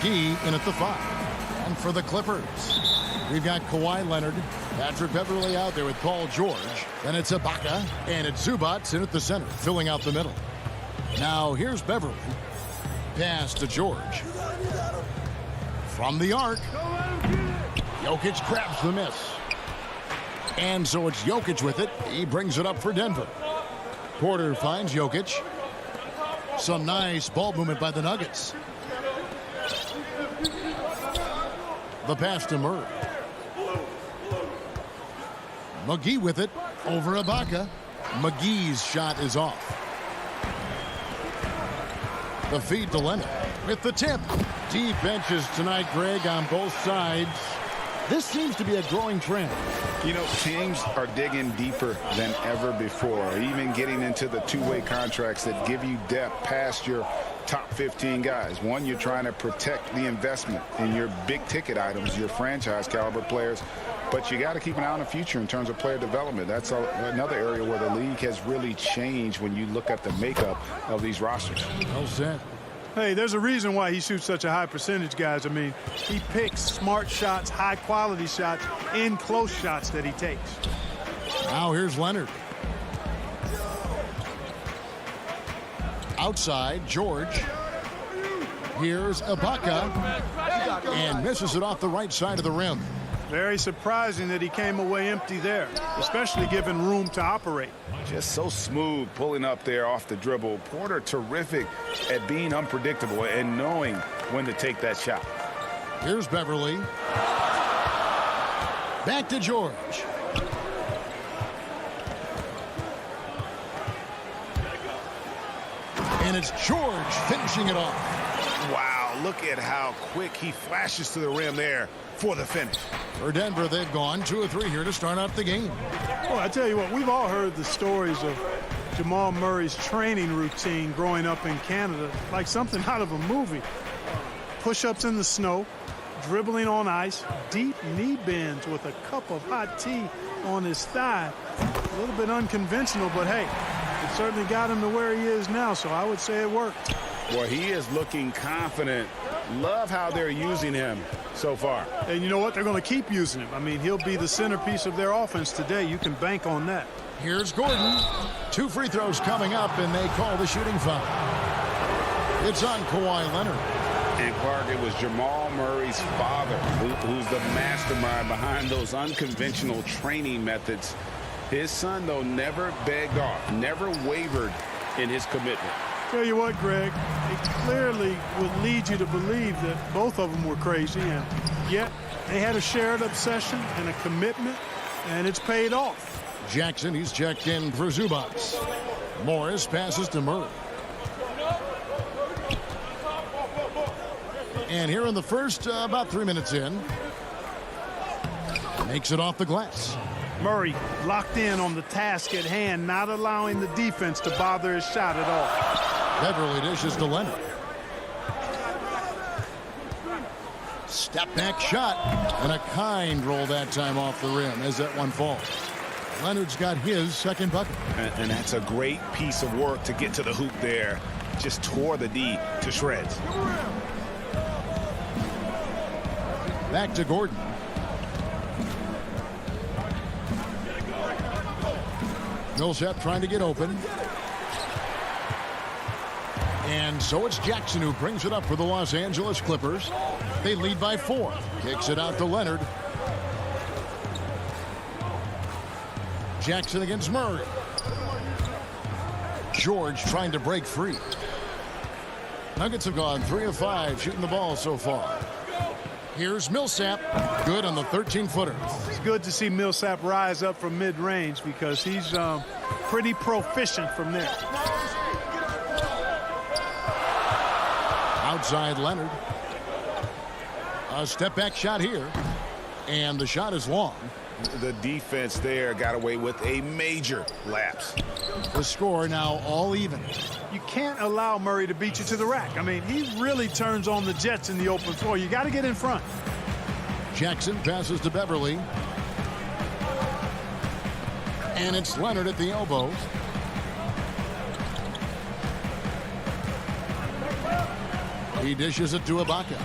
Key in at the 5. And for the Clippers, we've got Kawhi Leonard, Patrick Beverley out there with Paul George. Then it's Ibaka, and it's Zubats in at the center, filling out the middle. Now here's Beverley. Pass to George. From the arc. Jokic grabs the miss. And so it's Jokic with it. He brings it up for Denver. Porter finds Jokic. Some nice ball movement by the Nuggets. The pass to Murray. McGee with it over Ibaka. McGee's shot is off. The feed to Leonard with the tip. Deep benches tonight, Greg, on both sides. This seems to be a growing trend. You know, teams are digging deeper than ever before, even getting into the two-way contracts that give you depth past your top 15 guys. One, you're trying to protect the investment in your big-ticket items, your franchise-caliber players, but you got to keep an eye on the future in terms of player development. That's another area where the league has really changed when you look at the makeup of these rosters. Well said. Hey, there's a reason why he shoots such a high percentage, guys. I mean, he picks smart shots, high-quality shots, in close shots that he takes. Now here's Leonard. Outside, George. Here's Ibaka. And misses it off the right side of the rim. Very surprising that he came away empty there, especially given room to operate. Just so smooth pulling up there off the dribble. Porter terrific at being unpredictable and knowing when to take that shot. Here's Beverley. Back to George. And it's George finishing it off. Wow, look at how quick he flashes to the rim there for the finish. For Denver, they've gone 2 of 3 here to start out the game. Well, I tell you what, we've all heard the stories of Jamal Murray's training routine growing up in Canada, like something out of a movie. Push-ups in the snow, dribbling on ice, deep knee bends with a cup of hot tea on his thigh. A little bit unconventional, but hey, it certainly got him to where he is now, so I would say it worked. Well, he is looking confident. Love how they're using him so far. And you know what? They're going to keep using him. I mean, he'll be the centerpiece of their offense today. You can bank on that. Here's Gordon. 2 free throws coming up, and they call the shooting foul. It's on Kawhi Leonard. And Clark, it was Jamal Murray's father who's the mastermind behind those unconventional training methods. His son, though, never begged off, never wavered in his commitment. Tell you what, Greg, it clearly would lead you to believe that both of them were crazy, and yet they had a shared obsession and a commitment, and it's paid off. Jackson, he's checked in for Zubats. Morris passes to Murray. And here in the first, about 3 minutes in, makes it off the glass. Murray locked in on the task at hand, not allowing the defense to bother his shot at all. Beverley dishes to Leonard. Step back shot. And a kind roll that time off the rim as that one falls. Leonard's got his second bucket. And that's a great piece of work to get to the hoop there. Just tore the D to shreds. Back to Gordon. Millsap trying to get open. And so it's Jackson who brings it up for the Los Angeles Clippers. They lead by 4. Kicks it out to Leonard. Jackson against Murray. George trying to break free. Nuggets have gone 3 of 5 shooting the ball so far. Here's Millsap. Good on the 13-footer. It's good to see Millsap rise up from mid-range because he's pretty proficient from there. Outside Leonard. A step-back shot here. And the shot is long. The defense there got away with a major lapse. The score now all even. You can't allow Murray to beat you to the rack. I mean, he really turns on the Jets in the open floor. You got to get in front. Jackson passes to Beverley. And it's Leonard at the elbow. He dishes it to Ibaka.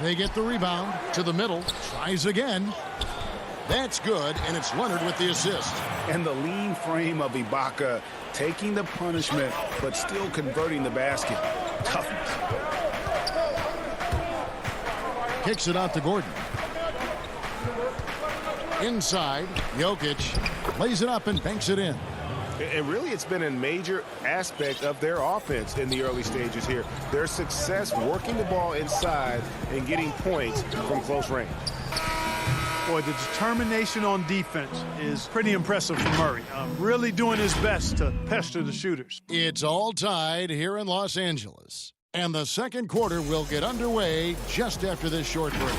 They get the rebound to the middle. Tries again. That's good, and it's Leonard with the assist. And the lean frame of Ibaka, taking the punishment, but still converting the basket. Toughness. Kicks it out to Gordon. Inside, Jokic lays it up and banks it in. And really, it's been a major aspect of their offense in the early stages here. Their success working the ball inside and getting points from close range. Boy, the determination on defense is pretty impressive for Murray. Really doing his best to pester the shooters. It's all tied here in Los Angeles. And the second quarter will get underway just after this short break.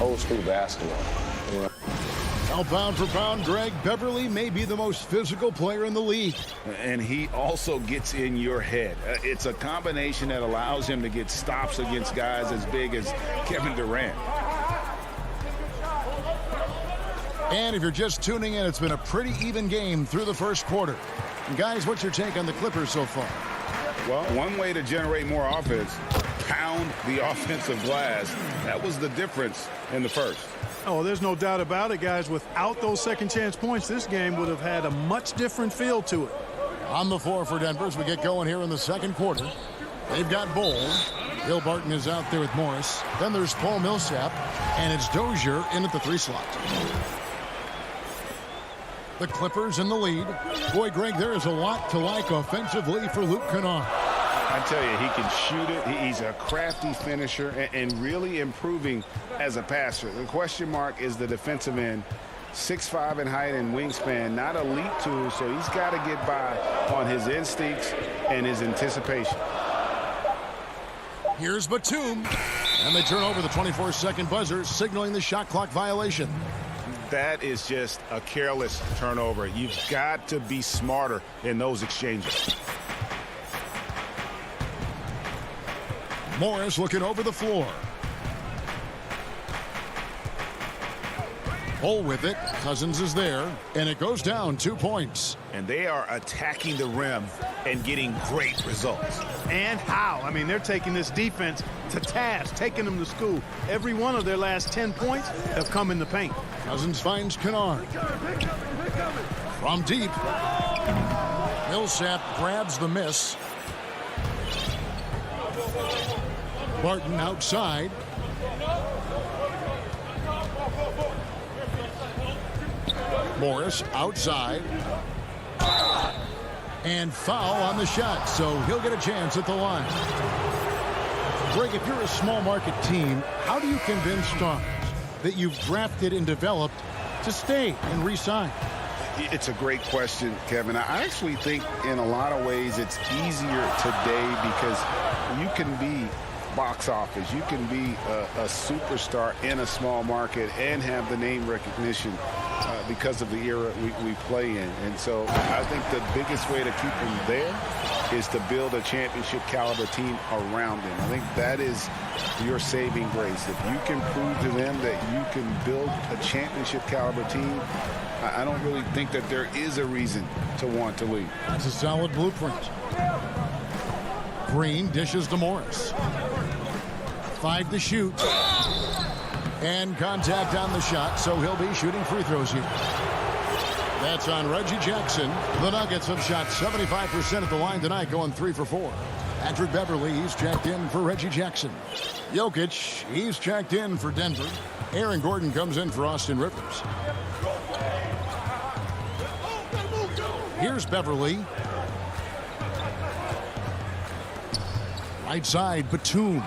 Old school basketball. Yeah. Now, pound for pound, Greg, Beverly may be the most physical player in the league. And he also gets in your head. It's a combination that allows him to get stops against guys as big as Kevin Durant. And if you're just tuning in, it's been a pretty even game through the first quarter. And guys, what's your take on the Clippers so far? Well, one way to generate more offense, pound the offensive glass. That was the difference in the first. Oh, there's no doubt about it, guys. Without those second chance points, this game would have had a much different feel to it. On the floor for Denver as we get going here in the second quarter. They've got Bowles. Bill Barton is out there with Morris. Then there's Paul Millsap. And it's Dozier in at the 3 slot. The Clippers in the lead. Boy, Greg, there is a lot to like offensively for Luke Kennard. I tell you, he can shoot it. He's a crafty finisher and really improving as a passer. The question mark is the defensive end. 6'5" in height and wingspan, not elite tool, so he's got to get by on his instincts and his anticipation. Here's Batum. And they turn over the 24-second buzzer, signaling the shot clock violation. That is just a careless turnover. You've got to be smarter in those exchanges. Morris looking over the floor. Hole with it. Cousins is there. And it goes down 2 points. And they are attacking the rim and getting great results. And how? I mean, they're taking this defense to task, taking them to school. Every one of their last 10 points have come in the paint. Cousins finds Kennard. From deep. Millsap grabs the miss. Barton outside. Morris outside. And foul on the shot, so he'll get a chance at the line. Greg, if you're a small market team, how do you convince stars that you've drafted and developed to stay and re-sign? It's a great question, Kevin. I actually think in a lot of ways it's easier today because you can be box office. You can be a superstar in a small market and have the name recognition because of the era we play in. And so I think the biggest way to keep him there is to build a championship caliber team around him. I think that is your saving grace. If you can prove to them that you can build a championship caliber team, I don't really think that there is a reason to want to leave. That's a solid blueprint. Green dishes to Morris. 5 to shoot. And contact on the shot, so he'll be shooting free throws here. That's on Reggie Jackson. The Nuggets have shot 75% at the line tonight, going 3 for 4. Patrick Beverly, he's checked in for Reggie Jackson. Jokic, he's checked in for Denver. Aaron Gordon comes in for Austin Rivers. Here's Beverly. Right side, Batum.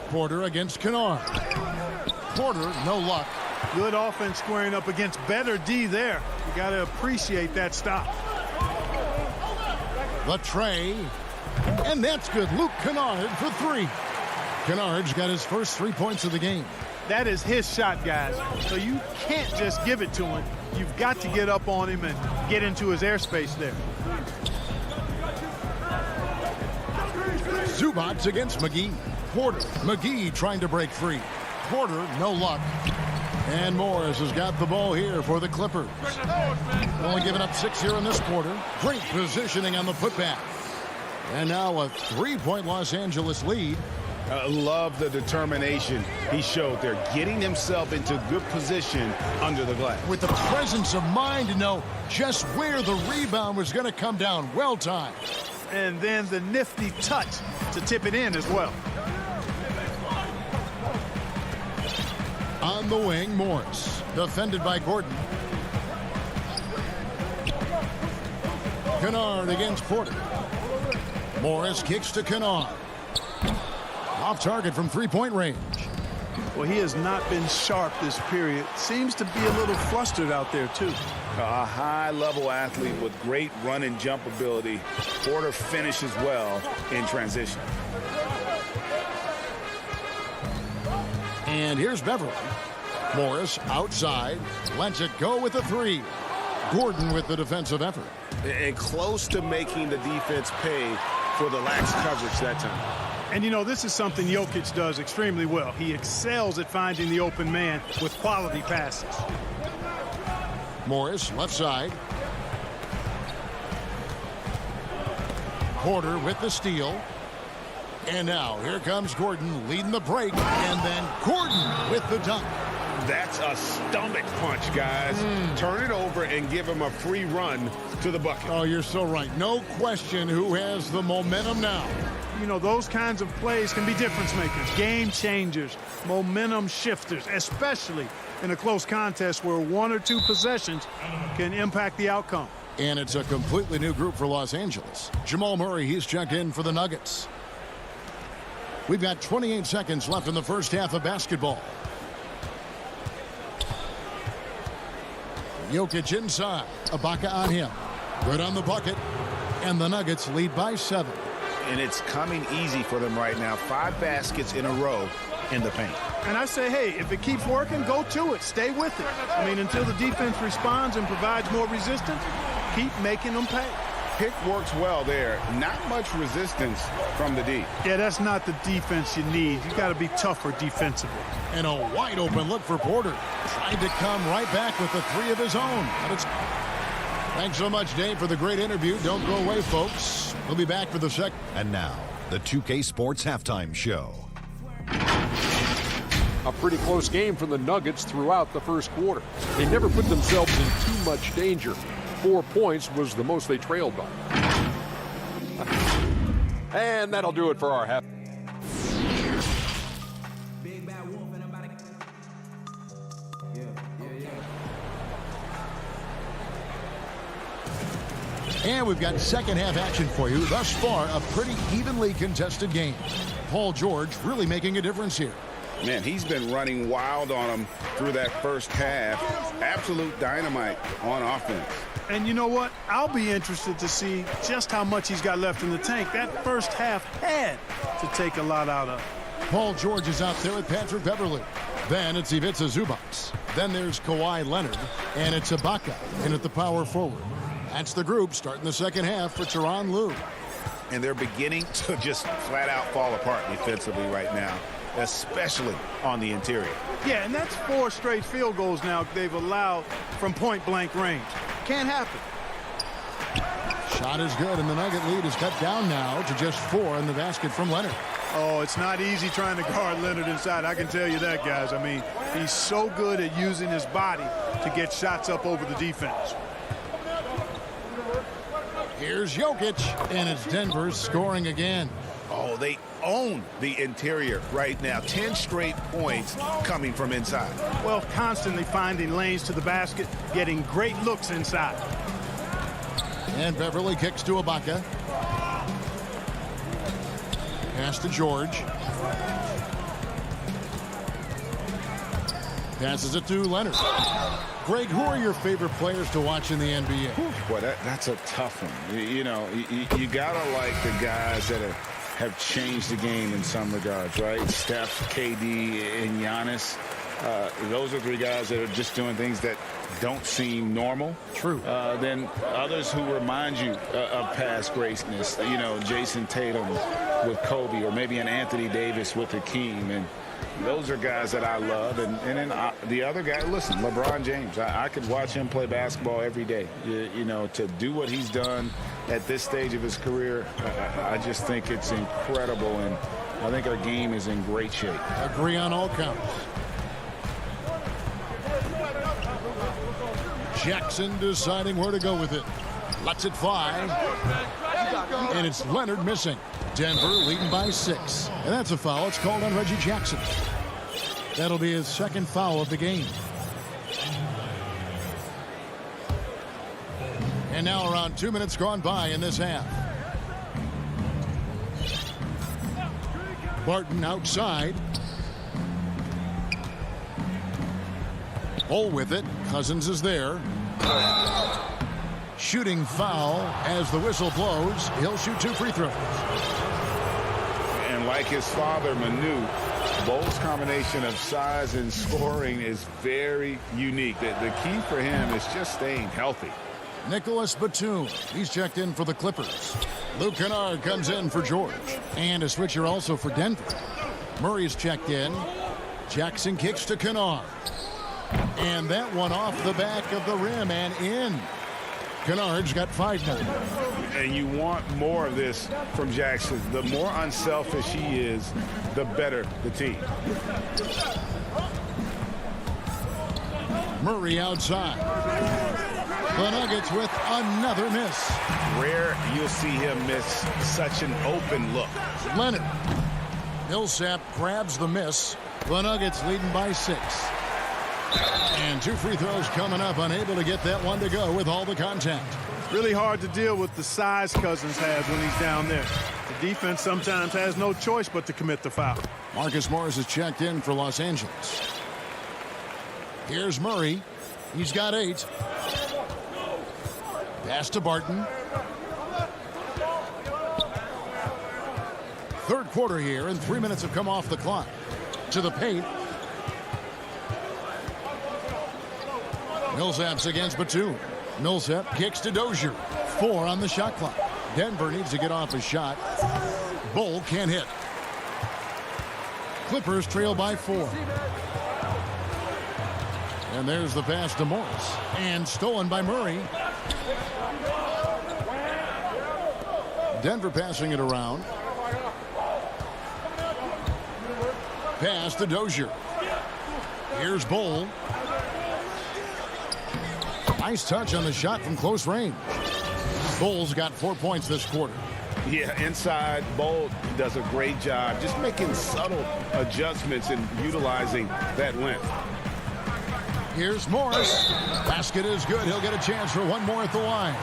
Porter against Kennard. Porter, no luck. Good offense squaring up against better D there. You got to appreciate that stop. The tray. And that's good. Luke Kennard for 3. Kennard's got his first 3 points of the game. That is his shot, guys. So you can't just give it to him. You've got to get up on him and get into his airspace there. Zubats against McGee. Porter. McGee trying to break free. Porter, no luck. And Morris has got the ball here for the Clippers. Only giving up 6 here in this quarter. Great positioning on the putback. And now a 3-point Los Angeles lead. Love the determination he showed there, getting himself into good position under the glass. With the presence of mind to know just where the rebound was going to come down. Well timed. And then the nifty touch to tip it in as well. On the wing, Morris. Defended by Gordon. Kennard against Porter. Morris kicks to Kennard. Off target from three-point range. Well, he has not been sharp this period. Seems to be a little flustered out there, too. A high-level athlete with great run and jump ability. Porter finishes well in transition. And here's Beverly. Morris outside. Lets it go with a three. Gordon with the defensive effort. And close to making the defense pay for the lax coverage that time. And, you know, this is something Jokic does extremely well. He excels at finding the open man with quality passes. Morris, left side. Porter with the steal. And now here comes Gordon leading the break. And then Gordon with the dunk. That's a stomach punch, guys. Turn it over and give him a free run to the bucket. Oh, you're so right. No question who has the momentum now. You know, those kinds of plays can be difference makers, game changers, momentum shifters, especially in a close contest where one or two possessions can impact the outcome. And it's a completely new group for Los Angeles. Jamal Murray, he's checked in for the Nuggets. We've got 28 seconds left in the first half of basketball. Jokic inside. Ibaka on him. Good on the bucket. And the Nuggets lead by 7. And it's coming easy for them right now. 5 baskets in a row in the paint. And I say, hey, if it keeps working, go to it. Stay with it. I mean, until the defense responds and provides more resistance, keep making them pay. Pick works well there. Not much resistance from the D. Yeah, that's not the defense you need. You got to be tougher defensively. And a wide open look for Porter. Tried to come right back with the 3 of his own. Thanks so much, Dave, for the great interview. Don't go away, folks. We'll be back for the second. And now, the 2K Sports Halftime Show. A pretty close game for the Nuggets throughout the first quarter. They never put themselves in too much danger. 4 points was the most they trailed by. And that'll do it for our half. And we've got second half action for you. Thus far, a pretty evenly contested game. Paul George really making a difference here. Man, he's been running wild on them through that first half. Absolute dynamite on offense. And you know what? I'll be interested to see just how much he's got left in the tank. That first half had to take a lot out of. Paul George is out there with Patrick Beverly. Then it's Ivica Zubac. Then there's Kawhi Leonard. And it's Ibaka in at the power forward. That's the group starting the second half for Tyronn Lue. And they're beginning to just flat out fall apart defensively right now, especially on the interior. Yeah, and that's 4 straight field goals now they've allowed from point-blank range. Can't happen. Shot is good, and the Nugget lead is cut down now to just 4 in the basket from Leonard. Oh, it's not easy trying to guard Leonard inside. I can tell you that, guys. I mean, he's so good at using his body to get shots up over the defense. Here's Jokic, and it's Denver scoring again. Oh, they own the interior right now. 10 straight points coming from inside. Well, constantly finding lanes to the basket, getting great looks inside. And Beverly kicks to Ibaka. Pass to George. Passes it to Leonard. Greg, who are your favorite players to watch in the NBA? Boy, that's a tough one. You know, you got to like the guys that have changed the game in some regards, right? Steph, KD, and Giannis. Those are 3 guys that are just doing things that don't seem normal. True. Then others who remind you of past greatness. You know, Jason Tatum with Kobe, or maybe an Anthony Davis with Hakeem. And those are guys that I love. And then the other guy, listen, LeBron James. I could watch him play basketball every day. You know, to do what he's done at this stage of his career, I just think it's incredible, and I think our game is in great shape. Agree on all counts. Jackson deciding where to go with it. Lets it fly. And it's Leonard missing. Denver leading by 6. And that's a foul. It's called on Reggie Jackson. That'll be his second foul of the game. And now around 2 minutes gone by in this half. Barton outside. Bull with it. Cousins is there. Shooting foul as the whistle blows. He'll shoot 2 free throws. And like his father, Manu, Bull's combination of size and scoring is very unique. The key for him is just staying healthy. Nicholas Batum. He's checked in for the Clippers. Luke Kennard comes in for George. And a switcher also for Denver. Murray's checked in. Jackson kicks to Kennard. And that one off the back of the rim and in. Kennard's got 5 now. And you want more of this from Jackson. The more unselfish he is, the better the team. Murray outside. The Nuggets with another miss. Rare you'll see him miss such an open look. Leonard. Millsap grabs the miss. The Nuggets leading by 6. And 2 free throws coming up, unable to get that one to go with all the contact. Really hard to deal with the size Cousins has when he's down there. The defense sometimes has no choice but to commit the foul. Marcus Morris is checked in for Los Angeles. Here's Murray. He's got 8. Pass to Barton. Third quarter here, and 3 minutes have come off the clock. To the paint. Millsap's against Batum. Millsap kicks to Dozier. 4 on the shot clock. Denver needs to get off a shot. Bull can't hit. Clippers trail by 4. And there's the pass to Morris. And stolen by Murray. Denver passing it around. Pass to Dozier. Here's Bull. Nice touch on the shot from close range. Bull's got 4 points this quarter. Yeah, inside, Bull does a great job just making subtle adjustments and utilizing that length. Here's Morris. Basket is good. He'll get a chance for one more at the line.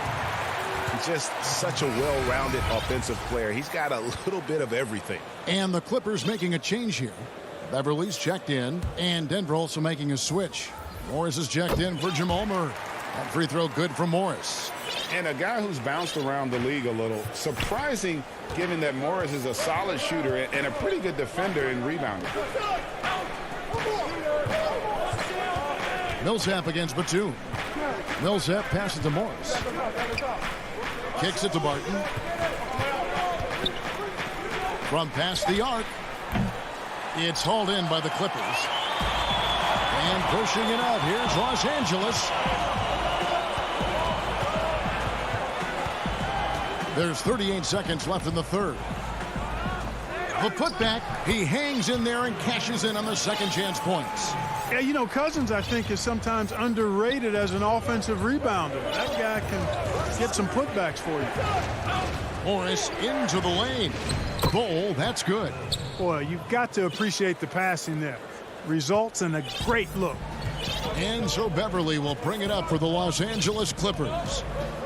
Just such a well-rounded offensive player. He's got a little bit of everything. And the Clippers making a change here. Beverly's checked in, and Denver also making a switch. Morris is checked in for Jamal Murray. That free throw good from Morris. And a guy who's bounced around the league a little. Surprising, given that Morris is a solid shooter and a pretty good defender in rebounding. Millsap against Batum. Millsap passes to Morris. Kicks it to Barton. From past the arc. It's hauled in by the Clippers. And pushing it out. Here's Los Angeles. There's 38 seconds left in the third. The putback, he hangs in there and cashes in on the second chance points. Yeah, you know, Cousins, I think, is sometimes underrated as an offensive rebounder. That guy can get some putbacks for you. Morris into the lane. Bull, that's good. Boy, you've got to appreciate the passing there. Results in a great look. And so Beverly will bring it up for the Los Angeles Clippers.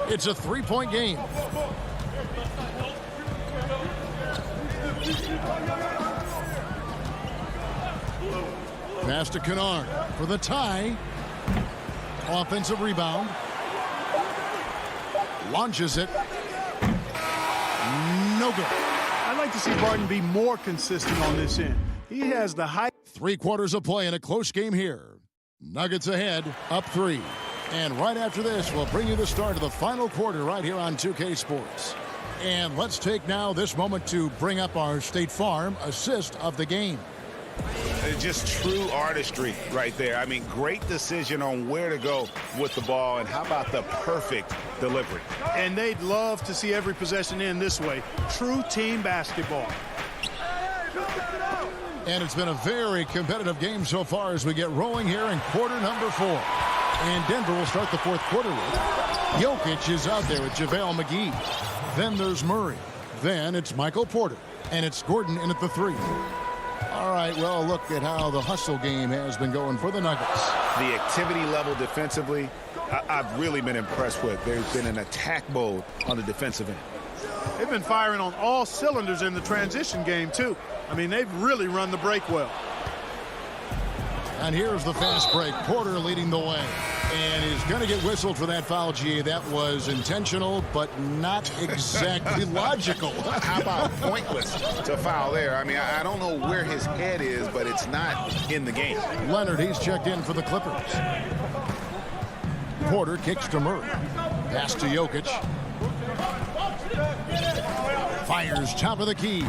It's a 3-point game. Pass to Kennard for the tie. Offensive rebound. Launches it. No good. I'd like to see Barton be more consistent on this end. He has the height. 3 quarters of play in a close game here. Nuggets ahead, up 3. And right after this, we'll bring you the start of the final quarter right here on 2K Sports. And let's take now this moment to bring up our State Farm assist of the game. Just true artistry right there. I mean, great decision on where to go with the ball. And how about the perfect delivery. And they'd love to see every possession end this way. True team basketball. And it's been a very competitive game so far as we get rolling here in quarter number 4. And Denver will start the fourth quarter with Jokic is out there with JaVale McGee. Then there's Murray. Then it's Michael Porter. And it's Gordon in at the 3. All right, well, look at how the hustle game has been going for the Nuggets. The activity level defensively, I've really been impressed with. There's been an attack mode on the defensive end. They've been firing on all cylinders in the transition game, too. I mean, they've really run the break well. And here's the fast break. Porter leading the way. And he's going to get whistled for that foul, GA. That was intentional, but not exactly logical. How about pointless to foul there? I mean, I don't know where his head is, but it's not in the game. Leonard, he's checked in for the Clippers. Porter kicks to Murray. Pass to Jokic. Fires top of the key.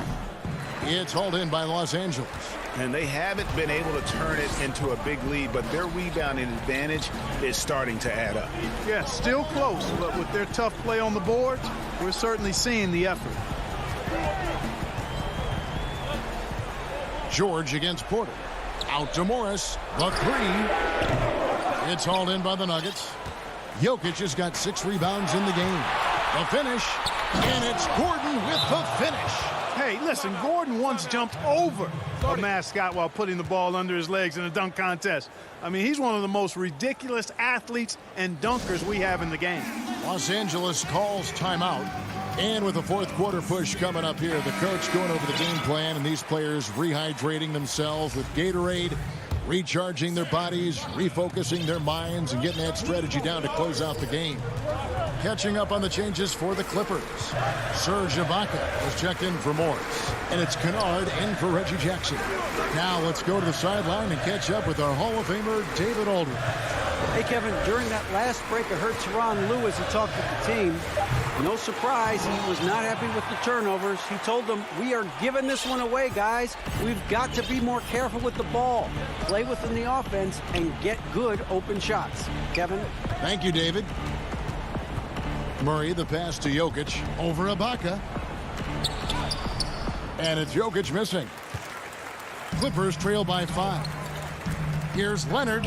It's hauled in by Los Angeles. And they haven't been able to turn it into a big lead, but their rebounding advantage is starting to add up. Yeah, still close, but with their tough play on the boards, we're certainly seeing the effort. George against Porter. Out to Morris. The 3. It's hauled in by the Nuggets. Jokic has got 6 rebounds in the game. The finish. And it's Gordon with the finish. Hey, listen, Gordon once jumped over a mascot while putting the ball under his legs in a dunk contest. I mean, he's one of the most ridiculous athletes and dunkers we have in the game. Los Angeles calls timeout. And with the fourth quarter push coming up here, the coach going over the game plan and these players rehydrating themselves with Gatorade, recharging their bodies, refocusing their minds, and getting that strategy down to close out the game. Catching up on the changes for the Clippers. Serge Ibaka was checked in for Morris. And it's Kennard in for Reggie Jackson. Now let's go to the sideline and catch up with our Hall of Famer, David Aldridge. Hey, Kevin, during that last break, I heard Teron Lewis, he talked with the team. No surprise, he was not happy with the turnovers. He told them, we are giving this one away, guys. We've got to be more careful with the ball, play within the offense, and get good open shots. Kevin? Thank you, David. Murray, the pass to Jokic, over Ibaka. And it's Jokic missing. Clippers trail by 5. Here's Leonard,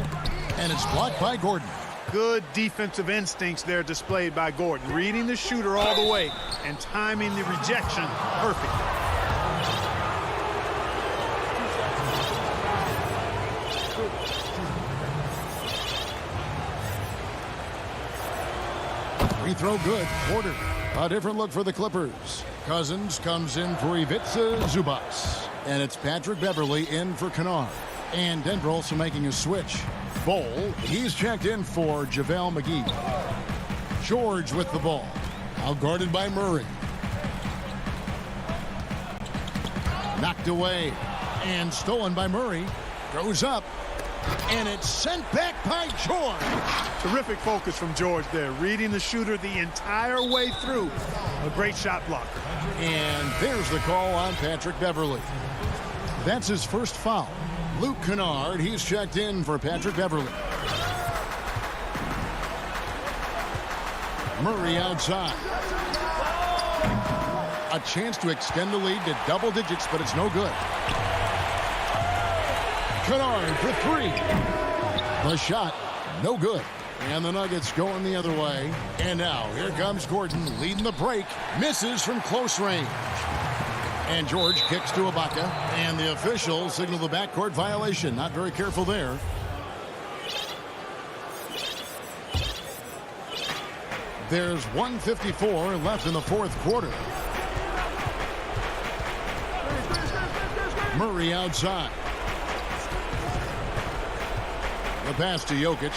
and it's blocked by Gordon. Good defensive instincts there displayed by Gordon, reading the shooter all the way and timing the rejection perfectly. Free throw good. Porter. A different look for the Clippers. Cousins comes in for Ivica Zubac. And it's Patrick Beverley in for Kennard. And Denver also making a switch. Bol, he's checked in for JaVale McGee. George with the ball. Out guarded by Murray. Knocked away. And stolen by Murray. Goes up. And it's sent back by George. Terrific focus from George there, reading the shooter the entire way through. A great shot blocker. And there's the call on Patrick Beverley. That's his first foul. Luke Kennard, he's checked in for Patrick Beverley. Murray outside. A chance to extend the lead to double digits, but it's no good. Kennard for 3. The shot, no good. And the Nuggets going the other way. And now, here comes Gordon leading the break. Misses from close range. And George kicks to Ibaka. And the officials signal the backcourt violation. Not very careful there. There's 1:54 left in the fourth quarter. Murray outside. The pass to Jokic.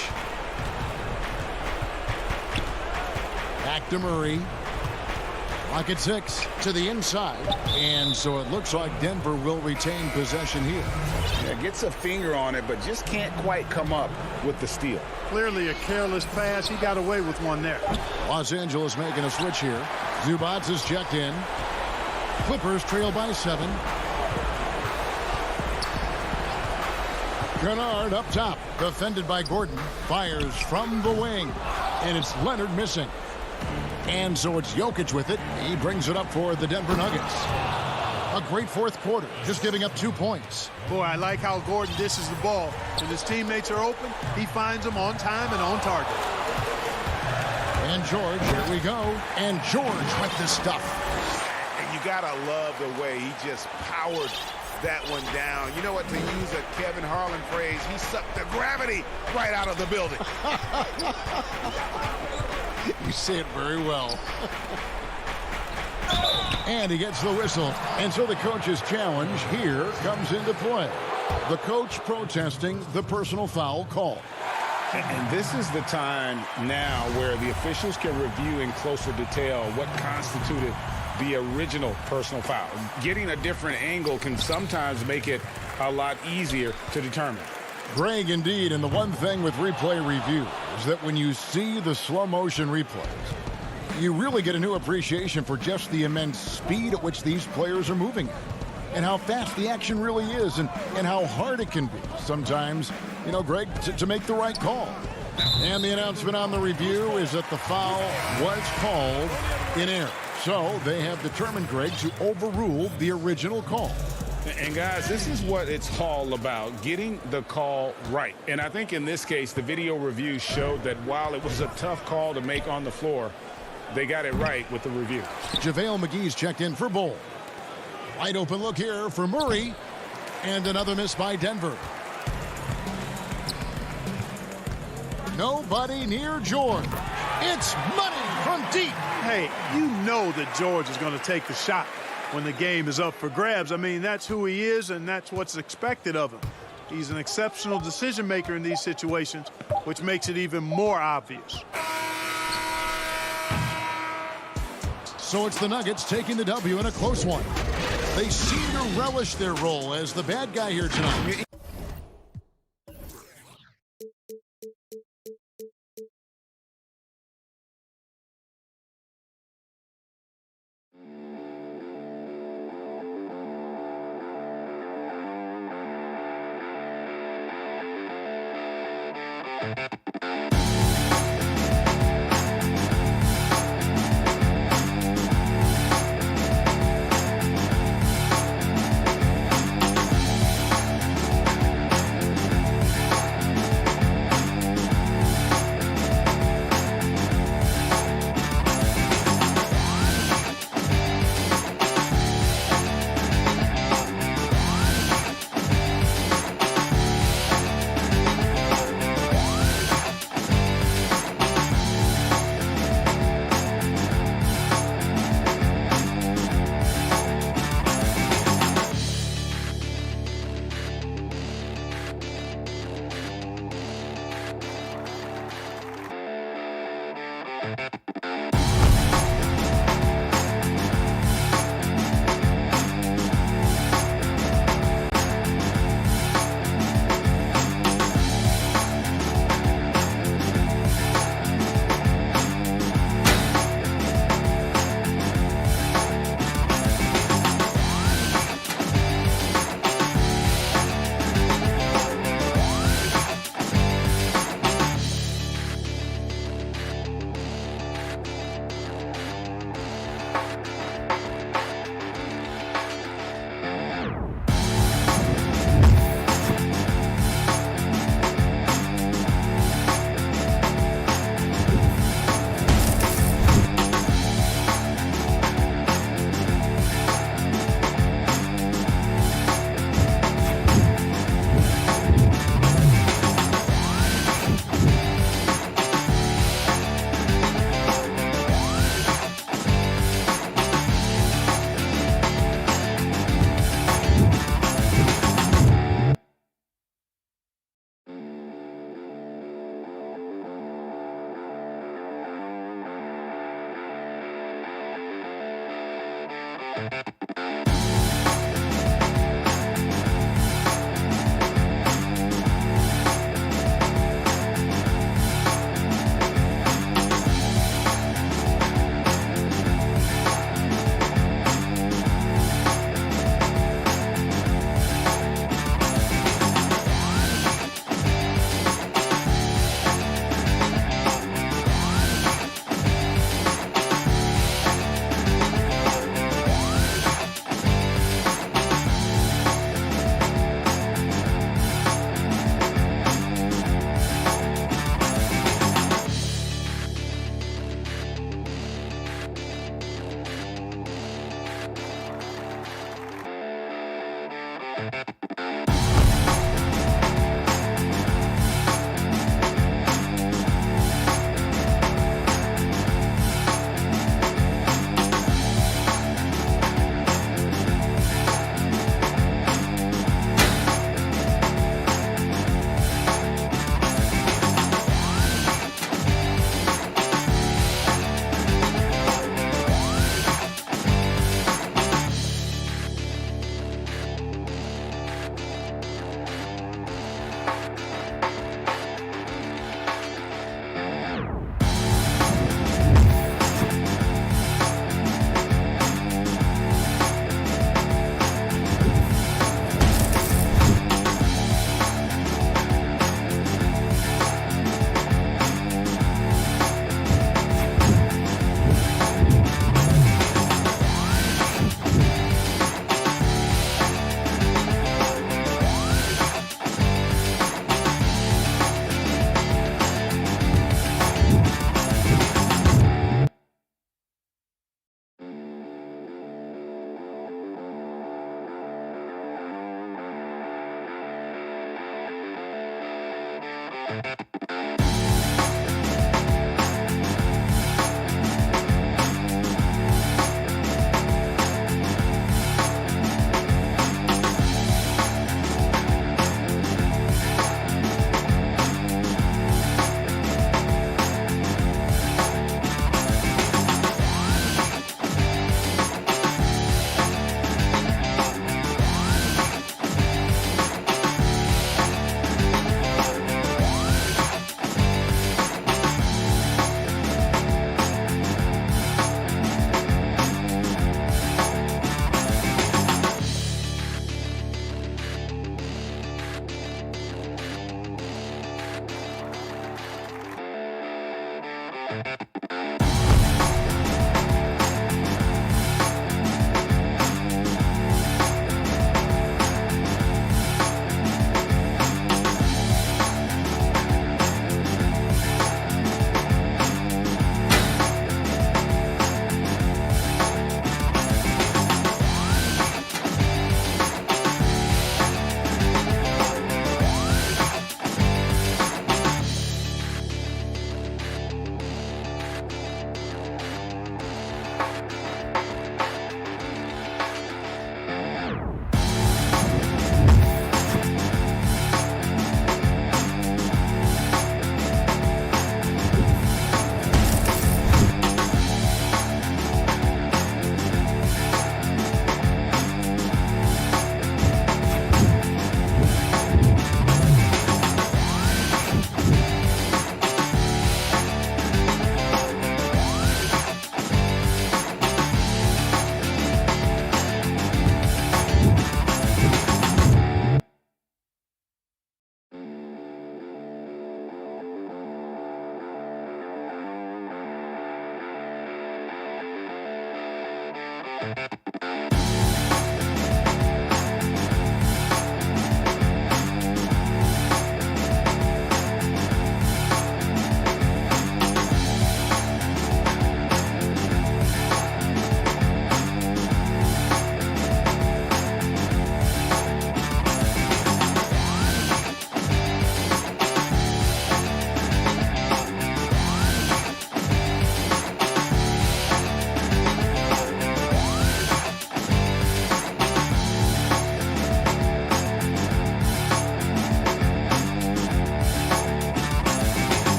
Back to Murray. Lock at 6 to the inside. And so it looks like Denver will retain possession here. Yeah, gets a finger on it, but just can't quite come up with the steal. Clearly a careless pass. He got away with one there. Los Angeles making a switch here. Zubac is checked in. Clippers trail by 7. Kennard up top. Defended by Gordon. Fires from the wing. And it's Leonard missing. And so it's Jokic with it. He brings it up for the Denver Nuggets. A great fourth quarter, just giving up 2 points. Boy, I like how Gordon dishes the ball. When his teammates are open, he finds them on time and on target. And George, here we go. And George with this stuff. And you got to love the way he just powered that one down. You know what, to use a Kevin Harlan phrase, he sucked the gravity right out of the building. You say it very well. And he gets the whistle. And so the coach's challenge here comes into play. The coach protesting the personal foul call. And this is the time now where the officials can review in closer detail what constituted the original personal foul. Getting a different angle can sometimes make it a lot easier to determine. Greg, indeed, and the one thing with replay review is that when you see the slow motion replays, you really get a new appreciation for just the immense speed at which these players are moving and how fast the action really is and how hard it can be sometimes, you know, Greg, to make the right call. And the announcement on the review is that the foul was called in error. So they have determined, Greg, to overrule the original call. And guys, this is what it's all about, getting the call right. And I think in this case, the video review showed that while it was a tough call to make on the floor, they got it right with the review. JaVale McGee's checked in for Bull. Wide open look here for Murray. And another miss by Denver. Nobody near George. It's money from deep. Hey, you know that George is going to take the shot when the game is up for grabs. I mean, that's who he is, and that's what's expected of him. He's an exceptional decision maker in these situations, which makes it even more obvious. So it's the Nuggets taking the W in a close one. They seem to relish their role as the bad guy here tonight.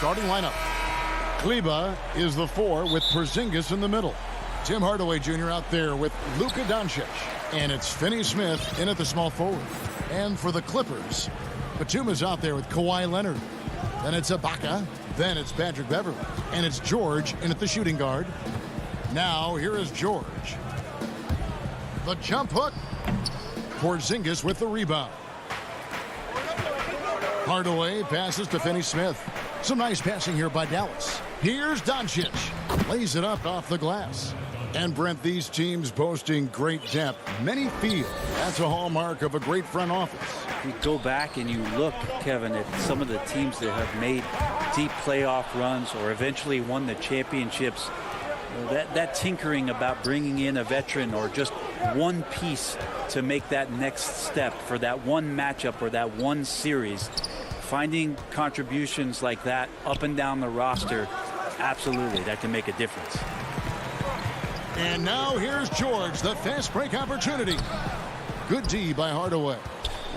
Starting lineup. Kleba is the 4 with Porzingis in the middle. Tim Hardaway Jr. out there with Luka Doncic. And it's Finney Smith in at the small forward. And for the Clippers, Batum is out there with Kawhi Leonard. Then it's Ibaka. Then it's Patrick Beverley. And it's George in at the shooting guard. Now here is George. The jump hook. Porzingis with the rebound. Hardaway passes to Finney Smith. Some nice passing here by Dallas. Here's Doncic. Lays it up off the glass. And Brent, these teams boasting great depth. Many feel that's a hallmark of a great front office. You go back and you look, Kevin, at some of the teams that have made deep playoff runs or eventually won the championships. That tinkering about bringing in a veteran or just one piece to make that next step for that one matchup or that one series, finding contributions like that up and down the roster, absolutely, that can make a difference. And now here's George, the fast break opportunity. Good D by Hardaway.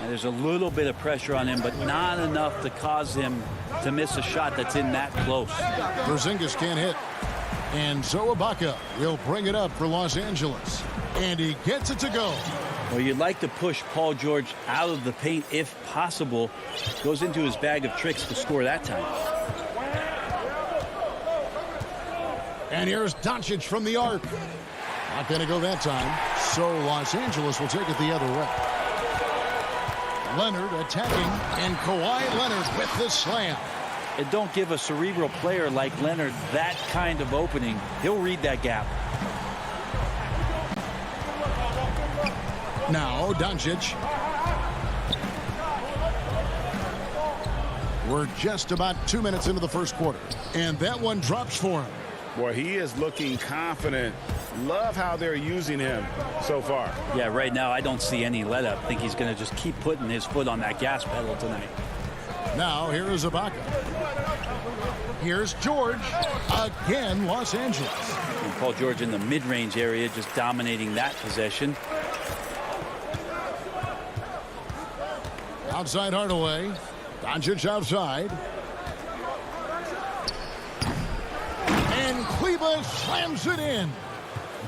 And there's a little bit of pressure on him, but not enough to cause him to miss a shot that's in that close. Porzingis can't hit. And so Ibaka will bring it up for Los Angeles. And he gets it to go. Well, you'd like to push Paul George out of the paint if possible. Goes into his bag of tricks to score that time. And here's Doncic from the arc. Not going to go that time. So Los Angeles will take it the other way. Leonard attacking, and Kawhi Leonard with the slam. And don't give a cerebral player like Leonard that kind of opening. He'll read that gap. Now Doncic. We're just about 2 minutes into the first quarter. And that one drops for him. Boy, he is looking confident. Love how they're using him so far. Yeah, right now I don't see any let up. I think he's going to just keep putting his foot on that gas pedal tonight. Now here is Ibaka. Here's George. Again, Los Angeles. And Paul George in the mid-range area just dominating that possession. Outside Hardaway. Doncic outside. And Kleba slams it in.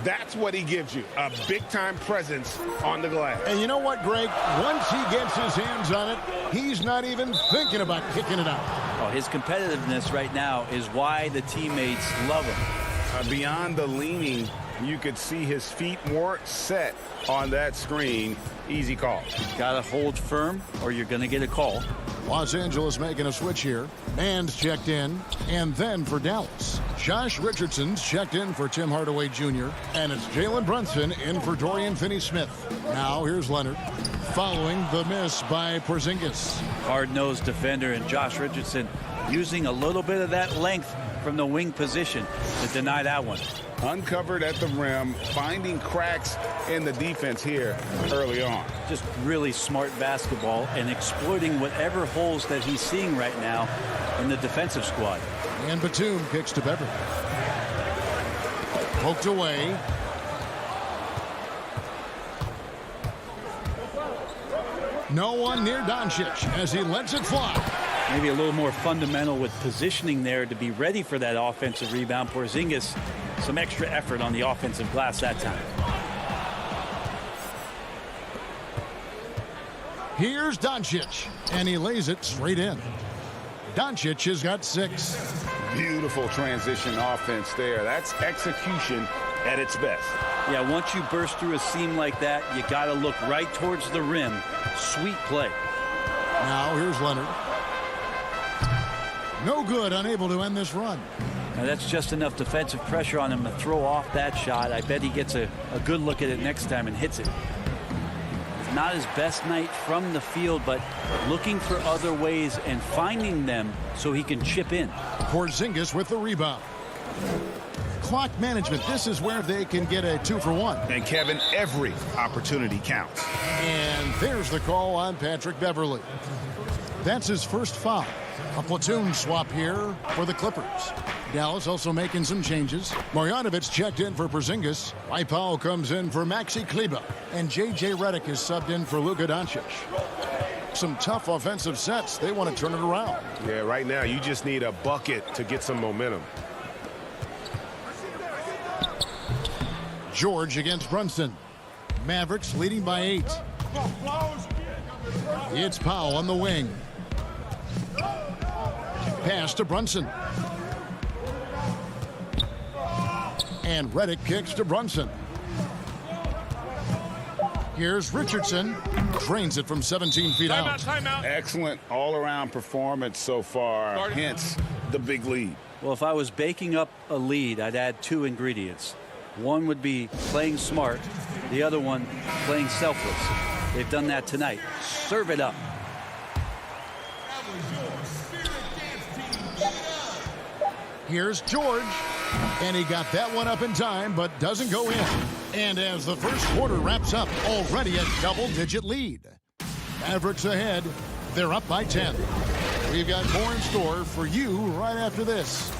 That's what he gives you, a big-time presence on the glass. And you know what, Greg? Once he gets his hands on it, he's not even thinking about kicking it out. Oh, his competitiveness right now is why the teammates love him. Beyond the leaning, you could see his feet more set on that screen. Easy call. Got to hold firm or you're going to get a call. Los Angeles making a switch here. Band's checked in. And then for Dallas, Josh Richardson's checked in for Tim Hardaway Jr. And it's Jalen Brunson in for Dorian Finney-Smith. Now here's Leonard following the miss by Porzingis. Hard-nosed defender, and Josh Richardson using a little bit of that length from the wing position to deny that one. Uncovered at the rim, finding cracks in the defense here early on. Just really smart basketball and exploiting whatever holes that he's seeing right now in the defensive squad. And Batum kicks to Beverly. Poked away. No one near Doncic as he lets it fly. Maybe a little more fundamental with positioning there to be ready for that offensive rebound. Porzingis, some extra effort on the offensive glass that time. Here's Doncic, and he lays it straight in. Doncic has got 6. Beautiful transition offense there. That's execution at its best. Yeah, once you burst through a seam like that, you got to look right towards the rim. Sweet play. Now here's Leonard. No good, unable to end this run. Now that's just enough defensive pressure on him to throw off that shot. I bet he gets a good look at it next time and hits it. It's not his best night from the field, but looking for other ways and finding them so he can chip in. Porzingis with the rebound. Clock management, this is where they can get a 2-for-1. And Kevin, every opportunity counts. And there's the call on Patrick Beverly. That's his first foul. A platoon swap here for the Clippers. Dallas also making some changes. Marjanovic checked in for Porzingis. Dwight Powell comes in for Maxi Kleber. And J.J. Redick is subbed in for Luka Doncic. Some tough offensive sets. They want to turn it around. Yeah, right now you just need a bucket to get some momentum. George against Brunson. Mavericks leading by 8. It's Powell on the wing. Pass to Brunson. And Redick kicks to Brunson. Here's Richardson. Drains it from 17 feet out. Excellent all-around performance so far, hence the big lead. Well, if I was baking up a lead, I'd add 2 ingredients. One would be playing smart. The other one, playing selfless. They've done that tonight. Serve it up. Here's George. And he got that one up in time, but doesn't go in. And as the first quarter wraps up, already a double-digit lead. Mavericks ahead. They're up by 10. We've got more in store for you right after this.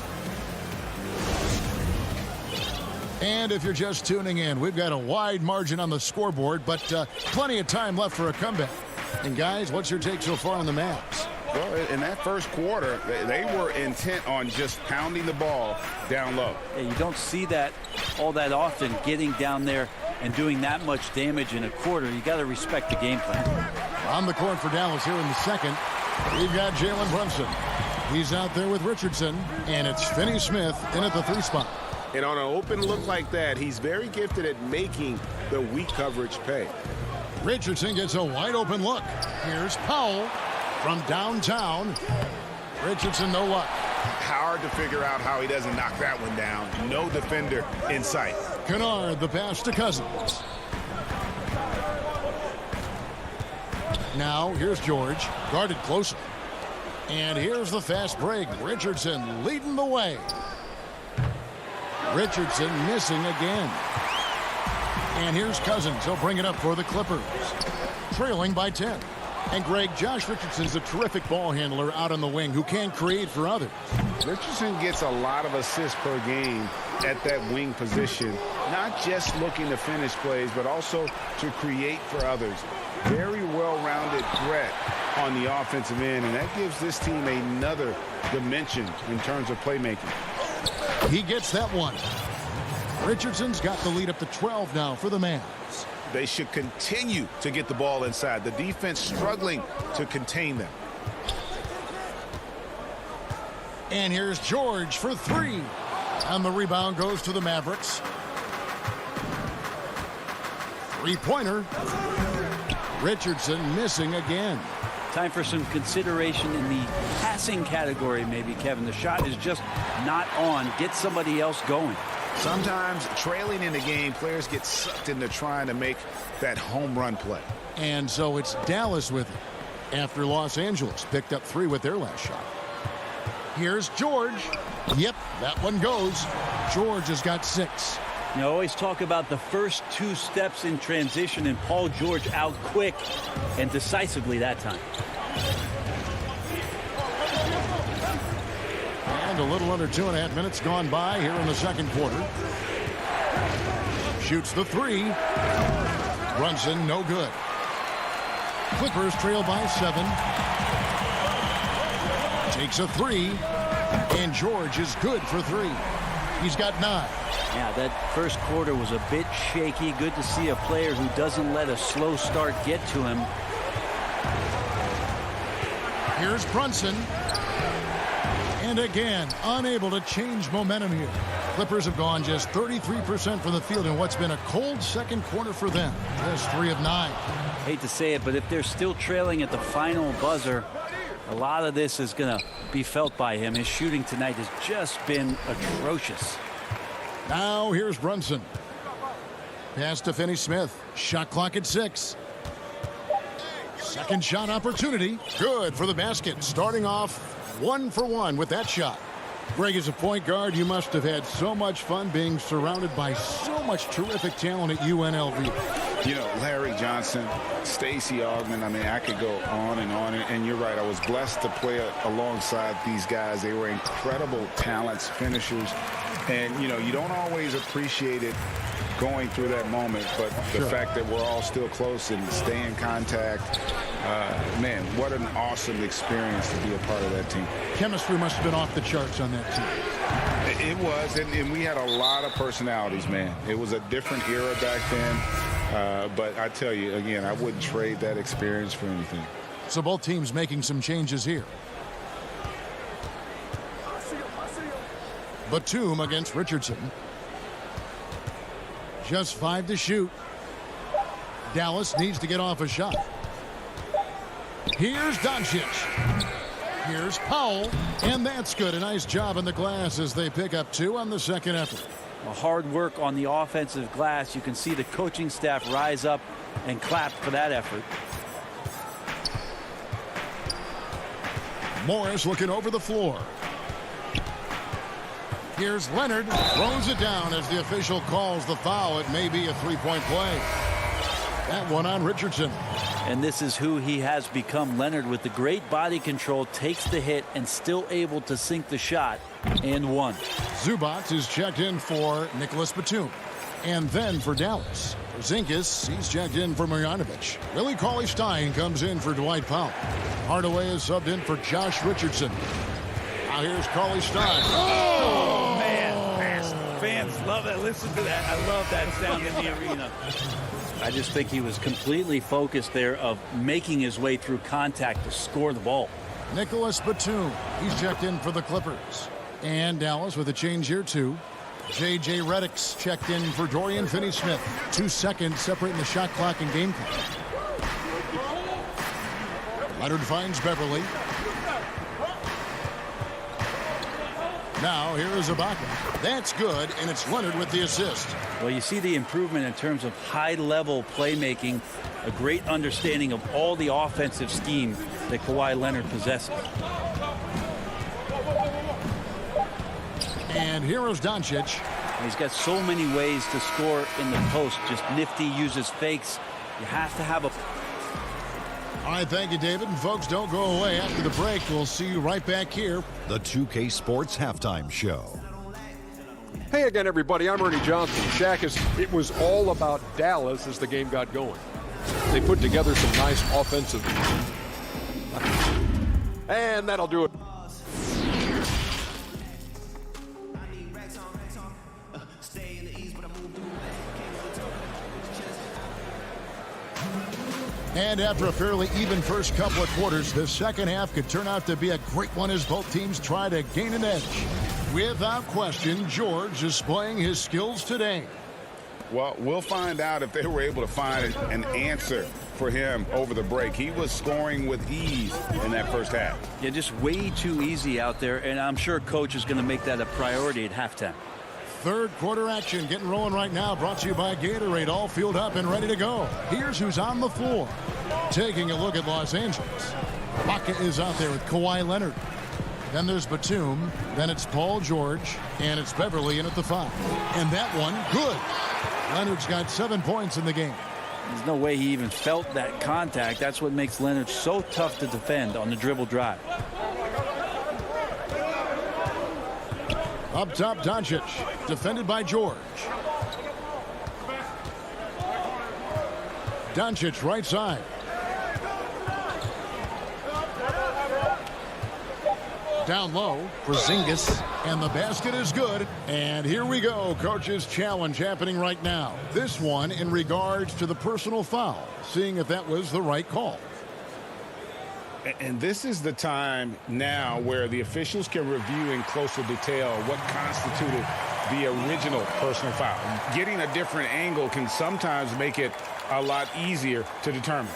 And if you're just tuning in, we've got a wide margin on the scoreboard, but plenty of time left for a comeback. And guys, what's your take so far on the Mavs? Well, in that first quarter, they were intent on just pounding the ball down low. Yeah, you don't see that all that often, getting down there and doing that much damage in a quarter. You got to respect the game plan. On the court for Dallas here in the second, we've got Jalen Brunson. He's out there with Richardson, and it's Finney Smith in at the 3 spot. And on an open look like that, he's very gifted at making the weak coverage pay. Richardson gets a wide open look. Here's Powell from downtown. Richardson, no luck. Hard to figure out how he doesn't knock that one down. No defender in sight. Kennard, the pass to Cousins. Now, here's George, guarded closer. And here's the fast break. Richardson leading the way. Richardson missing again. And here's Cousins. He'll bring it up for the Clippers. Trailing by 10. And Greg, Josh Richardson's a terrific ball handler out on the wing who can create for others. Richardson gets a lot of assists per game at that wing position. Not just looking to finish plays, but also to create for others. Very well-rounded threat on the offensive end, and that gives this team another dimension in terms of playmaking. He gets that one. Richardson's got the lead up to 12 now for the Mavs. They should continue to get the ball inside. The defense struggling to contain them. And here's George for 3. And the rebound goes to the Mavericks. 3-pointer. Richardson missing again. Time for some consideration in the passing category, maybe, Kevin. The shot is just not on. Get somebody else going. Sometimes trailing in the game, players get sucked into trying to make that home run play. And so it's Dallas with it after Los Angeles picked up 3 with their last shot. Here's George. Yep, that one goes. George has got 6. You always talk about the first 2 steps in transition, and Paul George out quick and decisively that time. And a little under 2.5 minutes gone by here in the second quarter. Shoots the 3. Brunson, no good. Clippers trail by 7. Takes a 3. And George is good for 3. He's got 9. Yeah, that first quarter was a bit shaky. Good to see a player who doesn't let a slow start get to him. Here's Brunson. And again, unable to change momentum here. Clippers have gone just 33% from the field in what's been a cold second quarter for them. Just 3 of 9. Hate to say it, but if they're still trailing at the final buzzer, a lot of this is going to be felt by him. His shooting tonight has just been atrocious. Now here's Brunson. Pass to Finney Smith. Shot clock at 6. Second shot opportunity. Good for the basket. Starting off 1 for 1 with that shot. Greg, as a point guard, you must have had so much fun being surrounded by so much terrific talent at UNLV. You know, Larry Johnson, Stacey Augmon, I mean, I could go on. And you're right, I was blessed to play alongside these guys. They were incredible talents, finishers. And, you know, you don't always appreciate it going through that moment, but the fact that we're all still close and stay in contact, man, what an awesome experience to be a part of that team. Chemistry must have been off the charts on that team. It was, and we had a lot of personalities, man. It was a different era back then, but I tell you, again, I wouldn't trade that experience for anything. So both teams making some changes here. Batum against Richardson. Just 5 to shoot. Dallas needs to get off a shot. Here's Doncic. Here's Powell. And that's good. A nice job in the glass as they pick up 2 on the second effort. Well, hard work on the offensive glass. You can see the coaching staff rise up and clap for that effort. Morris looking over the floor. Here's Leonard. Throws it down as the official calls the foul. It may be a three-point play. That one on Richardson. And this is who he has become. Leonard, with the great body control, takes the hit and still able to sink the shot. And one. Zubac is checked in for Nicholas Batum. And then for Dallas, Porzingis, he's checked in for Marjanovic. Willie Cauley-Stein comes in for Dwight Powell. Hardaway is subbed in for Josh Richardson. Now here's Cauley-Stein. Oh, man. Fans love that. Listen to that. I love that sound in the arena. I just think he was completely focused there of making his way through contact to score the ball. Nicholas Batum, he's checked in for the Clippers. And Dallas with a change here too. J.J. Redick's checked in for Dorian Finney-Smith. 2 seconds separating the shot clock and game clock. Leonard finds Beverly. Now here is Ibaka. That's good, and it's Leonard with the assist. Well, you see the improvement in terms of high-level playmaking, a great understanding of all the offensive scheme that Kawhi Leonard possesses. And here is Doncic. He's got so many ways to score in the post. Just nifty, uses fakes. You have to have a... All right, thank you, David. And folks, don't go away. After the break, we'll see you right back here. The 2K Sports Halftime Show. Hey again, everybody. I'm Ernie Johnson. Shaq, it was all about Dallas as the game got going. They put together some nice offensive. And that'll do it. And after a fairly even first couple of quarters, the second half could turn out to be a great one as both teams try to gain an edge. Without question, George is displaying his skills today. Well, we'll find out if they were able to find an answer for him over the break. He was scoring with ease in that first half. Yeah, just way too easy out there, and I'm sure Coach is going to make that a priority at halftime. Third quarter action getting rolling right now, brought to you by Gatorade, all fueled up and ready to go. Here's who's on the floor. Taking a look at Los Angeles. Ibaka is out there with Kawhi Leonard. Then there's Batum. Then it's Paul George. And it's Beverly in at the 5. And that one, good. Leonard's got 7 points in the game. There's no way he even felt that contact. That's what makes Leonard so tough to defend on the dribble drive. Up top, Doncic, defended by George. Doncic, right side. Down low, Porzingis, and the basket is good. And here we go, Coach's challenge happening right now. This one in regards to the personal foul, seeing if that was the right call. And this is the time now where the officials can review in closer detail what constituted the original personal foul. Getting a different angle can sometimes make it a lot easier to determine.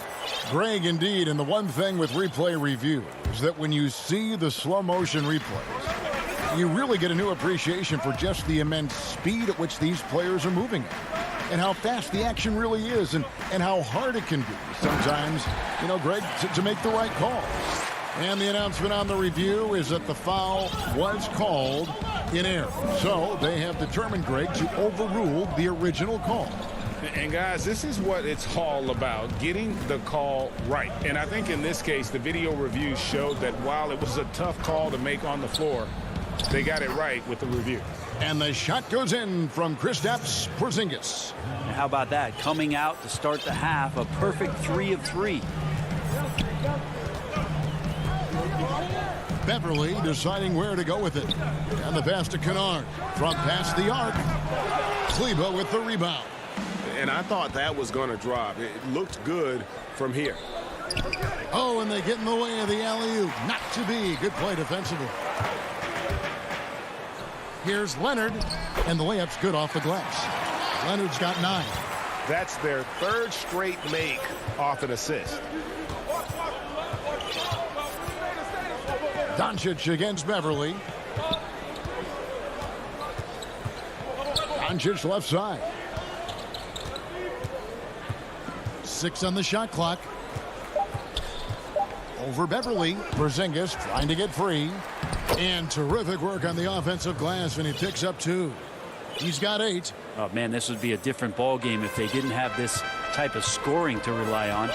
Greg, indeed, and the one thing with replay review is that when you see the slow motion replays, you really get a new appreciation for just the immense speed at which these players are moving at, and how fast the action really is, and how hard it can be sometimes, you know, Greg, to make the right call. And the announcement on the review is that the foul was called in error. So they have determined, Greg, to overrule the original call. And guys, this is what it's all about, getting the call right. And I think in this case, the video review showed that while it was a tough call to make on the floor, they got it right with the review. And the shot goes in from Kristaps Porzingis. And how about that? Coming out to start the half, a perfect 3 of 3. Beverly deciding where to go with it. And the pass to Kennard from past the arc. Kleba with the rebound. And I thought that was going to drop. It looked good from here. Oh, and they get in the way of the alley-oop. Not to be. Good play defensively. Here's Leonard, and the layup's good off the glass. Leonard's got 9. That's their third straight make off an assist. Doncic against Beverly. Doncic left side. 6 on the shot clock. Over Beverly. Porzingis trying to get free. And terrific work on the offensive glass, and he picks up 2. He's got 8. Oh, man, this would be a different ball game if they didn't have this type of scoring to rely on.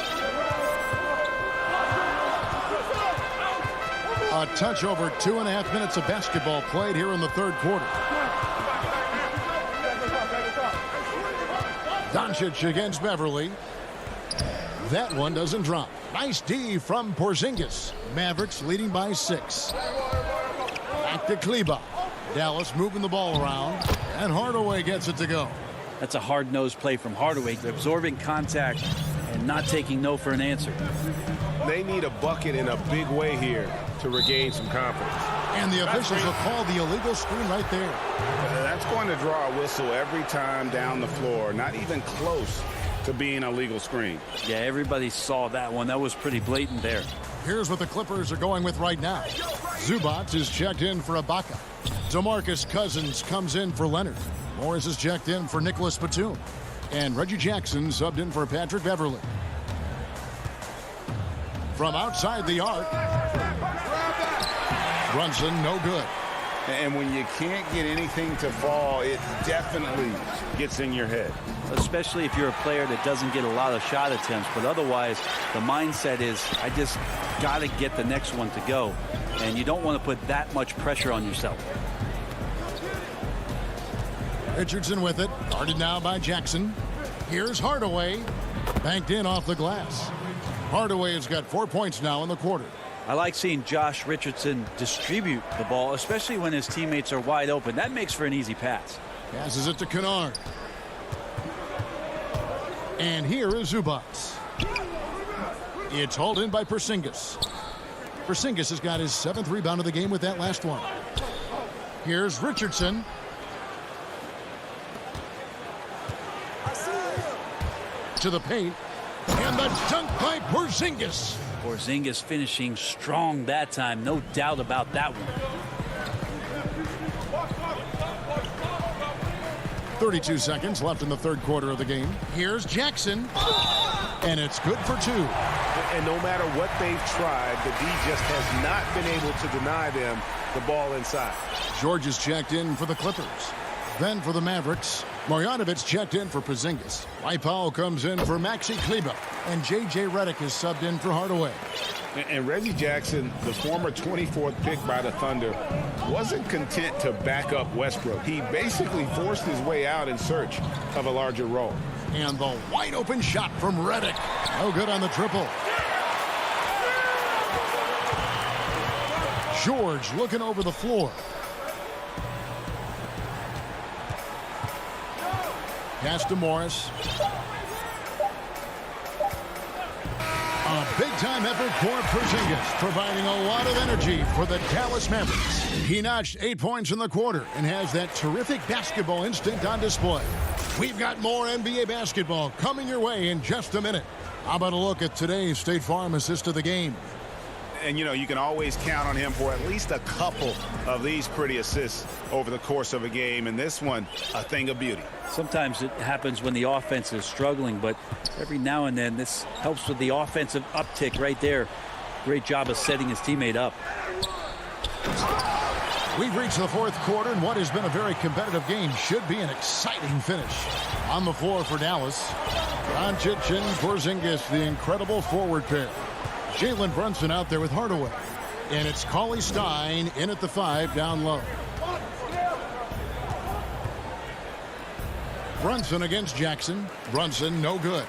A touch over 2.5 minutes of basketball played here in the third quarter. Doncic against Beverly. That one doesn't drop. Nice D from Porzingis. Mavericks leading by 6. Back to Kleba. Dallas moving the ball around, and Hardaway gets it to go. That's a hard-nosed play from Hardaway, absorbing contact and not taking no for an answer. They need a bucket in a big way here to regain some confidence. And the officials will call the illegal screen right there. That's going to draw a whistle every time down the floor. Not even close to being a legal screen. Yeah, everybody saw that one. That was pretty blatant there. Here's what the Clippers are going with right now. Zubac is checked in for Ibaka. DeMarcus Cousins comes in for Leonard. Morris is checked in for Nicholas Batum. And Reggie Jackson subbed in for Patrick Beverly. From outside the arc, Brunson, no good. And when you can't get anything to fall, it definitely gets in your head. Especially if you're a player that doesn't get a lot of shot attempts. But otherwise, the mindset is, I just got to get the next one to go. And you don't want to put that much pressure on yourself. Richardson with it. Guarded now by Jackson. Here's Hardaway. Banked in off the glass. Hardaway has got 4 points now in the quarter. I like seeing Josh Richardson distribute the ball, especially when his teammates are wide open. That makes for an easy pass. Passes it to Kennard. And here is Zubac. It's hauled in by Porzingis. Porzingis has got his 7th rebound of the game with that last one. Here's Richardson. To the paint. And the dunk by Porzingis. Porzingis finishing strong that time. No doubt about that one. 32 seconds left in the third quarter of the game. Here's Jackson. And it's good for 2. And no matter what they've tried, the D just has not been able to deny them the ball inside. George is checked in for the Clippers. Then for the Mavericks, Marjanovic checked in for Porzingis. Dwight Powell comes in for Maxi Kleba. And J.J. Redick is subbed in for Hardaway. And Reggie Jackson, the former 24th pick by the Thunder, wasn't content to back up Westbrook. He basically forced his way out in search of a larger role. And the wide open shot from Redick. No good on the triple. George looking over the floor. Pass to Morris. A big-time effort for Porzingis, providing a lot of energy for the Dallas Mavericks. He notched 8 points in the quarter and has that terrific basketball instinct on display. We've got more NBA basketball coming your way in just a minute. How about a look at today's State Farm assist of the game? And, you know, you can always count on him for at least a couple of these pretty assists over the course of a game. And this one, a thing of beauty. Sometimes it happens when the offense is struggling, but every now and then this helps with the offensive uptick right there. Great job of setting his teammate up. We've reached the fourth quarter, and what has been a very competitive game should be an exciting finish. On the floor for Dallas, Doncic and Porzingis, the incredible forward pair. Jalen Brunson out there with Hardaway. And it's Cauley Stein in at the 5 down low. Brunson against Jackson. Brunson no good.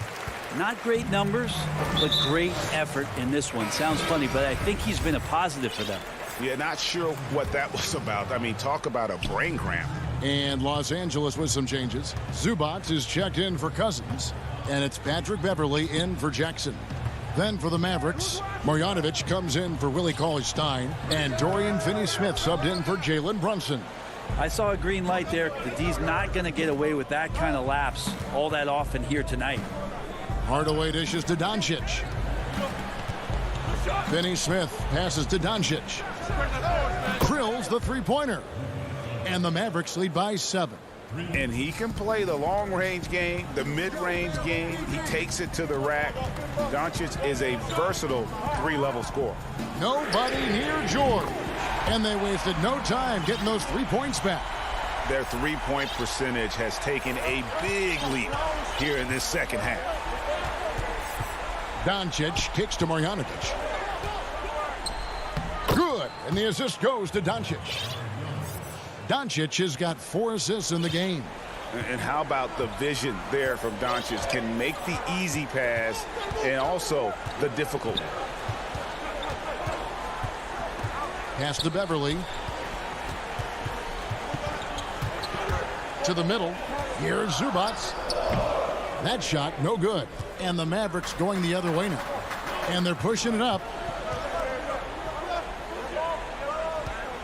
Not great numbers, but great effort in this one. Sounds funny, but I think he's been a positive for them. Yeah, not sure what that was about. I mean, talk about a brain cramp. And Los Angeles with some changes. Zubac is checked in for Cousins. And it's Patrick Beverly in for Jackson. Then for the Mavericks, Marjanovic comes in for Willie Cauley-Stein, and Dorian Finney-Smith subbed in for Jalen Brunson. I saw a green light there. The D's not going to get away with that kind of lapse all that often here tonight. Hardaway dishes to Doncic. Finney-Smith passes to Doncic. Drills the three-pointer. And the Mavericks lead by 7. And he can play the long-range game, the mid-range game. He takes it to the rack. Doncic is a versatile 3-level scorer. Nobody near George. And they wasted no time getting those 3 points back. Their three-point percentage has taken a big leap here in this second half. Doncic kicks to Marjanovic. Good, and the assist goes to Doncic. Doncic has got 4 assists in the game. And how about the vision there from Doncic? Can make the easy pass and also the difficult one. Pass to Beverly. To the middle. Here's Zubac. That shot, no good. And the Mavericks going the other way now. And they're pushing it up.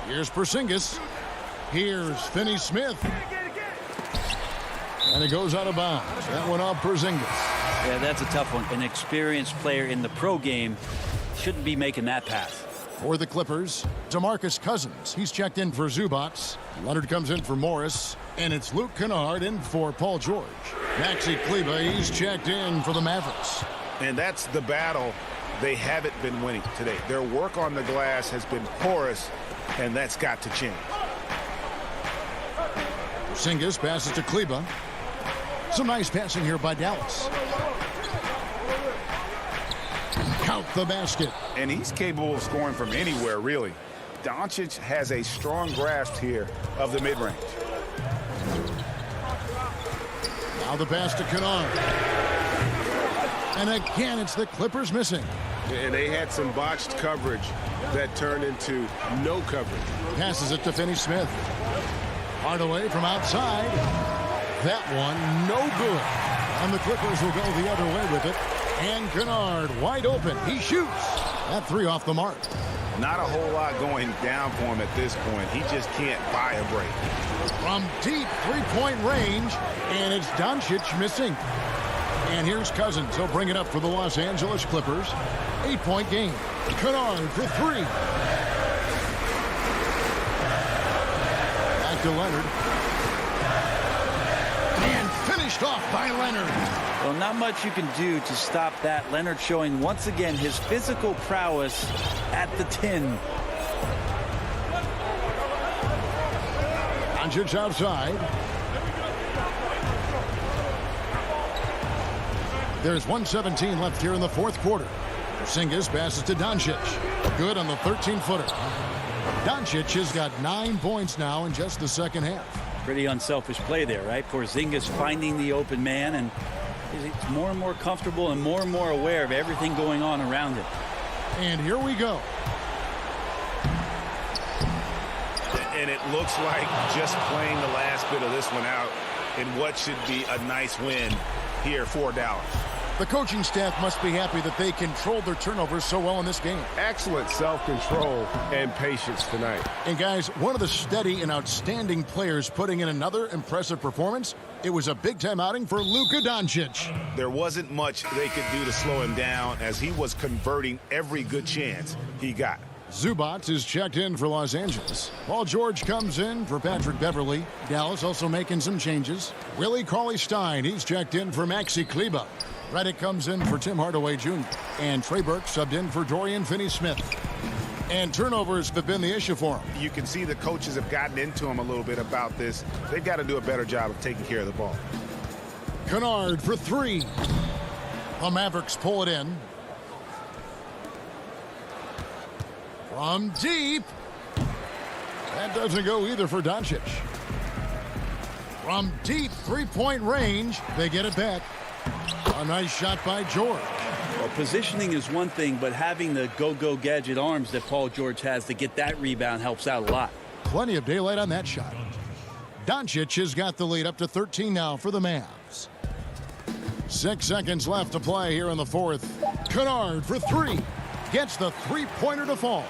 Here's Porzingis. Here's Finney-Smith. And it goes out of bounds. That one off Porzingis. Yeah, that's a tough one. An experienced player in the pro game shouldn't be making that pass. For the Clippers, DeMarcus Cousins. He's checked in for Zubac. Leonard comes in for Morris. And it's Luke Kennard in for Paul George. Maxi Kleber, he's checked in for the Mavericks. And that's the battle they haven't been winning today. Their work on the glass has been porous, and that's got to change. Porzingis passes to Kleber. Some nice passing here by Dallas. Count the basket. And he's capable of scoring from anywhere, really. Doncic has a strong grasp here of the mid-range. Now the pass to Kennard. And again, it's the Clippers missing. And they had some botched coverage that turned into no coverage. Passes it to Finney-Smith. Hardaway from outside. That one, no good. And the Clippers will go the other way with it. And Kennard wide open. He shoots. That 3 off the mark. Not a whole lot going down for him at this point. He just can't buy a break. From deep 3-point range. And it's Doncic missing. And here's Cousins. He'll bring it up for the Los Angeles Clippers. 8-point game. Kennard for 3. Back to Leonard. And finished off by Leonard. Well, not much you can do to stop that. Leonard showing once again his physical prowess at the 10. Doncic outside. There's 1:17 left here in the fourth quarter. Porzingis passes to Doncic. Good on the 13-footer. Doncic has got 9 points now in just the second half. Pretty unselfish play there, right? Porzingis finding the open man, and he's more and more comfortable and more aware of everything going on around him. And here we go. And it looks like just playing the last bit of this one out in what should be a nice win here for Dallas. The coaching staff must be happy that they controlled their turnovers so well in this game. Excellent self-control and patience tonight. And guys, one of the steady and outstanding players putting in another impressive performance. It was a big-time outing for Luka Doncic. There wasn't much they could do to slow him down as he was converting every good chance he got. Zubac is checked in for Los Angeles. Paul George comes in for Patrick Beverly. Dallas also making some changes. Willie Cauley-Stein, he's checked in for Maxi Kleber. Redick comes in for Tim Hardaway Jr. And Trey Burke subbed in for Dorian Finney-Smith. And turnovers have been the issue for him. You can see the coaches have gotten into him a little bit about this. They've got to do a better job of taking care of the ball. Kennard for 3. The Mavericks pull it in. From deep. That doesn't go either for Doncic. From deep 3-point range, they get it back. A nice shot by George. Well, positioning is one thing, but having the go-go gadget arms that Paul George has to get that rebound helps out a lot. Plenty of daylight on that shot. Doncic has got the lead up to 13 now for the Mavs. 6 seconds left to play here in the fourth. Kennard for 3. Gets the 3-pointer to fall.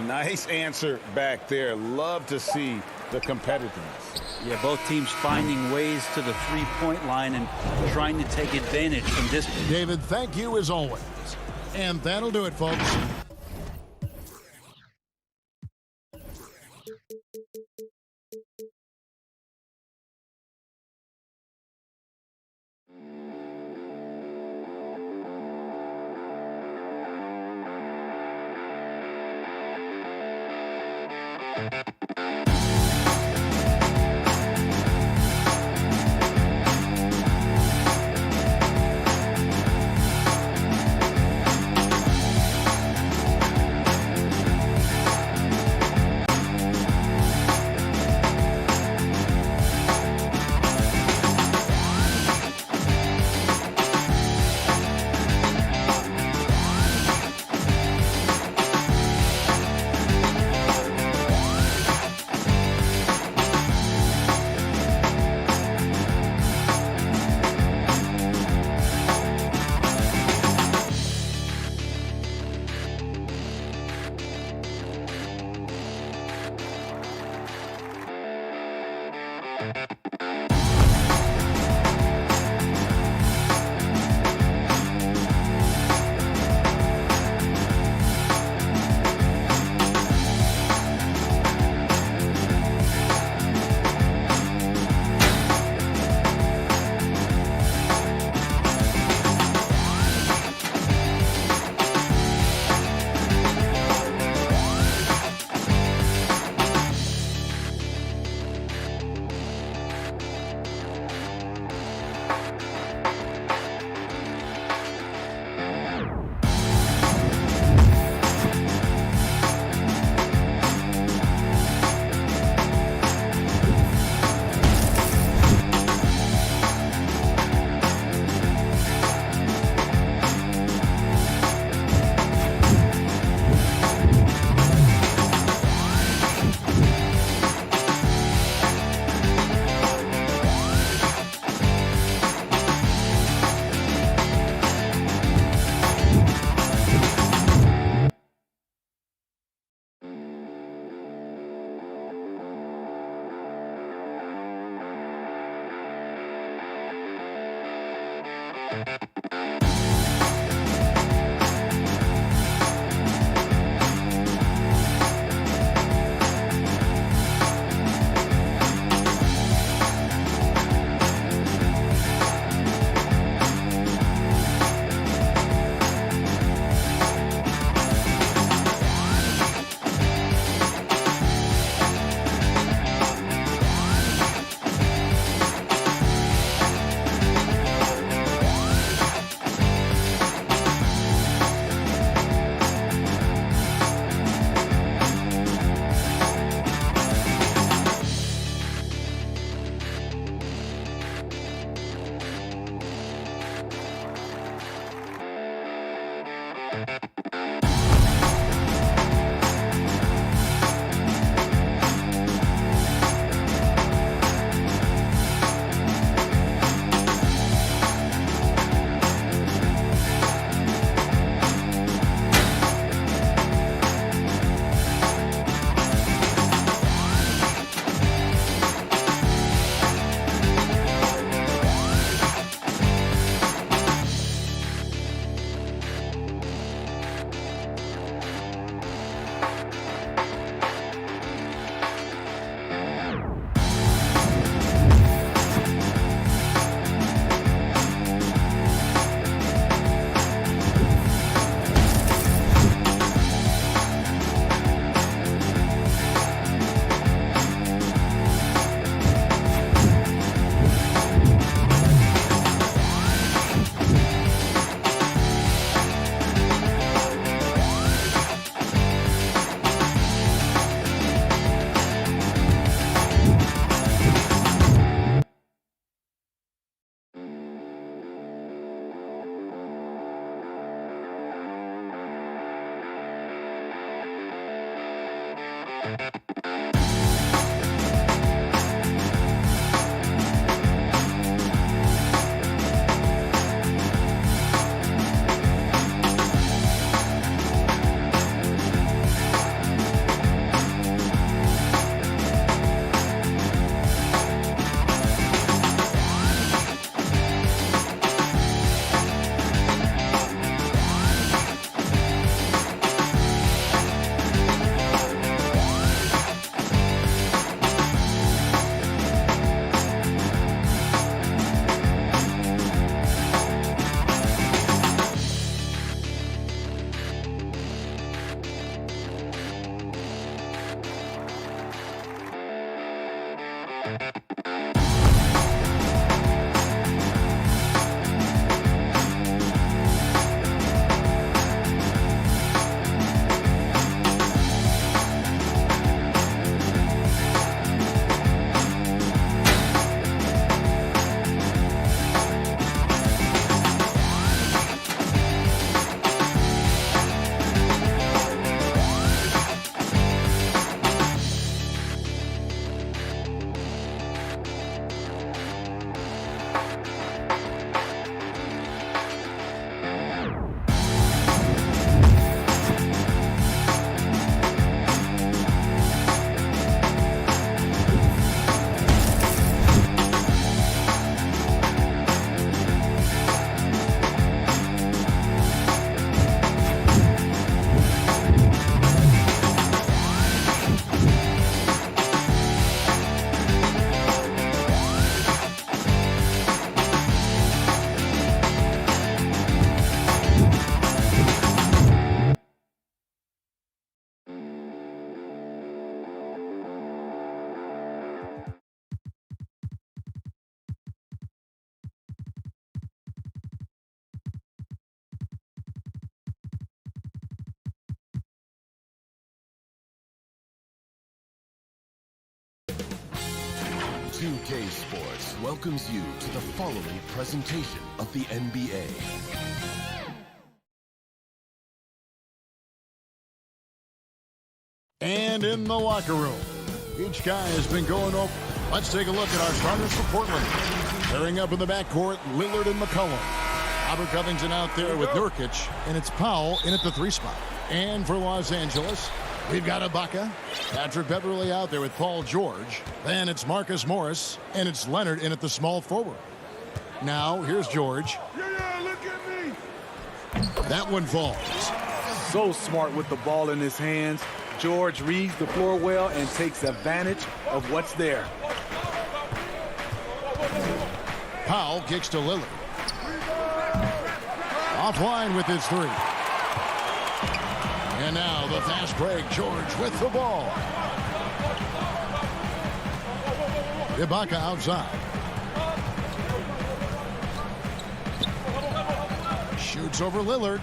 Nice answer back there. Love to see the competitiveness. Yeah, both teams finding ways to the 3-point line and trying to take advantage from distance. David, thank you as always. And that'll do it, folks. 2K Sports welcomes you to the following presentation of the NBA. And in the locker room, each guy has been going over. Let's take a look at our starters for Portland. Pairing up in the backcourt, Lillard and McCollum. Robert Covington out there with Nurkic, and it's Powell in at the 3 spot. And for Los Angeles, we've got Ibaka, Patrick Beverley out there with Paul George. Then it's Marcus Morris, and it's Leonard in at the small forward. Now, here's George. Yeah, look at me. That one falls. So smart with the ball in his hands. George reads the floor well and takes advantage of what's there. Powell kicks to Lillard. Offline with his 3. And now the fast break. George with the ball. Ibaka outside. Shoots over Lillard.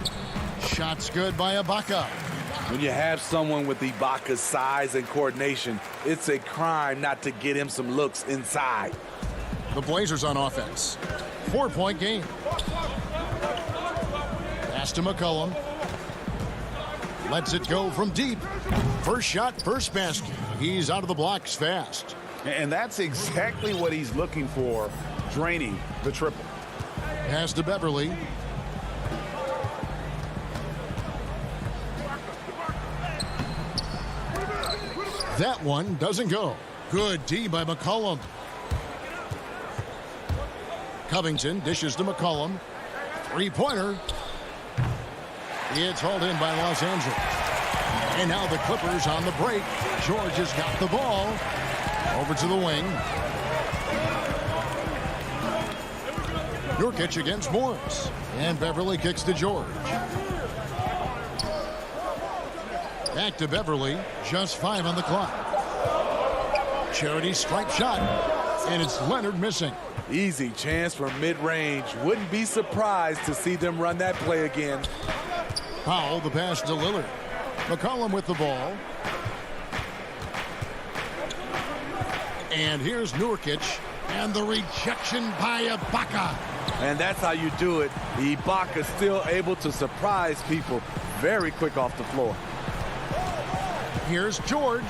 Shot's good by Ibaka. When you have someone with Ibaka's size and coordination, it's a crime not to get him some looks inside. The Blazers on offense. 4-point game. Pass to McCollum. Lets it go from deep. First shot, first basket. He's out of the blocks fast. And that's exactly what he's looking for, draining the triple. Pass to Beverley. That one doesn't go. Good D by McCollum. Covington dishes to McCollum. 3-pointer. It's hauled in by Los Angeles. And now the Clippers on the break. George has got the ball. Over to the wing. Nurkic against Morris. And Beverley kicks to George. Back to Beverley. Just 5 on the clock. Charity stripe shot. And it's Leonard missing. Easy chance from mid-range. Wouldn't be surprised to see them run that play again. Powell, the pass to Lillard. McCollum with the ball. And here's Nurkic. And the rejection by Ibaka. And that's how you do it. Ibaka still able to surprise people very quick off the floor. Here's George.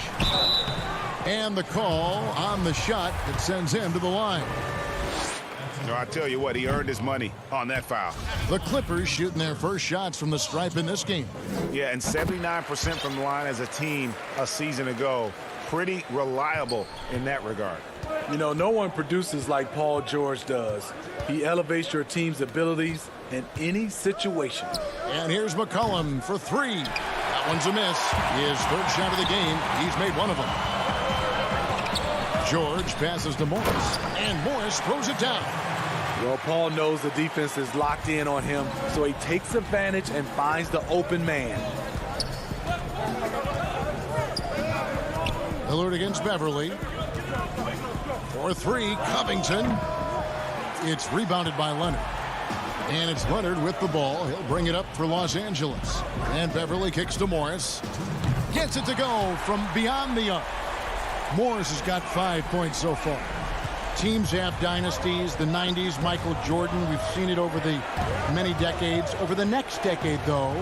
And the call on the shot that sends him to the line. No, I tell you what, he earned his money on that foul. The Clippers shooting their first shots from the stripe in this game. Yeah, and 79% from the line as a team a season ago. Pretty reliable in that regard. You know, no one produces like Paul George does. He elevates your team's abilities in any situation. And here's McCollum for 3. That one's a miss. His 3rd shot of the game. He's made one of them. George passes to Morris. And Morris throws it down. Well, Paul knows the defense is locked in on him, so he takes advantage and finds the open man. Lillard against Beverley. For 3, Covington. It's rebounded by Leonard. And it's Leonard with the ball. He'll bring it up for Los Angeles. And Beverley kicks to Morris. Gets it to go from beyond the arc. Morris has got 5 points so far. Teams have dynasties. The 90s, Michael Jordan. We've seen it over the many decades. Over the next decade, though,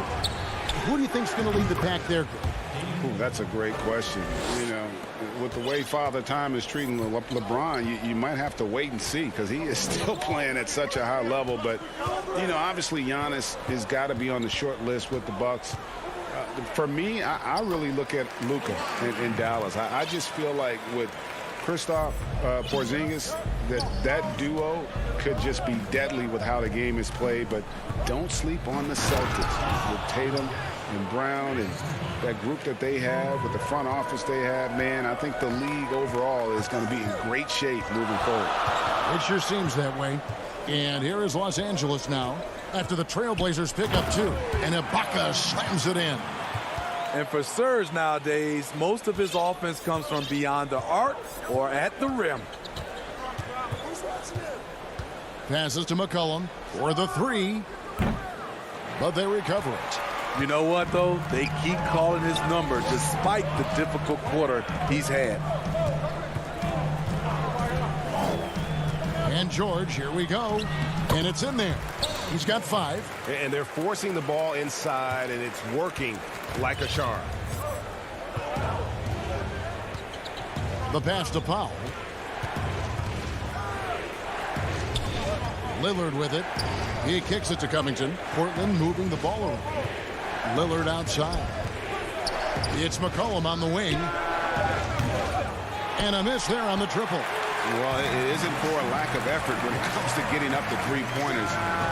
who do you think's going to lead the pack there? Ooh, that's a great question. You know, with the way Father Time is treating LeBron, you might have to wait and see because he is still playing at such a high level. But, you know, obviously Giannis has got to be on the short list with the Bucks. For me, I really look at Luka in Dallas. I just feel like with Kristaps Porzingis, that duo could just be deadly with how the game is played. But don't sleep on the Celtics with Tatum and Brown and that group that they have with the front office they have. Man, I think the league overall is going to be in great shape moving forward. It sure seems that way. And here is Los Angeles now after the Trailblazers pick up 2. And Ibaka slams it in. And for Serge nowadays, most of his offense comes from beyond the arc or at the rim. Passes to McCollum for the 3. But they recover it. You know what, though? They keep calling his number despite the difficult quarter he's had. And George, here we go. And it's in there. He's got 5. And they're forcing the ball inside, and it's working like a charm. The pass to Powell. Lillard with it. He kicks it to Covington. Portland moving the ball around. Lillard outside. It's McCollum on the wing. And a miss there on the triple. Well, it isn't for a lack of effort when it comes to getting up the three-pointers,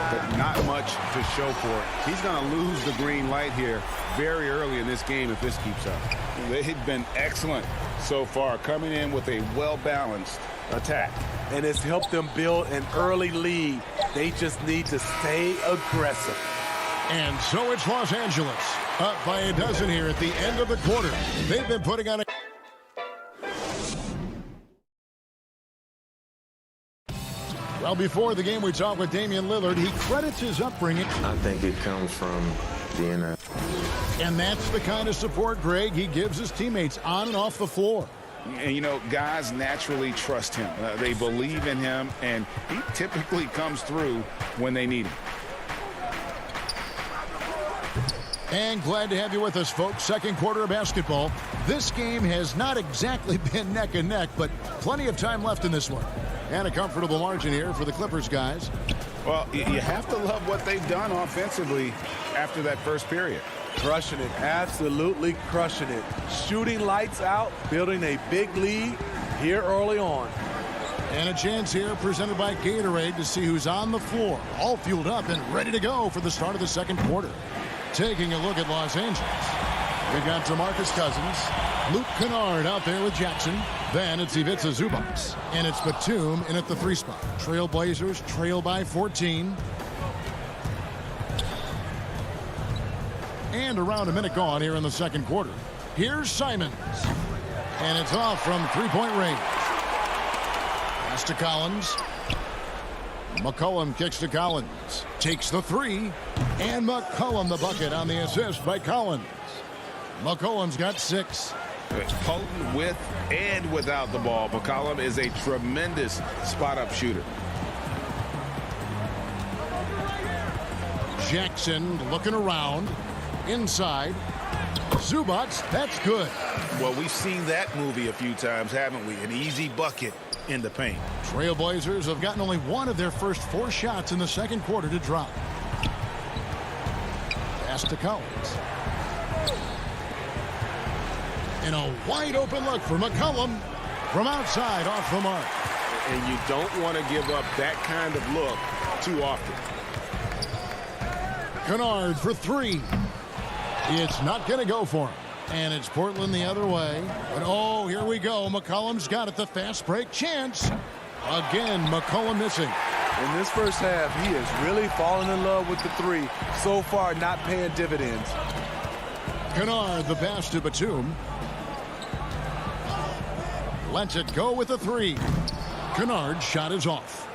but not much to show for it. He's going to lose the green light here very early in this game if this keeps up. They've been excellent so far, coming in with a well-balanced attack. And it's helped them build an early lead. They just need to stay aggressive. And so it's Los Angeles, up by a dozen here at the end of the quarter. They've been putting on a... Well, before the game, we talked with Damian Lillard. He credits his upbringing. I think it comes from being a... And that's the kind of support, Greg, he gives his teammates on and off the floor. And, you know, guys naturally trust him. They believe in him, and he typically comes through when they need him. And glad to have you with us, folks. Second quarter of basketball. This game has not exactly been neck and neck, but plenty of time left in this one. And a comfortable margin here for the Clippers, guys. Well, you have to love what they've done offensively after that first period. Crushing it, absolutely crushing it. Shooting lights out, building a big lead here early on. And a chance here presented by Gatorade to see who's on the floor, all fueled up and ready to go for the start of the second quarter. Taking a look at Los Angeles. We've got DeMarcus Cousins, Luke Kennard out there with Jackson. Then it's Ivica Zubac. And it's Batum in at the 3 spot. Trailblazers trail by 14. And around a minute gone here in the second quarter. Here's Simons. And it's off from three-point range. Pass to Collins. McCollum kicks to Collins. Takes the 3. And McCollum the bucket on the assist by Collins. McCollum's got 6. Potent with and without the ball. McCollum is a tremendous spot-up shooter. Jackson looking around. Inside. Zubac, that's good. Well, we've seen that movie a few times, haven't we? An easy bucket in the paint. Trailblazers have gotten only one of their first 4 shots in the second quarter to drop. Pass to Collins. And a wide open look for McCollum from outside off the mark. And you don't want to give up that kind of look too often. Kennard for 3. It's not going to go for him. And it's Portland the other way. But oh, here we go. McCollum's got it. The fast break chance. Again, McCollum missing. In this first half, he is really falling in love with the 3. So far, not paying dividends. Kennard, the pass to Batum. Lets it go with the 3. Kennard's shot is off.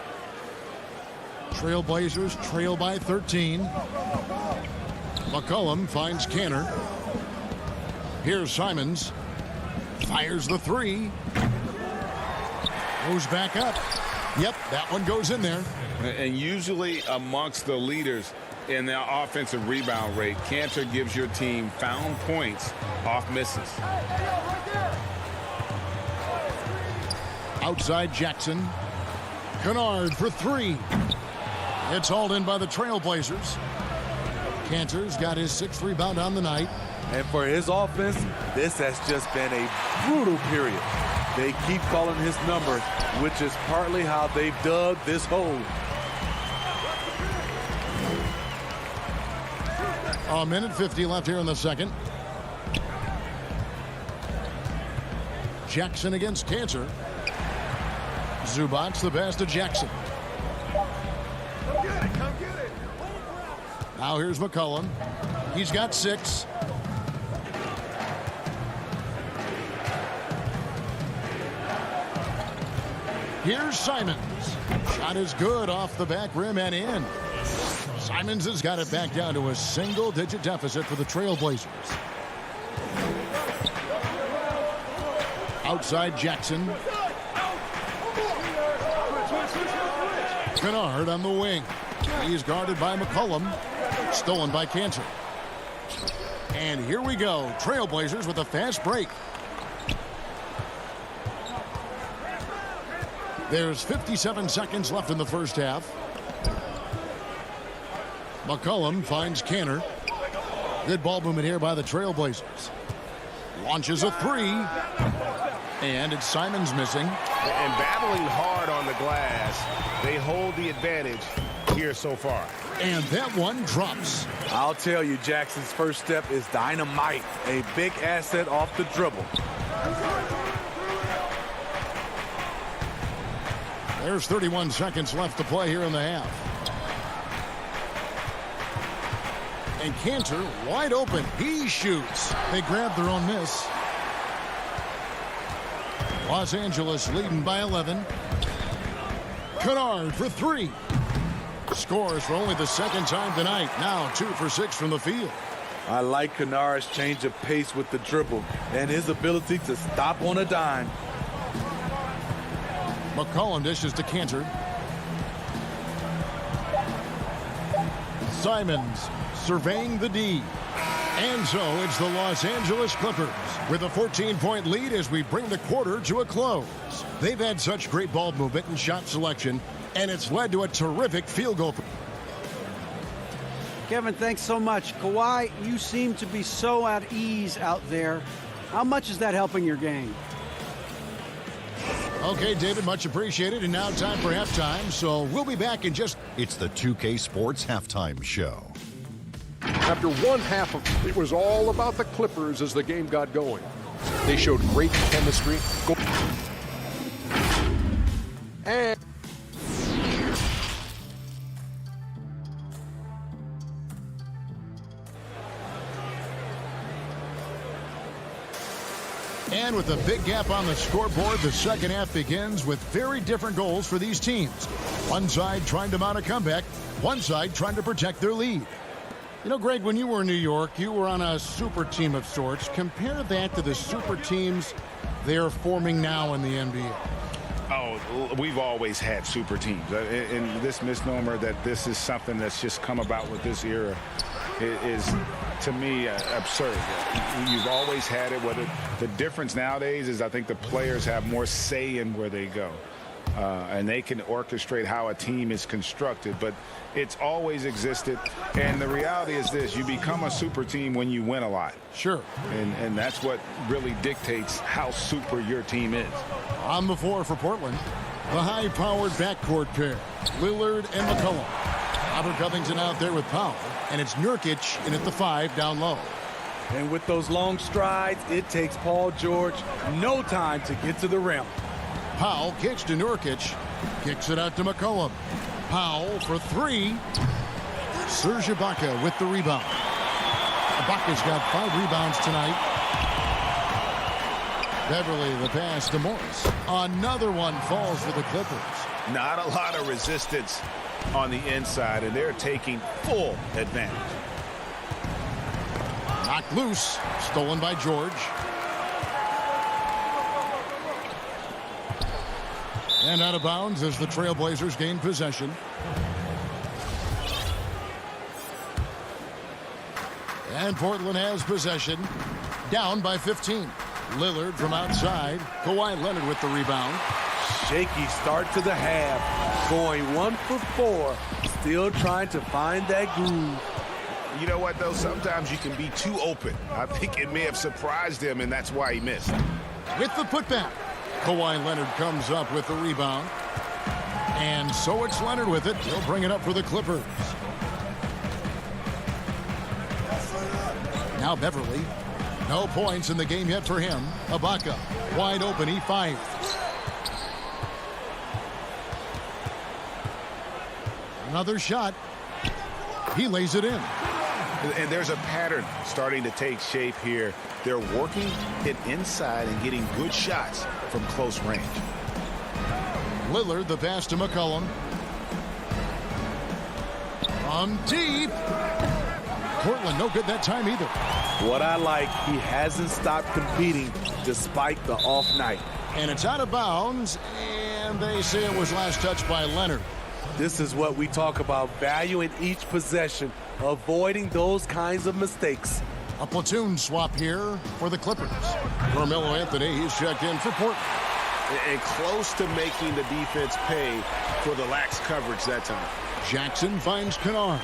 Trailblazers trail by 13. McCollum finds Canner. Here's Simons. Fires the 3. Goes back up. Yep, that one goes in there. And usually amongst the leaders in the offensive rebound rate, Cantor gives your team found points off misses. Outside Jackson. Kennard for 3. It's hauled in by the Trailblazers. Cantor's got his 6th rebound on the night. And for his offense, this has just been a brutal period. They keep calling his number, which is partly how they've dug this hole. A minute 50 left here in the second. Jackson against Cantor. Zubac the pass to Jackson. Now here's McCollum. He's got 6. Here's Simons. Shot is good off the back rim and in. Simons has got it back down to a single-digit deficit for the Trailblazers. Outside Jackson. Kennard on the wing. He's guarded by McCollum. Stolen by Cantor. And here we go. Trailblazers with a fast break. There's 57 seconds left in the first half. McCollum finds Cantor. Good ball movement here by the Trailblazers. Launches a three. And it's Simons missing. And battling hard on the glass, they hold the advantage here so far. And that one drops. I'll tell you, Jackson's first step is dynamite. A big asset off the dribble. There's 31 seconds left to play here in the half. And Cantor wide open. He shoots. They grab their own miss. Los Angeles leading by 11. Kennard for three. Scores for only the second time tonight. Now 2 for 6 from the field. I like Kennard's change of pace with the dribble and his ability to stop on a dime. McCollum dishes to Cantor. Simons surveying the D. And so it's the Los Angeles Clippers with a 14-point lead as we bring the quarter to a close. They've had such great ball movement and shot selection, and it's led to a terrific field goal. Kevin, thanks so much. Kawhi, you seem to be so at ease out there. How much is that helping your game? Okay, David, much appreciated. And now time for halftime, so we'll be back in just... It's the 2K Sports Halftime Show. After one half of it was all about the Clippers as the game got going. They showed great chemistry. And with a big gap on the scoreboard, the second half begins with very different goals for these teams. One side trying to mount a comeback, one side trying to protect their lead. You know, Greg, when you were in New York, you were on a super team of sorts. Compare that to the super teams they're forming now in the NBA. Oh, we've always had super teams. And this misnomer that this is something that's just come about with this era is, to me, absurd. You've always had it. The difference nowadays is I think the players have more say in where they go. And they can orchestrate how a team is constructed. But it's always existed. And the reality is this. You become a super team when you win a lot. Sure. And that's what really dictates how super your team is. On the floor for Portland, the high-powered backcourt pair, Lillard and McCollum. Robert Covington out there with Powell. And it's Nurkic in at the 5 down low. And with those long strides, it takes Paul George no time to get to the rim. Powell kicks to Nurkic. Kicks it out to McCollum. Powell for three. Serge Ibaka with the rebound. Ibaka's got 5 rebounds tonight. Beverly the pass to Morris. Another one falls for the Clippers. Not a lot of resistance on the inside, and they're taking full advantage. Knocked loose. Stolen by George. And out of bounds as the Trailblazers gain possession. And Portland has possession. Down by 15. Lillard from outside. Kawhi Leonard with the rebound. Shaky start to the half. Going 1 for 4. Still trying to find that groove. You know what, though? Sometimes you can be too open. I think it may have surprised him, and that's why he missed. With the putback. Kawhi Leonard comes up with the rebound. And so it's Leonard with it. He'll bring it up for the Clippers. Now Beverly. No points in the game yet for him. Ibaka wide open. He fires. Another shot. He lays it in. And there's a pattern starting to take shape here. They're working it inside and getting good shots from close range. Lillard, the pass to McCollum. From deep. Portland, no good that time either. What I like, he hasn't stopped competing despite the off night. And it's out of bounds, and they say it was last touched by Leonard. This is what we talk about, valuing each possession, avoiding those kinds of mistakes. A platoon swap here for the Clippers. Carmelo Anthony, he's checked in for Portland. And close to making the defense pay for the lax coverage that time. Jackson finds Kennard.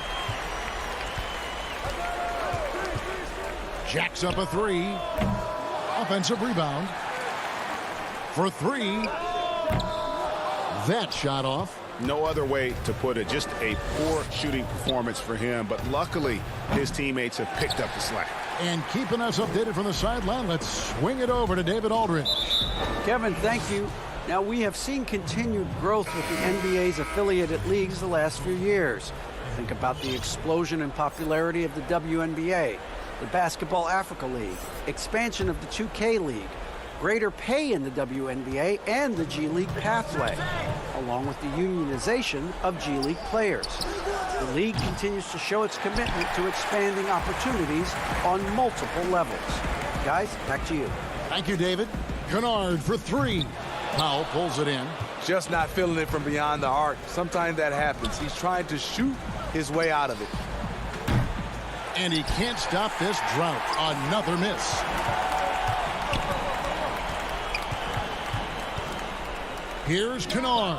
Jacks up a three. Offensive rebound. For three. That shot off. No other way to put it. Just a poor shooting performance for him. But luckily, his teammates have picked up the slack. And keeping us updated from the sideline, let's swing it over to David Aldridge. Kevin, thank you. Now, we have seen continued growth with the NBA's affiliated leagues the last few years. Think about the explosion in popularity of the WNBA, the Basketball Africa League, expansion of the 2K League, greater pay in the WNBA and the G League pathway, along with the unionization of G League players. The league continues to show its commitment to expanding opportunities on multiple levels. Guys, back to you. Thank you, David. Kennard for three. Powell pulls it in. Just not feeling it from beyond the arc. Sometimes that happens. He's trying to shoot his way out of it. And he can't stop this drought. Another miss. Here's Kennard.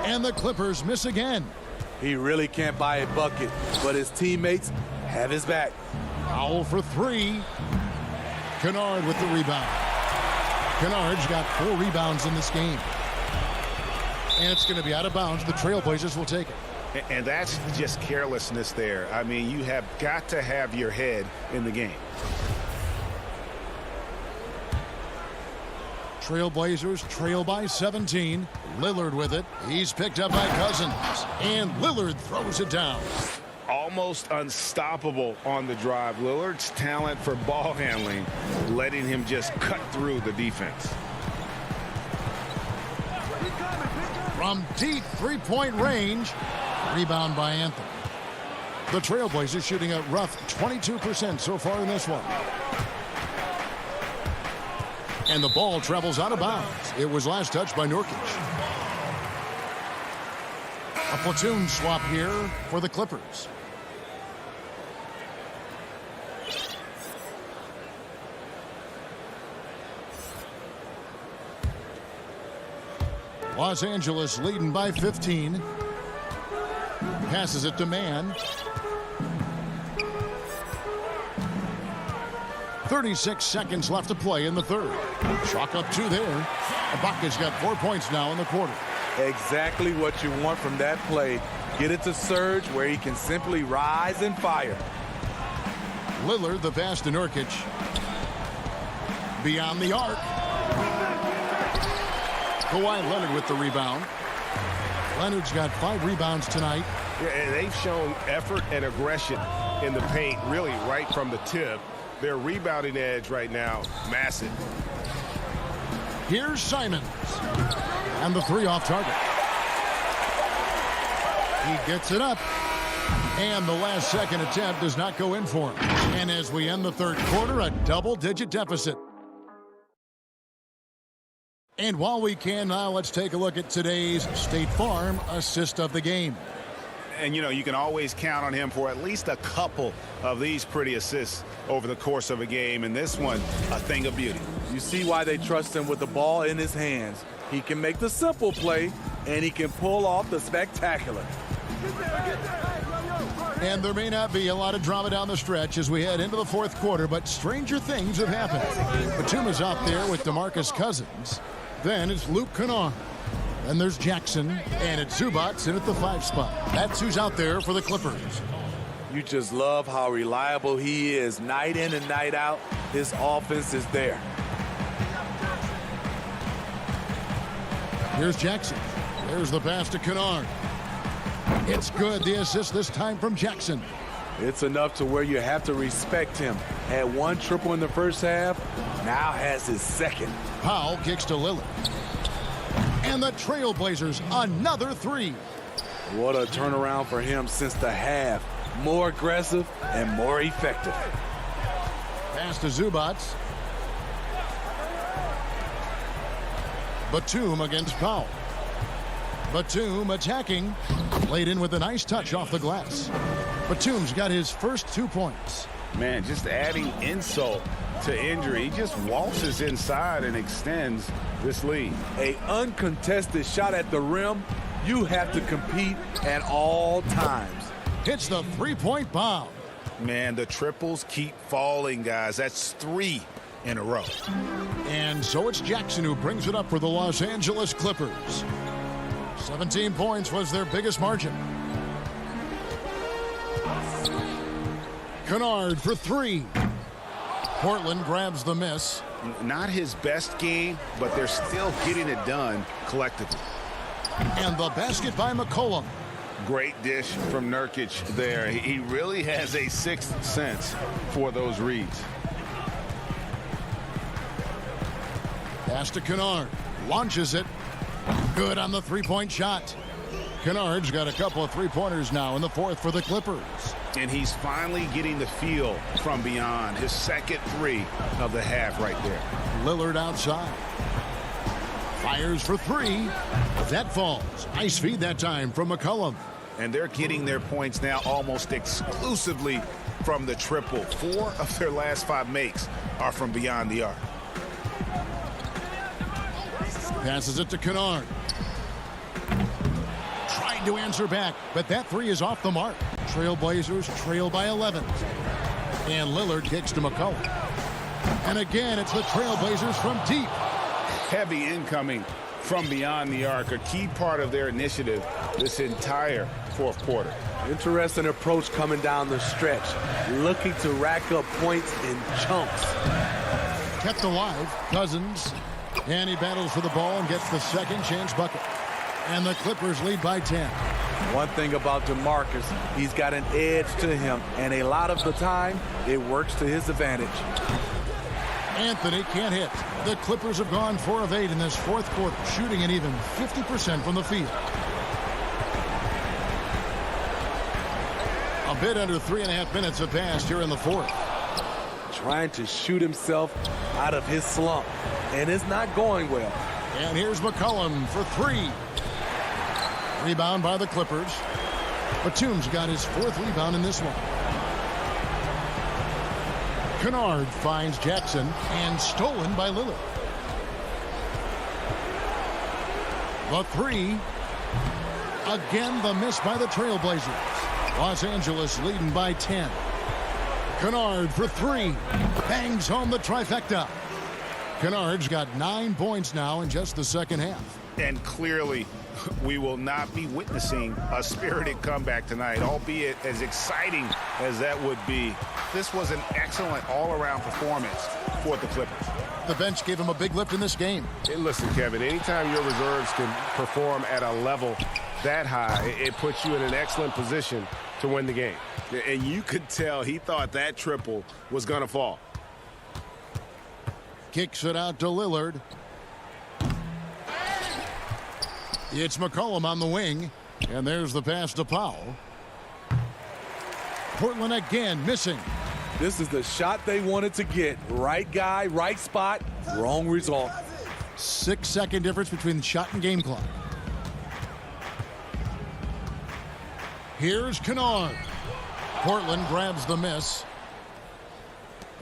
And the Clippers miss again. He really can't buy a bucket, but his teammates have his back. Powell for three. Kennard with the rebound. Kennard's got 4 rebounds in this game. And it's going to be out of bounds. The Trailblazers will take it. And that's just carelessness there. I mean, you have got to have your head in the game. Trailblazers trail by 17. Lillard with it. He's picked up by Cousins. And Lillard throws it down. Almost unstoppable on the drive. Lillard's talent for ball handling, letting him just cut through the defense. From deep three-point range. Rebound by Anthony. The Trailblazers shooting a rough 22% so far in this one. And the ball travels out of bounds. It was last touched by Nurkic. A platoon swap here for the Clippers. Los Angeles leading by 15. Passes it to Mann. 36 seconds left to play in the third. Chalk up 2 there. Ibaka's got 4 points now in the quarter. Exactly what you want from that play. Get it to Serge where he can simply rise and fire. Lillard, the pass to Nurkic. Beyond the arc. Kawhi Leonard with the rebound. Leonard's got 5 rebounds tonight. Yeah, and they've shown effort and aggression in the paint, really right from the tip. Their rebounding edge right now, massive. Here's Simons. And the 3 off target. He gets it up. And the last second attempt does not go in for him. And as we end the third quarter, a double-digit deficit. And while we can now, let's take a look at today's State Farm assist of the game. And, you know, you can always count on him for at least a couple of these pretty assists over the course of a game. And this one, a thing of beauty. You see why they trust him with the ball in his hands. He can make the simple play, and he can pull off the spectacular. And there may not be a lot of drama down the stretch as we head into the fourth quarter, but stranger things have happened. Batuma's out there with DeMarcus Cousins. Then it's Luke Kennard. Then there's Jackson, and it's Zubats in at the 5 spot. That's who's out there for the Clippers. You just love how reliable he is. Night in and night out, his offense is there. Here's Jackson. There's the pass to Kennard. It's good. The assist this time from Jackson. It's enough to where you have to respect him. Had 1 triple in the first half, now has his second. Powell kicks to Lillard. And the Trailblazers, another 3. What a turnaround for him since the half. More aggressive and more effective. Pass to Zubats. Batum against Powell. Batum attacking. Laid in with a nice touch off the glass. Batum's got his first 2 points. Man, just adding insult to injury. He just waltzes inside and extends this lead. An uncontested shot at the rim, you have to compete at all times. Hits the three-point bomb. Man, the triples keep falling, guys. That's 3 in a row. And so it's Jackson who brings it up for the Los Angeles Clippers. 17 points was their biggest margin. Kennard for 3. Portland grabs the miss. Not his best game, but they're still getting it done collectively. And the basket by McCollum. Great dish from Nurkic there. He really has a sixth sense for those reads. Pass to Kennard. Launches it. Good on the three-point shot. Kennard's got a couple of three-pointers now in the fourth for the Clippers. And he's finally getting the feel from beyond. His second 3 of the half right there. Lillard outside. Fires for 3. That falls. Nice feed that time from McCollum. And they're getting their points now almost exclusively from the triple. 4 of their last 5 makes are from beyond the arc. Passes it to Kennard. Tried to answer back, but that 3 is off the mark. Trailblazers trail by 11. And Lillard kicks to McCollum. And again, it's the Trailblazers from deep. Heavy incoming from beyond the arc, a key part of their initiative this entire fourth quarter. Interesting approach coming down the stretch, looking to rack up points in chunks. Kept alive, Cousins. And he battles for the ball and gets the second chance bucket. And the Clippers lead by 10. One thing about DeMarcus, he's got an edge to him, and a lot of the time, it works to his advantage. Anthony can't hit. The Clippers have gone 4 of 8 in this fourth quarter, shooting an even 50% from the field. A bit under 3.5 minutes have passed here in the fourth. Trying to shoot himself out of his slump, and it's not going well. And here's McCollum for 3. Rebound by the Clippers. Batum's got his 4th rebound in this one. Kennard finds Jackson and stolen by Lillard. The 3. Again, the miss by the Trailblazers. Los Angeles leading by 10. Kennard for 3. Bangs home the trifecta. Kennard's got 9 points now in just the second half. And clearly, we will not be witnessing a spirited comeback tonight, albeit as exciting as that would be. This was an excellent all-around performance for the Clippers. The bench gave him a big lift in this game. Hey, listen, Kevin, anytime your reserves can perform at a level that high, it puts you in an excellent position to win the game. And you could tell he thought that triple was going to fall. Kicks it out to Lillard. It's McCollum on the wing. And there's the pass to Powell. Portland again missing. This is the shot they wanted to get. Right guy, right spot, wrong result. 6-second difference between the shot and game clock. Here's Kennard. Portland grabs the miss.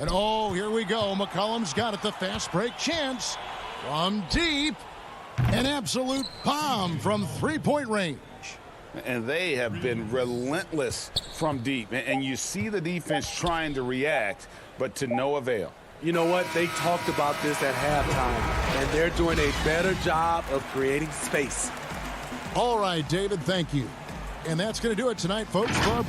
And oh, here we go. McCollum's got it. The fast break chance from deep. An absolute bomb from three-point range. And they have been relentless from deep. And you see the defense trying to react, but to no avail. You know what? They talked about this at halftime, and they're doing a better job of creating space. All right, David, thank you. And that's going to do it tonight, folks, for our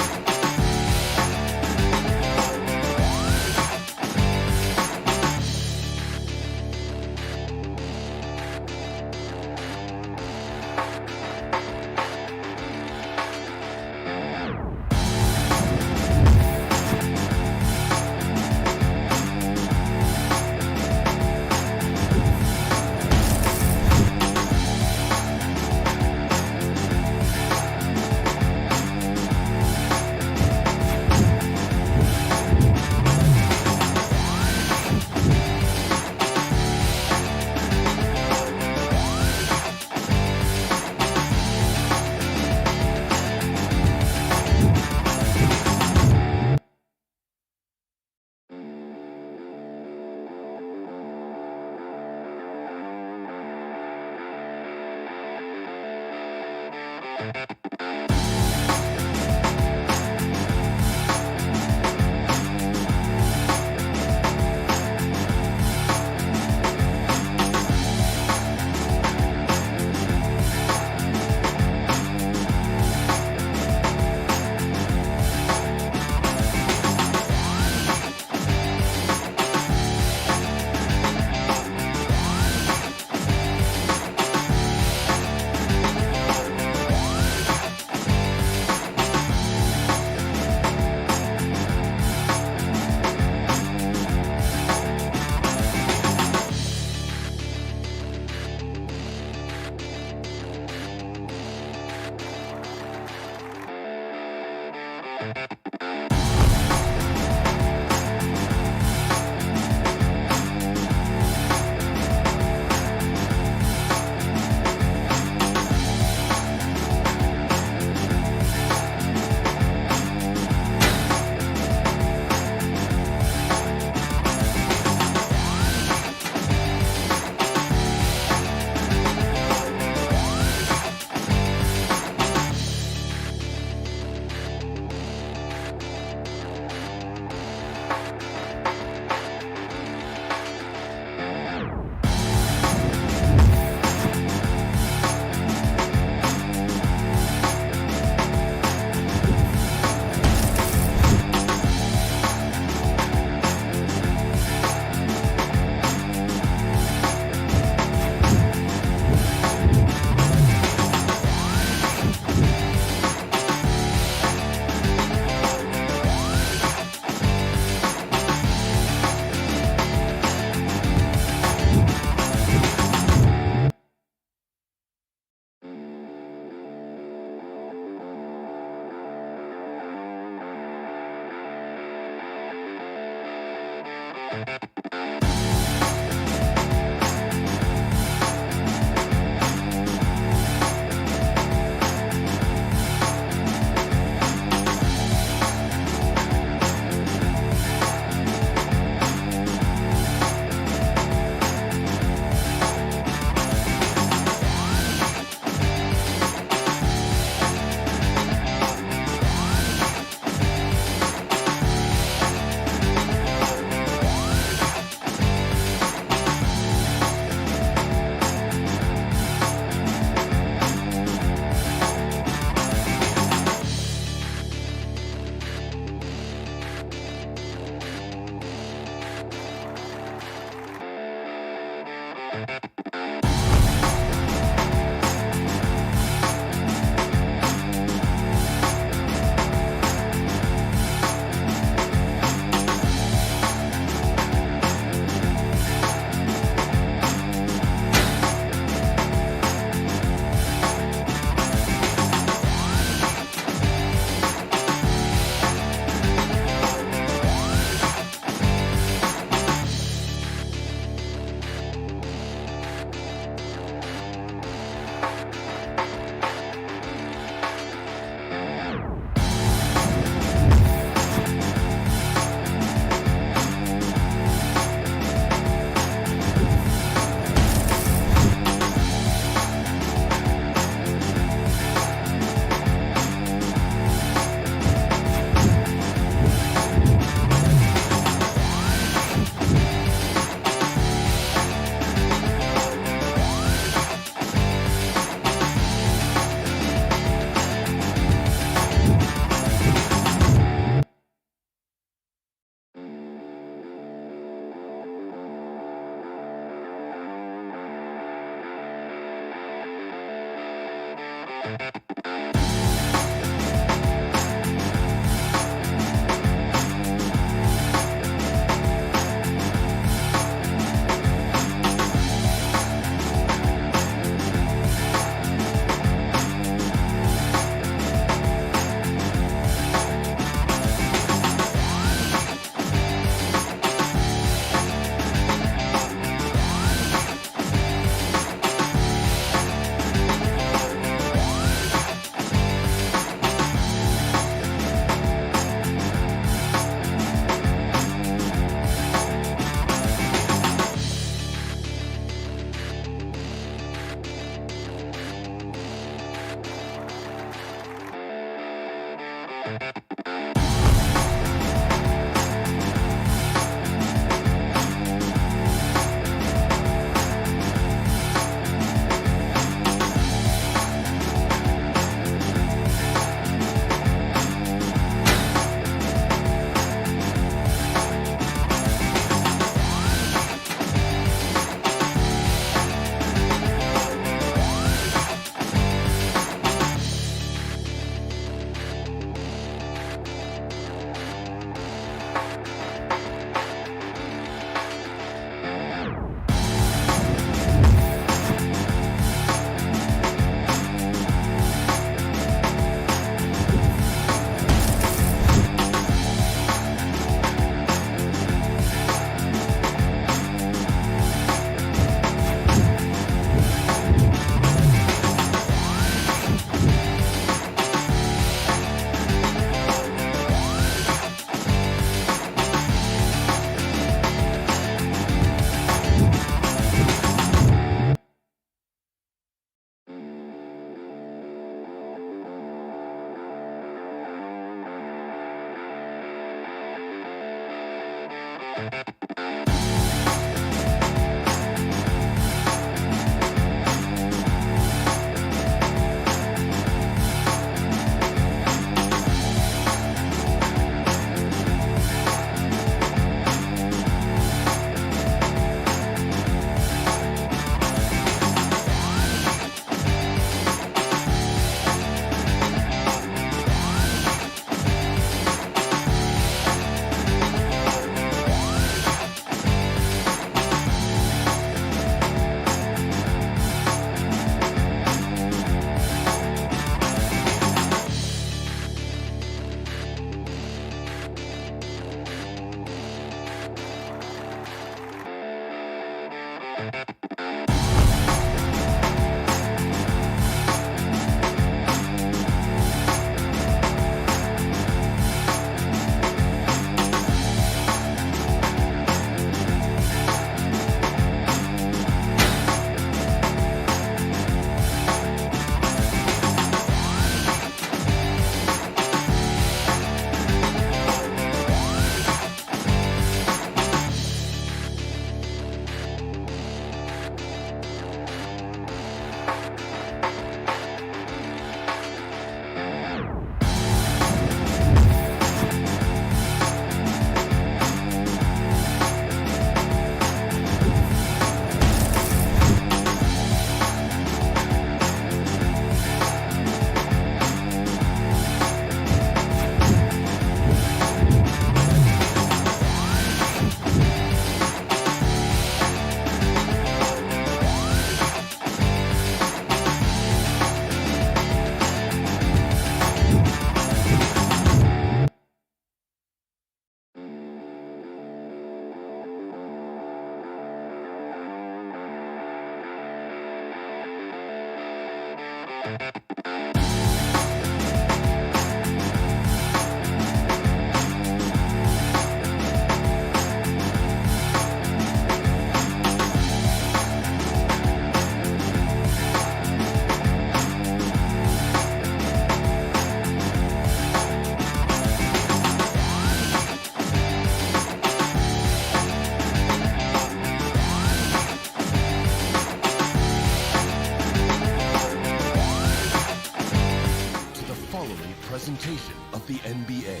Presentation of the NBA.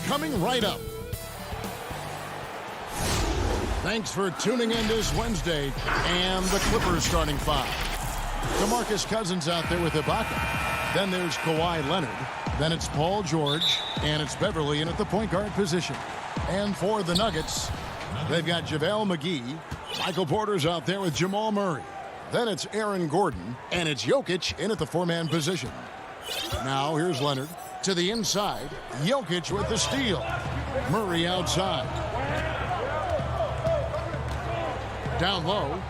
Coming right up. Thanks for tuning in this Wednesday. And the Clippers starting five. DeMarcus Cousins out there with Ibaka. Then there's Kawhi Leonard. Then it's Paul George. And it's Beverly in at the point guard position. And for the Nuggets, they've got JaVale McGee. Michael Porter's out there with Jamal Murray. Then it's Aaron Gordon. And it's Jokic in at the four-man position. Now here's Leonard to the inside. Jokic with the steal. Murray outside. Down low.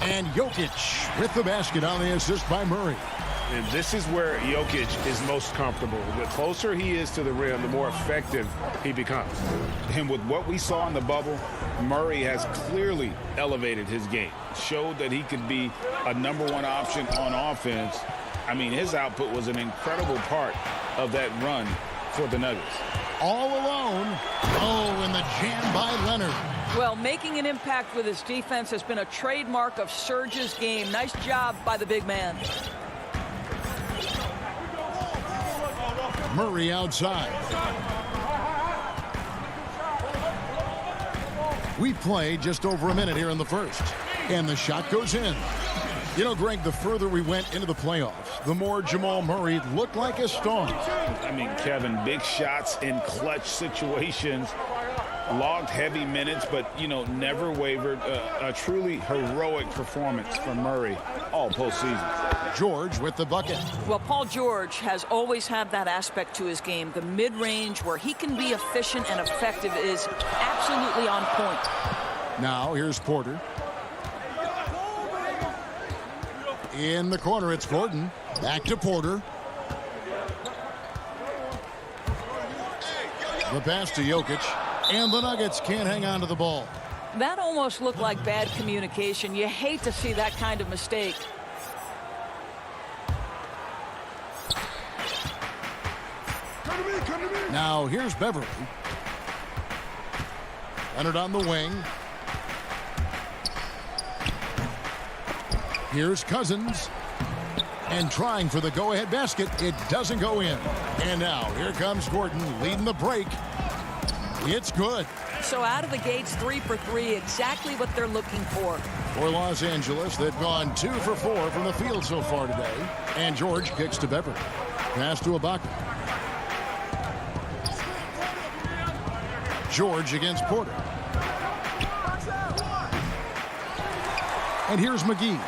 And Jokic with the basket on the assist by Murray. And this is where Jokic is most comfortable. The closer he is to the rim, the more effective he becomes. And with what we saw in the bubble, Murray has clearly elevated his game. Showed that he could be a #1 option on offense. I mean, his output was an incredible part of that run for the Nuggets. All alone. Oh, and the jam by Leonard. Well, making an impact with his defense has been a trademark of Serge's game. Nice job by the big man. Murray outside. We play just over a minute here in the first. And the shot goes in. You know, Greg, the further we went into the playoffs, the more Jamal Murray looked like a star. I mean, Kevin, big shots in clutch situations. Logged heavy minutes, but, you know, never wavered. A truly heroic performance from Murray all postseason. George with the bucket. Well, Paul George has always had that aspect to his game. The mid-range where he can be efficient and effective is absolutely on point. Now here's Porter. In the corner, it's Gordon. Back to Porter. The pass to Jokic. And the Nuggets can't hang on to the ball. That almost looked like bad communication. You hate to see that kind of mistake. Now here's Beverly. Leonard on the wing. Here's Cousins. And trying for the go-ahead basket. It doesn't go in. And now here comes Gordon leading the break. It's good. So out of the gates, 3 for 3, exactly what they're looking for. For Los Angeles, they've gone 2 for 4 from the field so far today. And George kicks to Beverly. Pass to Ibaka. George against Porter. And here's McGee.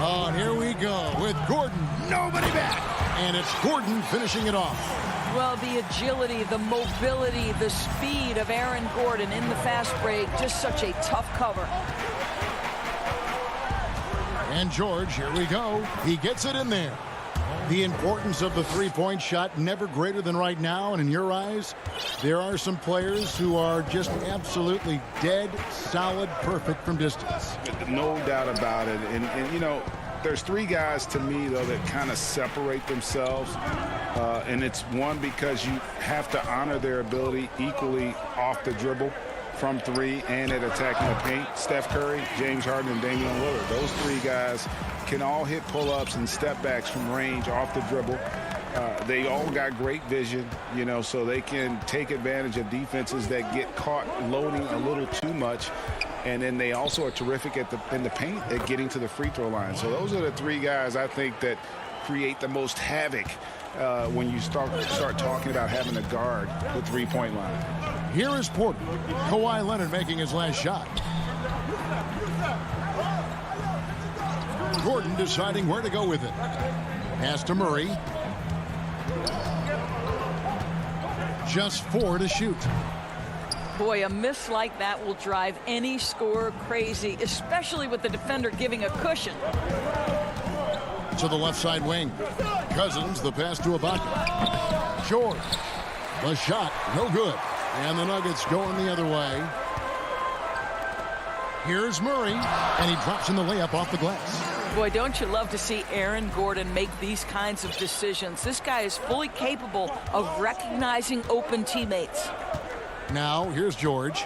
Oh, and here we go with Gordon. Nobody back. And it's Gordon finishing it off. Well, the agility, the mobility, the speed of Aaron Gordon in the fast break, just such a tough cover. And George, here we go. He gets it in there. The importance of the three-point shot never greater than right now. And in your eyes, there are some players who are just absolutely dead, solid, perfect from distance. No doubt about it. And you know, there's 3 guys to me, though, that kind of separate themselves. And it's one, because you have to honor their ability equally off the dribble, from 3, and at attacking the paint. Steph Curry, James Harden, and Damian Lillard. Those 3 guys can all hit pull-ups and step-backs from range off the dribble. They all got great vision, you know, so they can take advantage of defenses that get caught loading a little too much. And then they also are terrific in the paint at getting to the free throw line. So those are the 3 guys I think that create the most havoc when you start talking about having a guard the three-point line. Here is Porter. Kawhi Leonard making his last shot. Gordon deciding where to go with it. Pass to Murray. Just 4 to shoot. Boy, a miss like that will drive any scorer crazy, especially with the defender giving a cushion. To the left side wing. Cousins, the pass to Ibaka. George. The shot, no good. And the Nuggets going the other way. Here's Murray, and he drops in the layup off the glass. Boy, don't you love to see Aaron Gordon make these kinds of decisions. This guy is fully capable of recognizing open teammates. Now, here's George.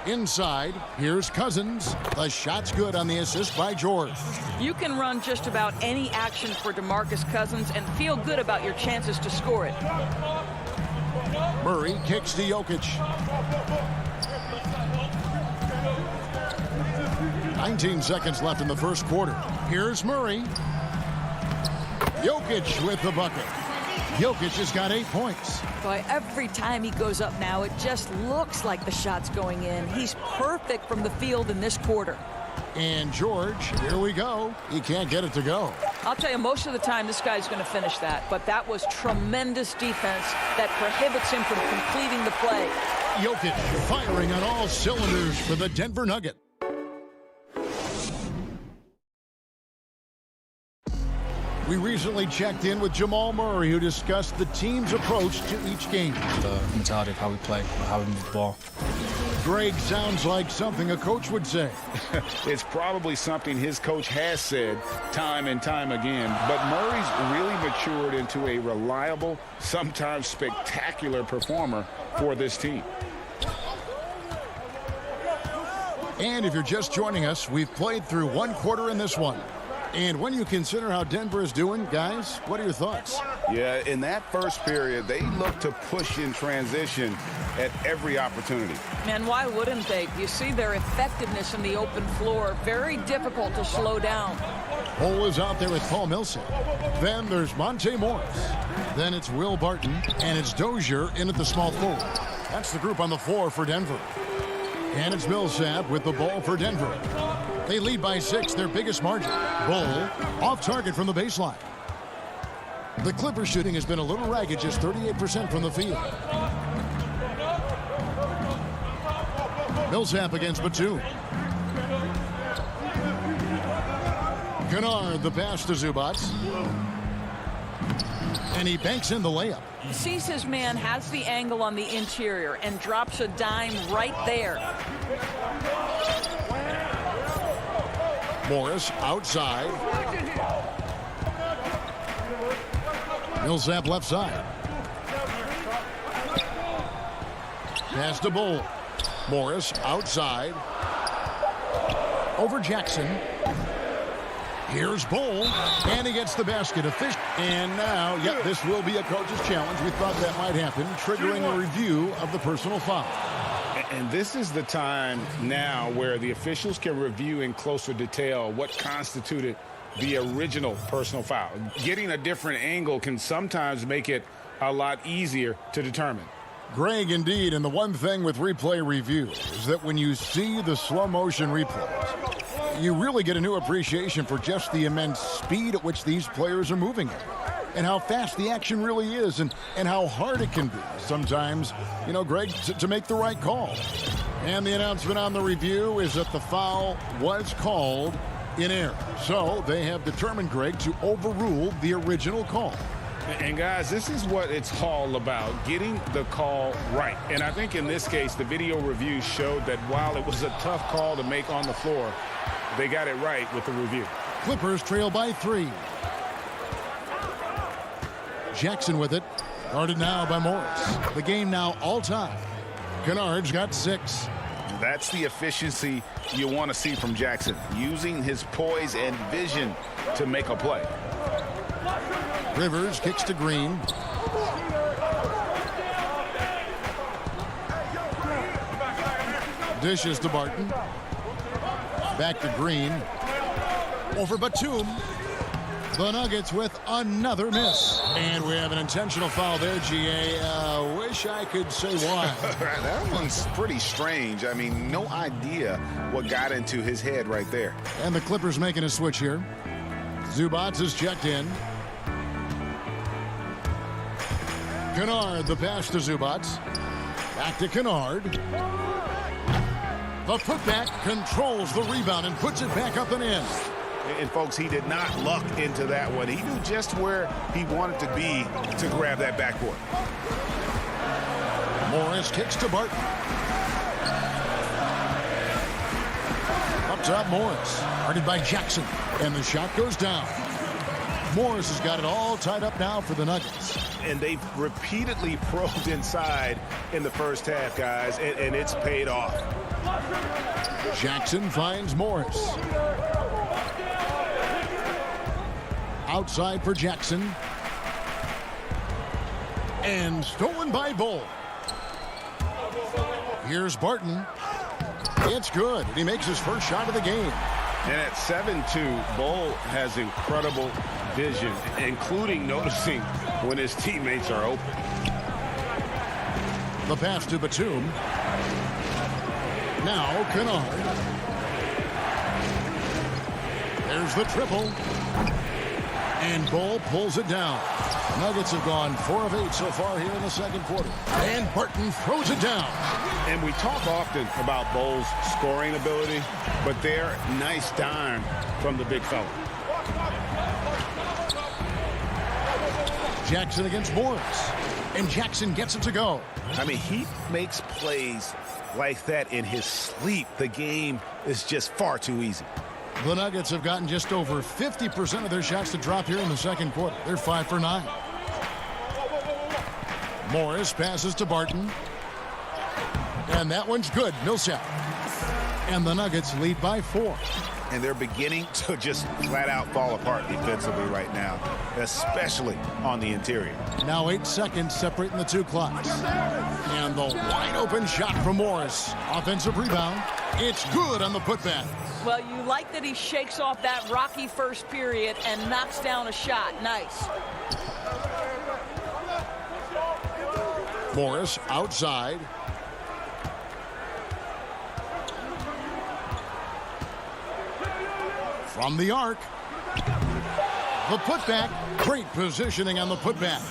Inside, here's Cousins. The shot's good on the assist by George. You can run just about any action for DeMarcus Cousins and feel good about your chances to score it. Murray kicks to Jokic. 19 seconds left in the first quarter. Here's Murray. Jokic with the bucket. Jokic has got 8 points. Boy, every time he goes up now, it just looks like the shot's going in. He's perfect from the field in this quarter. And George, here we go. He can't get it to go. I'll tell you, most of the time this guy's going to finish that. But that was tremendous defense that prohibits him from completing the play. Jokic firing on all cylinders for the Denver Nuggets. We recently checked in with Jamal Murray, who discussed the team's approach to each game. The mentality of how we play, how we move the ball. Greg, sounds like something a coach would say. It's probably something his coach has said time and time again. But Murray's really matured into a reliable, sometimes spectacular performer for this team. And if you're just joining us, we've played through 1 quarter in this one. And when you consider how Denver is doing, guys, what are your thoughts? Yeah, in that first period, they looked to push in transition at every opportunity. Man, why wouldn't they? You see their effectiveness in the open floor. Very difficult to slow down. Cole is out there with Paul Millsap. Then there's Monte Morris. Then it's Will Barton. And it's Dozier in at the small forward. That's the group on the floor for Denver. And it's Millsap with the ball for Denver. They lead by 6, their biggest margin. Bull off target from the baseline. The Clippers shooting has been a little ragged, just 38% from the field. Millsap against Batum. Kennard, the pass to Zubac. And he banks in the layup. Sees his man, has the angle on the interior, and drops a dime right there. Morris outside. Millsap left side. Pass to Bull. Morris outside. Over Jackson. Here's Bull, and he gets the basket. And now, yep, this will be a coach's challenge. We thought that might happen, triggering a review of the personal foul. And this is the time now where the officials can review in closer detail what constituted the original personal foul. Getting a different angle can sometimes make it a lot easier to determine. Greg, indeed, and the one thing with replay review is that when you see the slow motion replays, you really get a new appreciation for just the immense speed at which these players are moving at, and how fast the action really is, and how hard it can be sometimes, you know, Greg, to make the right call. And the announcement on the review is that the foul was called in error. So they have determined, Greg, to overrule the original call. And guys, this is what it's all about, getting the call right. And I think in this case, the video review showed that while it was a tough call to make on the floor, they got it right with the review. Clippers trail by 3. Jackson with it. Guarded now by Morris. The game now all time. Kennard's got 6. That's the efficiency you want to see from Jackson, using his poise and vision to make a play. Rivers kicks to Green. Dishes to Barton. Back to Green. Over Batum. The Nuggets with another miss. And we have an intentional foul there, GA. Wish I could say why. That one's pretty strange. I mean, no idea what got into his head right there. And the Clippers making a switch here. Zubac is checked in. Kennard, the pass to Zubac. Back to Kennard. The putback controls the rebound and puts it back up and in. And, folks, he did not luck into that one. He knew just where he wanted to be to grab that backboard. Morris kicks to Barton. Up top, Morris. Guarded by Jackson. And the shot goes down. Morris has got it all tied up now for the Nuggets. And they've repeatedly probed inside in the first half, guys, and it's paid off. Jackson finds Morris. Outside for Jackson. And stolen by Bull. Here's Barton. It's good. He makes his first shot of the game. And at 7-2, Bull has incredible vision, including noticing when his teammates are open. The pass to Batum. Now Kennard. There's the triple. And Bull pulls it down. Nuggets have gone 4 of 8 so far here in the second quarter. And Barton throws it down. And we talk often about Bull's scoring ability, but they're nice dime from the big fella. Jackson against Morris. And Jackson gets it to go. I mean, he makes plays like that in his sleep. The game is just far too easy. The Nuggets have gotten just over 50% of their shots to drop here in the second quarter. They're 5 for 9. Morris passes to Barton. And that one's good. Millsap. And the Nuggets lead by 4. And they're beginning to just flat out fall apart defensively right now, especially on the interior. Now 8 seconds separating the two clocks. And the wide open shot from Morris. Offensive rebound. It's good on the putback. Well, you like that he shakes off that rocky first period and knocks down a shot. Nice. Morris outside. From the arc. The putback. Great positioning on the putback.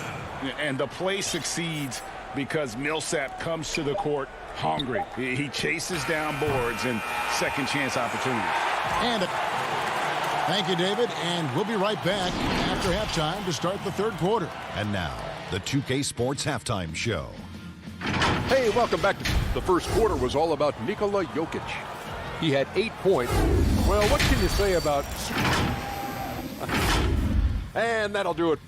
And the play succeeds because Millsap comes to the court hungry. He chases down boards and second chance opportunities. And thank you, David. And we'll be right back after halftime to start the third quarter. And now, the 2K Sports Halftime Show. Hey, welcome back. The first quarter was all about Nikola Jokic. He had 8 points. Well, what can you say about... And that'll do it.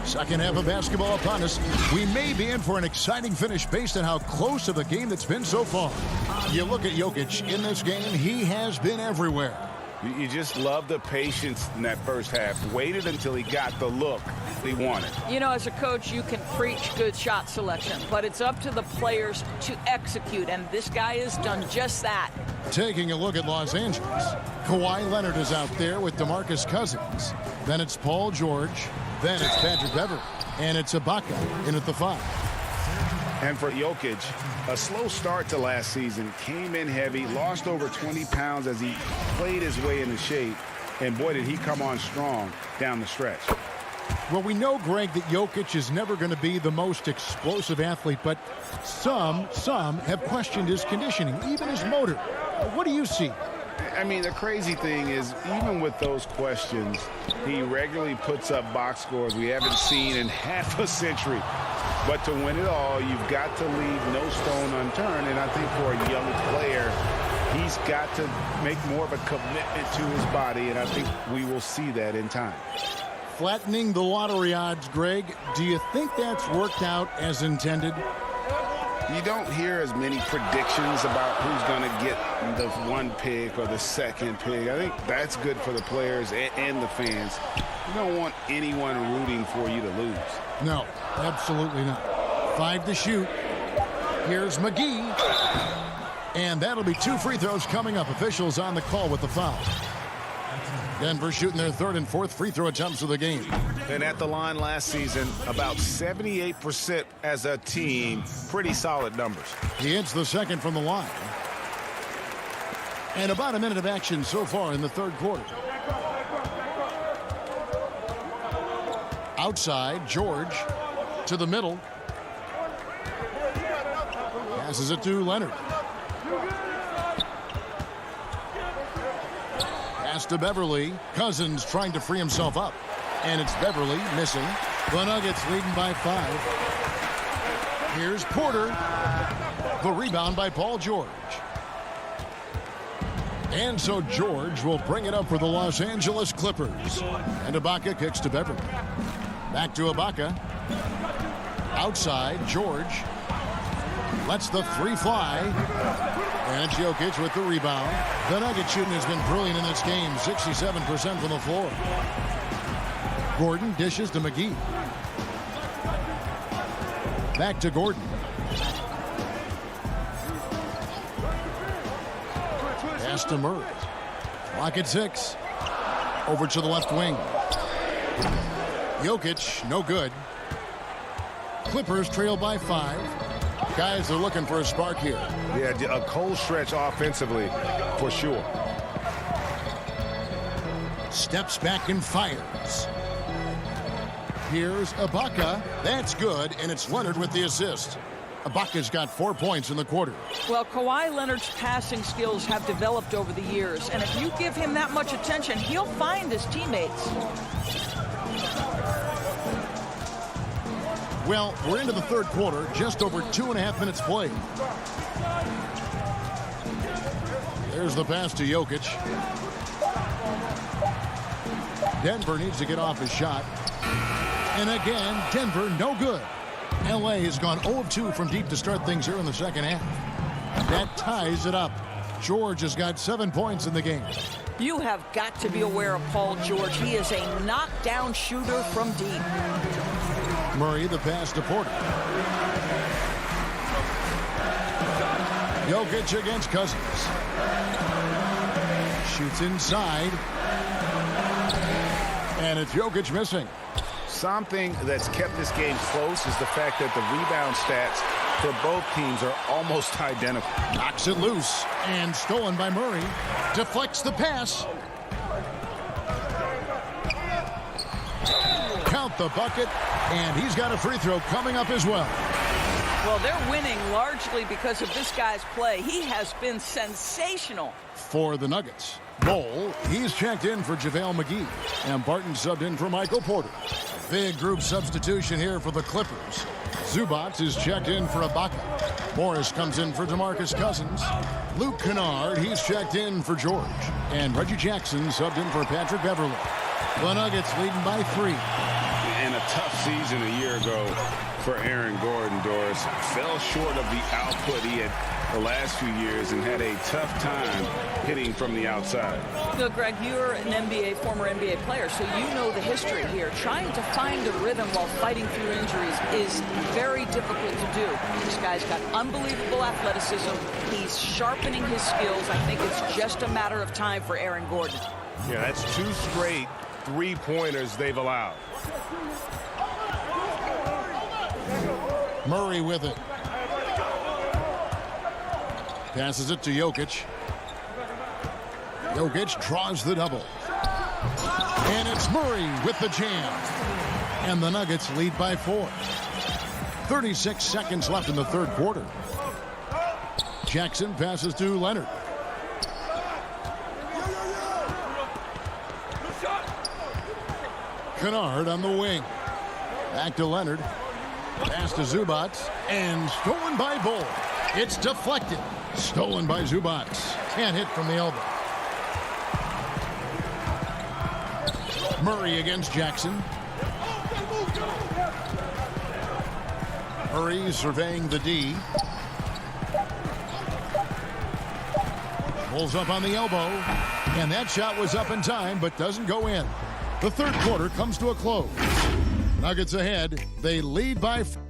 Second half of basketball upon us. We may be in for an exciting finish based on how close of a game that's been so far. You look at Jokic in this game, he has been everywhere. You just love the patience in that first half. Waited until he got the look he wanted. You know, as a coach, you can preach good shot selection, but it's up to the players to execute, and this guy has done just that. Taking a look at Los Angeles, Kawhi Leonard is out there with DeMarcus Cousins. Then it's Paul George. Then it's Patrick Beverley. And it's Ibaka in at the 5. And for Jokic, a slow start to last season, came in heavy, lost over 20 pounds as he played his way into shape. And boy, did he come on strong down the stretch. Well, we know, Greg, that Jokic is never going to be the most explosive athlete, but some have questioned his conditioning, even his motor. What do you see? I mean, the crazy thing is, even with those questions, he regularly puts up box scores we haven't seen in half a century. But to win it all, you've got to leave no stone unturned. And I think for a young player, he's got to make more of a commitment to his body, and I think we will see that in time. Flattening the lottery odds, Greg. Do you think that's worked out as intended? You don't hear as many predictions about who's going to get the 1 pick or the 2nd pick. I think that's good for the players and the fans. You don't want anyone rooting for you to lose. No, absolutely not. 5 to shoot. Here's McGee. And that'll be 2 free throws coming up. Officials on the call with the foul. Denver shooting their 3rd and 4th free throw attempts of the game. And at the line last season, about 78% as a team. Pretty solid numbers. He hits the 2nd from the line. And about a minute of action so far in the 3rd quarter. Outside, George to the middle. Passes it to Leonard. Pass to Beverley. Cousins trying to free himself up. And it's Beverley missing. The Nuggets leading by 5. Here's Porter. The rebound by Paul George. And so George will bring it up for the Los Angeles Clippers. And Ibaka kicks to Beverley. Back to Ibaka. Outside, George lets the 3 fly. And it's Jokic with the rebound. The Nugget shooting has been brilliant in this game. 67% from the floor. Gordon dishes to McGee. Back to Gordon. Pass to Murray. Clock at 6. Over to the left wing. Jokic, no good. Clippers trail by 5. Guys are looking for a spark here. Yeah, a cold stretch offensively, for sure. Steps back and fires. Here's Ibaka. That's good, and it's Leonard with the assist. Ibaka's got 4 points in the quarter. Well, Kawhi Leonard's passing skills have developed over the years, and if you give him that much attention, he'll find his teammates. Well, we're into the 3rd quarter, just over 2.5 minutes played. There's the pass to Jokic. Denver needs to get off his shot. And again, Denver no good. LA has gone 0 of 2 from deep to start things here in the 2nd half. That ties it up. George has got 7 points in the game. You have got to be aware of Paul George. He is a knockdown shooter from deep. Murray, the pass to Porter. Jokic against Cousins. Shoots inside. And it's Jokic missing. Something that's kept this game close is the fact that the rebound stats for both teams are almost identical. Knocks it loose and stolen by Murray. Deflects the pass. Count the bucket, and he's got a free throw coming up as well. Well, they're winning largely because of this guy's play. He has been sensational. For the Nuggets, Bol, he's checked in for JaVale McGee, and Barton subbed in for Michael Porter. Big group substitution here for the Clippers. Zubac is checked in for Ibaka. Morris comes in for DeMarcus Cousins. Luke Kennard, he's checked in for George. And Reggie Jackson subbed in for Patrick Beverley. The Nuggets leading by 3. And a tough season a year ago for Aaron Gordon, Doris. Fell short of the output he had the last few years and had a tough time hitting from the outside. You know, Greg, you're an former NBA player, so you know the history here. Trying to find a rhythm while fighting through injuries is very difficult to do. This guy's got unbelievable athleticism. He's sharpening his skills. I think it's just a matter of time for Aaron Gordon. Yeah, that's 2 straight three-pointers they've allowed. Murray with it. Passes it to Jokic. Jokic draws the double. And it's Murray with the jam. And the Nuggets lead by 4. 36 seconds left in the third quarter. Jackson passes to Leonard. Kennard on the wing. Back to Leonard. Pass to Zubac. And stolen by Bull. It's deflected. Stolen by Zubac. Can't hit from the elbow. Murray against Jackson. Murray surveying the D. Pulls up on the elbow. And that shot was up in time, but doesn't go in. The third quarter comes to a close. Nuggets ahead. They lead by 4.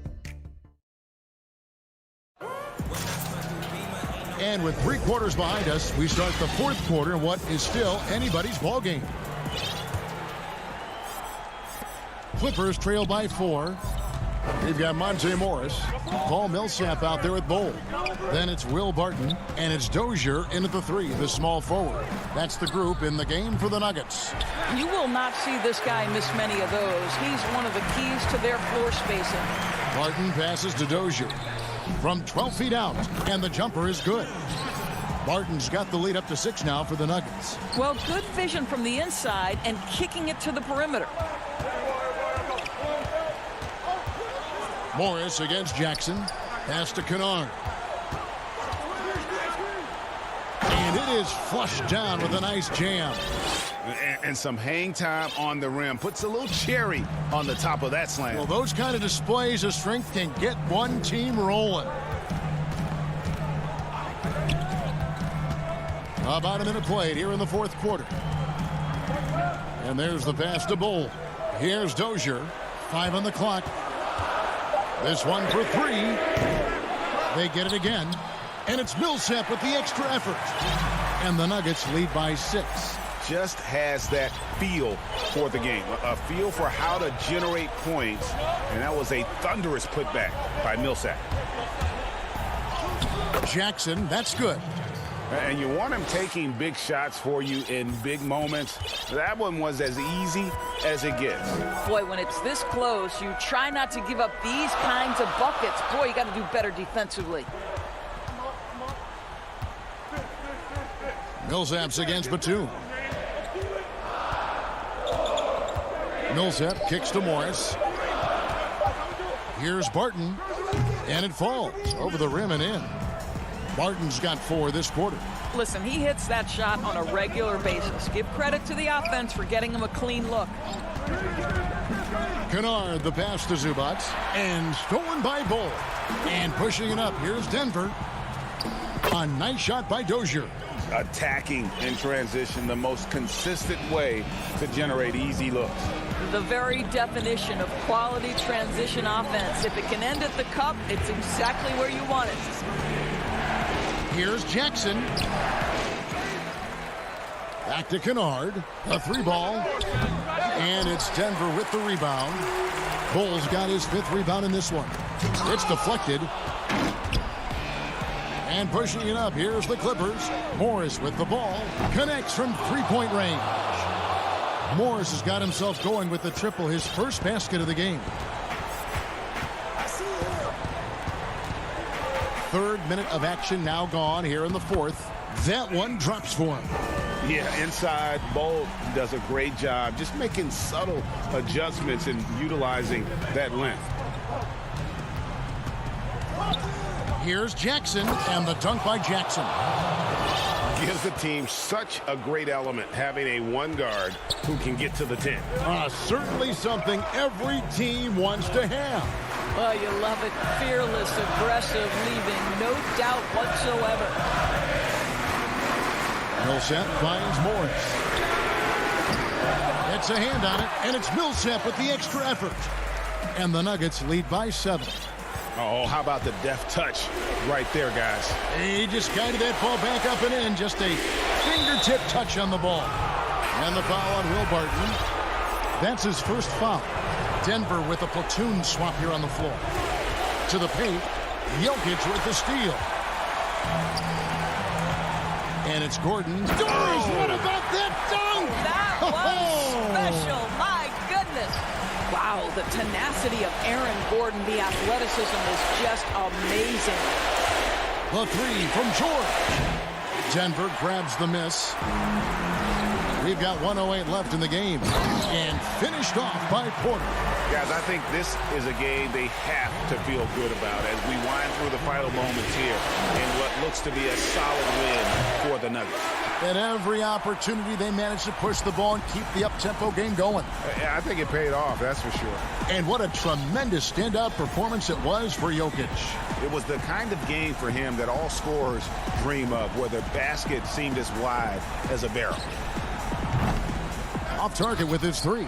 And with 3 quarters behind us, we start the fourth quarter in what is still anybody's ball game. Clippers trail by 4. We've got Monte Morris, Paul Millsap out there with Bowl. Then it's Will Barton, and it's Dozier in at the 3, the small forward. That's the group in the game for the Nuggets. You will not see this guy miss many of those. He's one of the keys to their floor spacing. Barton passes to Dozier from 12 feet out, and the jumper is good. Barton's got the lead up to 6 now for the Nuggets. Well, good vision from the inside and kicking it to the perimeter. Morris against Jackson. Pass to Kennard. And it is flushed down with a nice jam. And some hang time on the rim. Puts a little cherry on the top of that slam. Well, those kind of displays of strength can get one team rolling. About a minute played here in the fourth quarter. And there's the pass to Bull. Here's Dozier. 5 on the clock. This one for 3. They get it again. And it's Millsap with the extra effort. And the Nuggets lead by 6. Just has that feel for the game. A feel for how to generate points. And that was a thunderous putback by Millsap. Jackson, that's good. And you want him taking big shots for you in big moments. That one was as easy as it gets. Boy, when it's this close, you try not to give up these kinds of buckets. Boy, you got to do better defensively. Millsap's against Batum. Millsap kicks to Morris. Here's Barton. And it falls over the rim and in. Barton's got 4 this quarter. Listen, he hits that shot on a regular basis. Give credit to the offense for getting him a clean look. Kennard, the pass to Zubac. And stolen by Bull. And pushing it up. Here's Denver. A nice shot by Dozier. Attacking in transition, the most consistent way to generate easy looks. The very definition of quality transition offense. If it can end at the cup, it's exactly where you want it. Here's Jackson. Back to Kennard. A 3-ball. And it's Denver with the rebound. Bull's got his 5th rebound in this one. It's deflected. And pushing it up, here's the Clippers. Morris with the ball. Connects from 3-point range. Morris has got himself going with the triple, his first basket of the game. third minute of action now gone here in the fourth. That one drops for him. Yeah, inside, Bold does a great job just making subtle adjustments and utilizing that length. Here's Jackson, and the dunk by Jackson. Gives the team such a great element having a one guard who can get to the 10. Certainly something every team wants to have. Well, you love it. Fearless, aggressive, leaving no doubt whatsoever. Millsap finds Morris. It's a hand on it, and it's Millsap with the extra effort. And the Nuggets lead by 7. Oh, how about the deft touch right there, guys? He just guided that ball back up and in. Just a fingertip touch on the ball. And the foul on Will Barton. That's his first foul. Denver with a platoon swap here on the floor. To the paint, Jokic with the steal. And it's Gordon. Doris, what about that dunk? That was special. My goodness. Wow, the tenacity of Aaron Gordon, the athleticism is just amazing. The three from George. Denver grabs the miss. We've got 1:08 left in the game. And finished off by Porter. Guys, I think this is a game they have to feel good about as we wind through the final moments here in what looks to be a solid win for the Nuggets. At every opportunity, they managed to push the ball and keep the up-tempo game going. I think it paid off, that's for sure. And what a tremendous standout performance it was for Jokic. It was the kind of game for him that all scorers dream of, where the basket seemed as wide as a barrel. Off target with his three.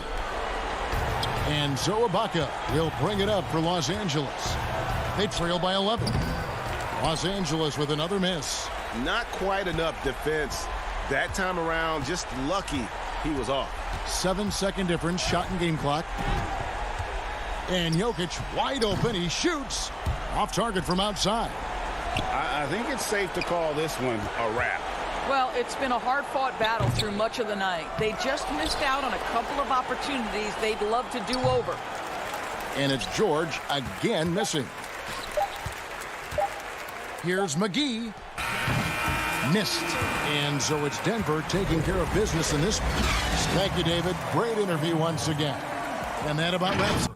And Zoe Ibaka will bring it up for Los Angeles. They trail by 11. Los Angeles with another miss. Not quite enough defense that time around. Just lucky he was off. 7-second difference, shot and game clock. And Jokic wide open. He shoots. Off target from outside. I think it's safe to call this one a wrap. Well, it's been a hard-fought battle through much of the night. They just missed out on a couple of opportunities they'd love to do over. And it's George again missing. Here's McGee. Missed. And so it's Denver taking care of business in this. Thank you, David. Great interview once again. And that about wraps it.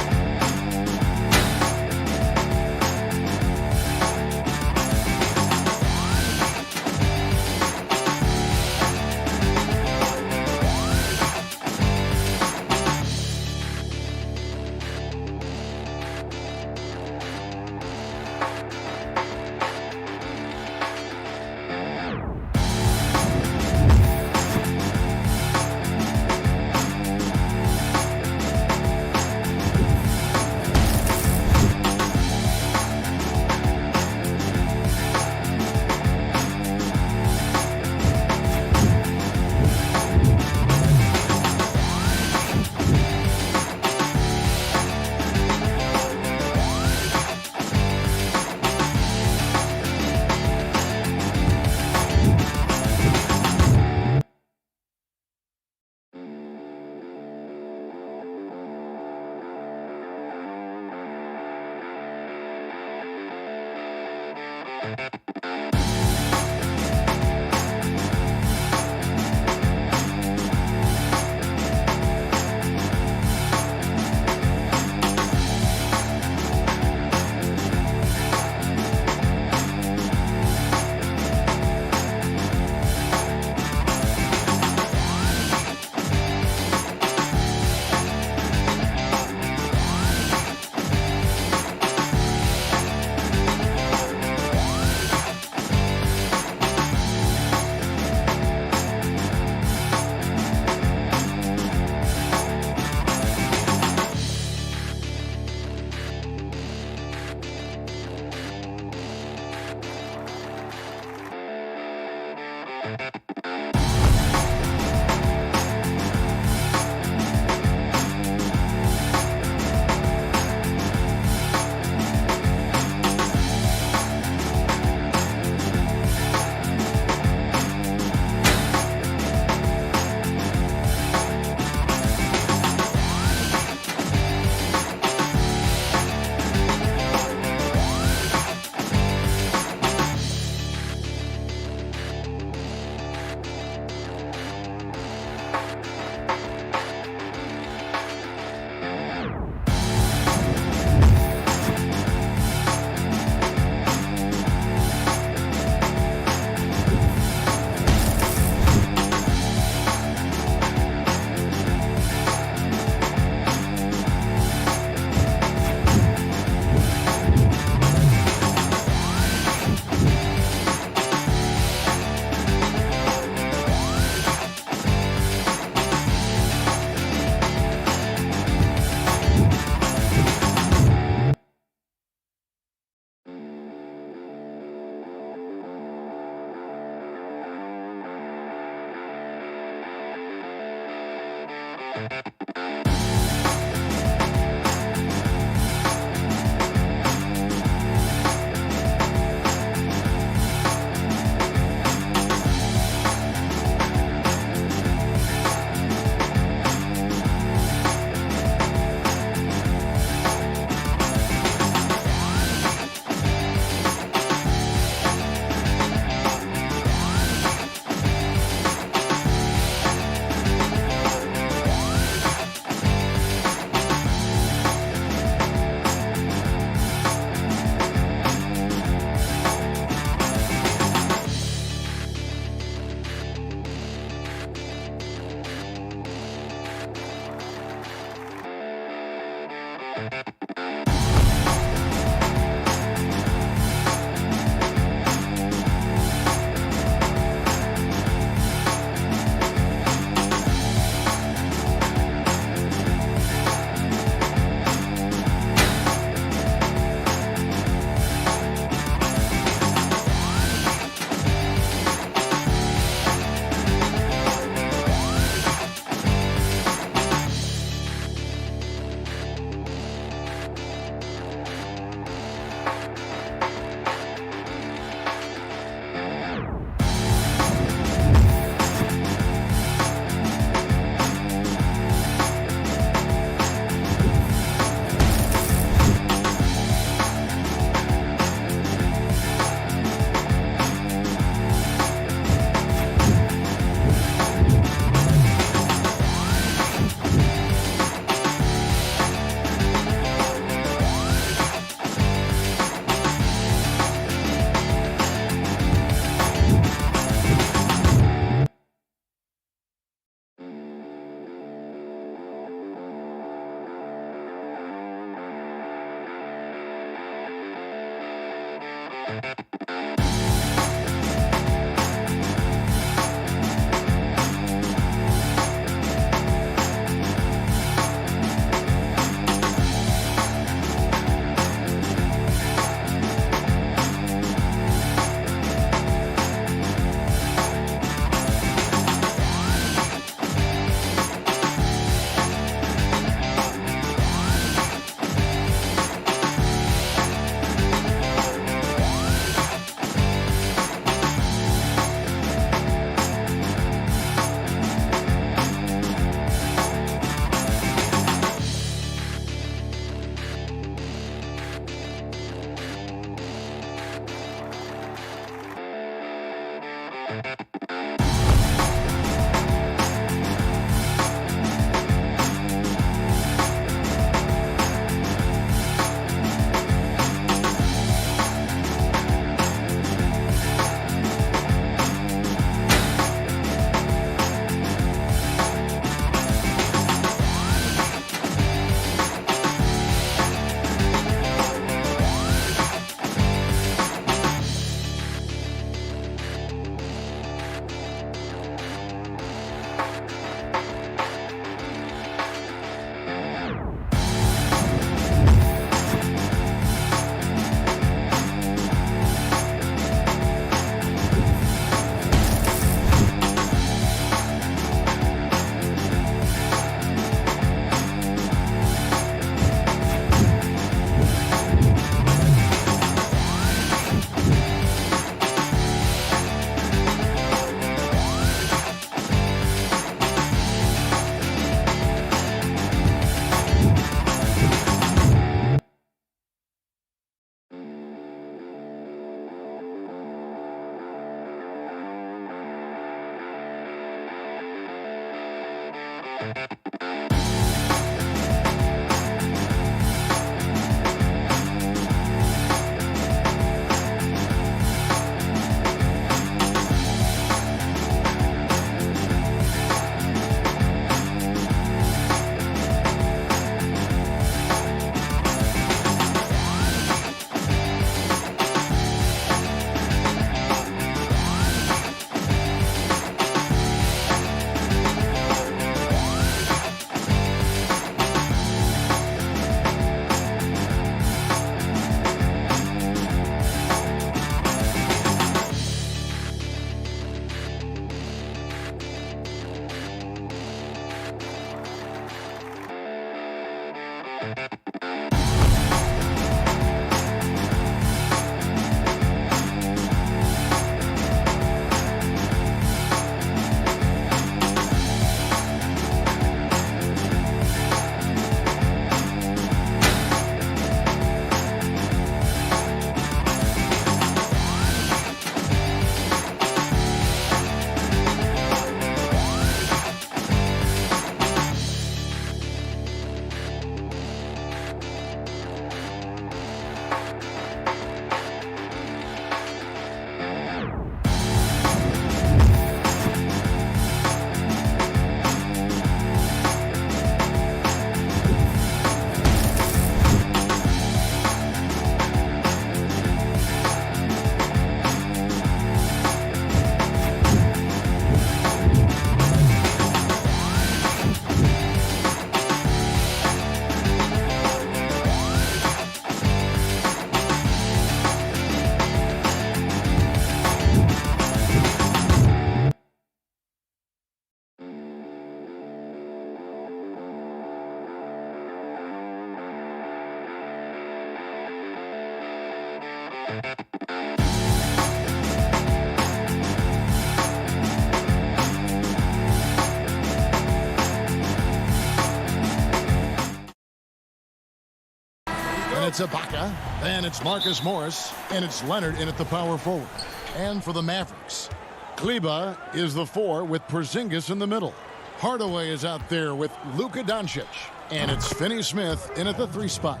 And it's Ibaka, and it's Marcus Morris, and it's Leonard in at the power forward. And for the Mavericks, Kleba is the 4 with Porzingis in the middle. Hardaway is out there with Luka Doncic, and it's Finney Smith in at the 3 spot.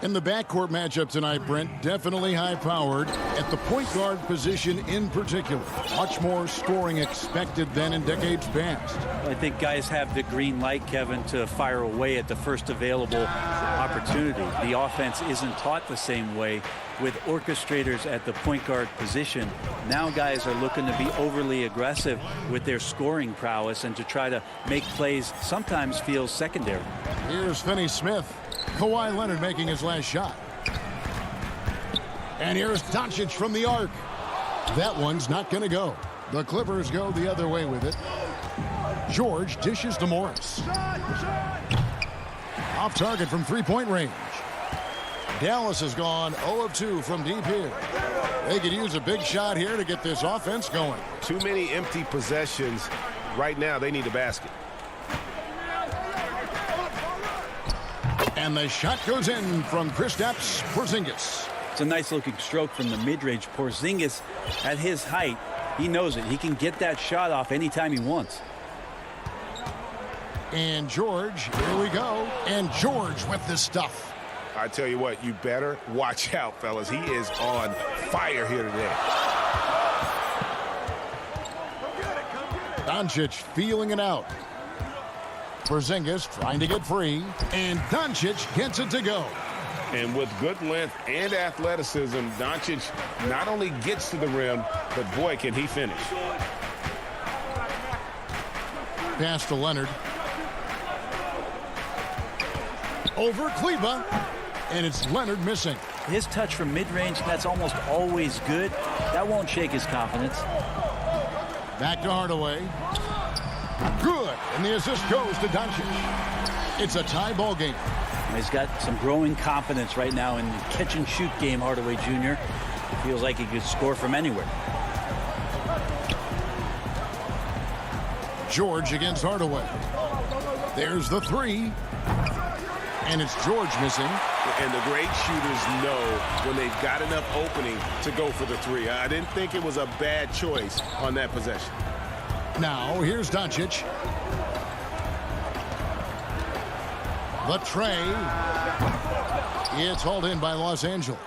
In the backcourt matchup tonight, Brent, definitely high-powered at the point guard position in particular. Much more scoring expected than in decades past. I think guys have the green light, Kevin, to fire away at the first available opportunity. The offense isn't taught the same way with orchestrators at the point guard position. Now guys are looking to be overly aggressive with their scoring prowess and to try to make plays sometimes feels secondary. Here's Finney Smith. Kawhi Leonard making his last shot. And here's Doncic from the arc. That one's not going to go. The Clippers go the other way with it. George dishes to Morris. Off target from three-point range. Dallas has gone 0 of 2 from deep here. They could use a big shot here to get this offense going. Too many empty possessions. Right now, they need a basket. And the shot goes in from Kristaps Porzingis. It's a nice looking stroke from the mid-range. Porzingis at his height He knows it. He can get that shot off anytime he wants. And George, here we go. And George with the stuff. I tell you what, you better watch out, fellas. He is on fire here today. Doncic feeling it out. Porzingis trying to get free. And Doncic gets it to go. And with good length and athleticism, Doncic not only gets to the rim, but boy, can he finish. Pass to Leonard. Over Kleba. And it's Leonard missing. His touch from mid-range, that's almost always good. That won't shake his confidence. Back to Hardaway. Good. And the assist goes to Doncic. It's a tie ball game. He's got some growing confidence right now in the catch-and-shoot game, Hardaway Jr. Feels like he could score from anywhere. George against Hardaway. There's the three. And it's George missing. And the great shooters know when they've got enough opening to go for the three. I didn't think it was a bad choice on that possession. Now, here's Doncic. The tray. It's hauled in by Los Angeles.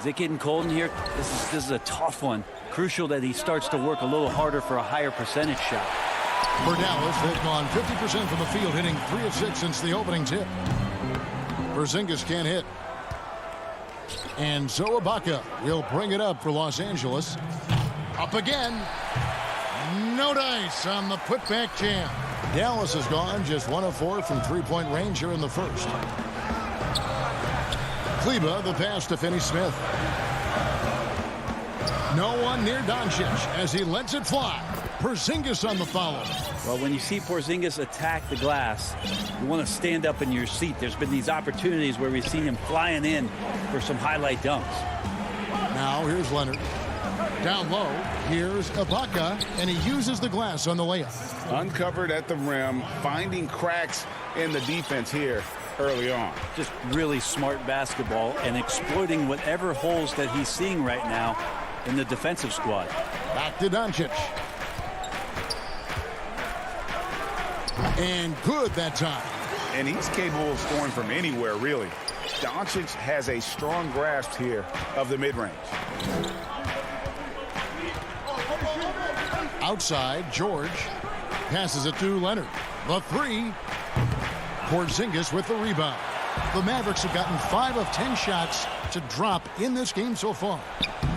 Is it getting cold in here? This is a tough one. Crucial that he starts to work a little harder for a higher percentage shot. For Dallas, they've gone 50% from the field, hitting 3 of 6 since the opening tip. Porzingis can't hit. And so Ibaka will bring it up for Los Angeles. Up again. No dice on the putback jam. Dallas has gone just 1 of 4 from three-point range here in the first. Kleba, the pass to Finney-Smith. No one near Doncic as he lets it fly. Porzingis on the follow. Well, when you see Porzingis attack the glass, you want to stand up in your seat. There's been these opportunities where we've seen him flying in for some highlight dunks. Now here's Leonard. Down low, here's Ibaka, and he uses the glass on the layup. Uncovered at the rim, finding cracks in the defense here early on. Just really smart basketball and exploiting whatever holes that he's seeing right now in the defensive squad. Back to Doncic. And good that time. And he's capable of scoring from anywhere, really. Doncic has a strong grasp here of the mid-range. Outside, George passes it to Leonard. The three. Porzingis with the rebound. The Mavericks have gotten 5 of 10 shots to drop in this game so far.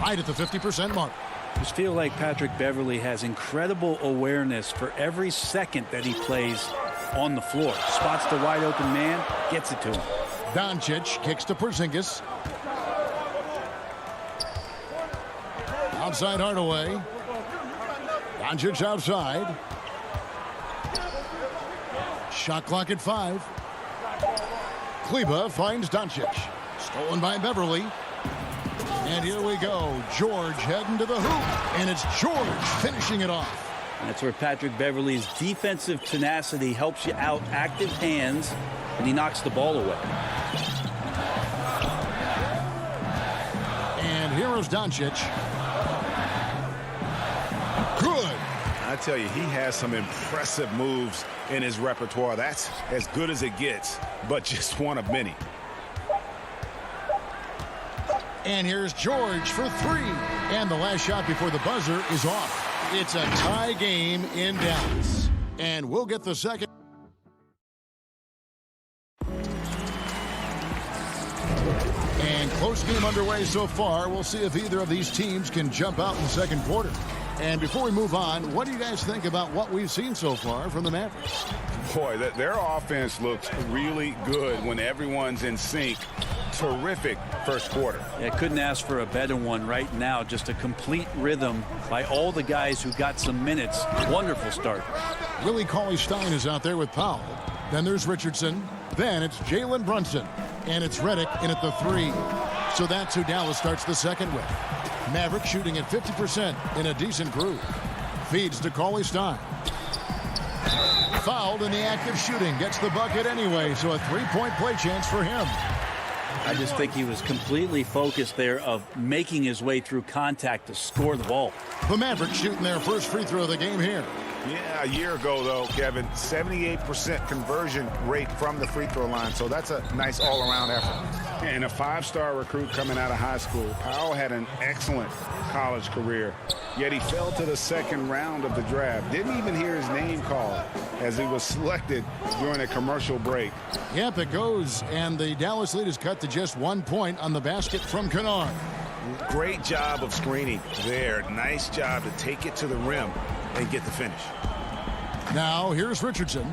Right at the 50% mark. Just feel like Patrick Beverley has incredible awareness for every second that he plays on the floor. Spots the wide open man, gets it to him. Doncic kicks to Porzingis. Outside Hardaway. Doncic outside. Shot clock at 5. Kleba finds Doncic. Stolen by Beverley. And here we go. George heading to the hoop. And it's George finishing it off. And that's where Patrick Beverley's defensive tenacity helps you out. Active hands, and he knocks the ball away. And here is Doncic. Good. I tell you, he has some impressive moves in his repertoire. That's as good as it gets, but just one of many. And here's George for 3. And the last shot before the buzzer is off. It's a tie game in Dallas. And we'll get the second. And close game underway so far. We'll see if either of these teams can jump out in the second quarter. And before we move on, what do you guys think about what we've seen so far from the Mavericks? Boy, their offense looks really good when everyone's in sync. Terrific first quarter. Yeah, couldn't ask for a better one right now. Just a complete rhythm by all the guys who got some minutes. Wonderful start. Willie Cauley-Stein is out there with Powell. Then there's Richardson. Then it's Jalen Brunson. And it's Redick in at the 3. So that's who Dallas starts the second with. Maverick shooting at 50% in a decent groove. Feeds to Cauley-Stein. Fouled in the act of shooting. Gets the bucket anyway, so a 3-point play chance for him. I just think he was completely focused there of making his way through contact to score the ball. The Mavericks shooting their first free throw of the game here. Yeah, a year ago, though, Kevin, 78% conversion rate from the free throw line. So that's a nice all-around effort. And a five-star recruit coming out of high school. Powell had an excellent college career, yet he fell to the second round of the draft. Didn't even hear his name called as he was selected during a commercial break. Yep, it goes, and the Dallas lead is cut to just 1 point on the basket from Kennard. Great job of screening there. Nice job to take it to the rim and get the finish. Now, here's Richardson.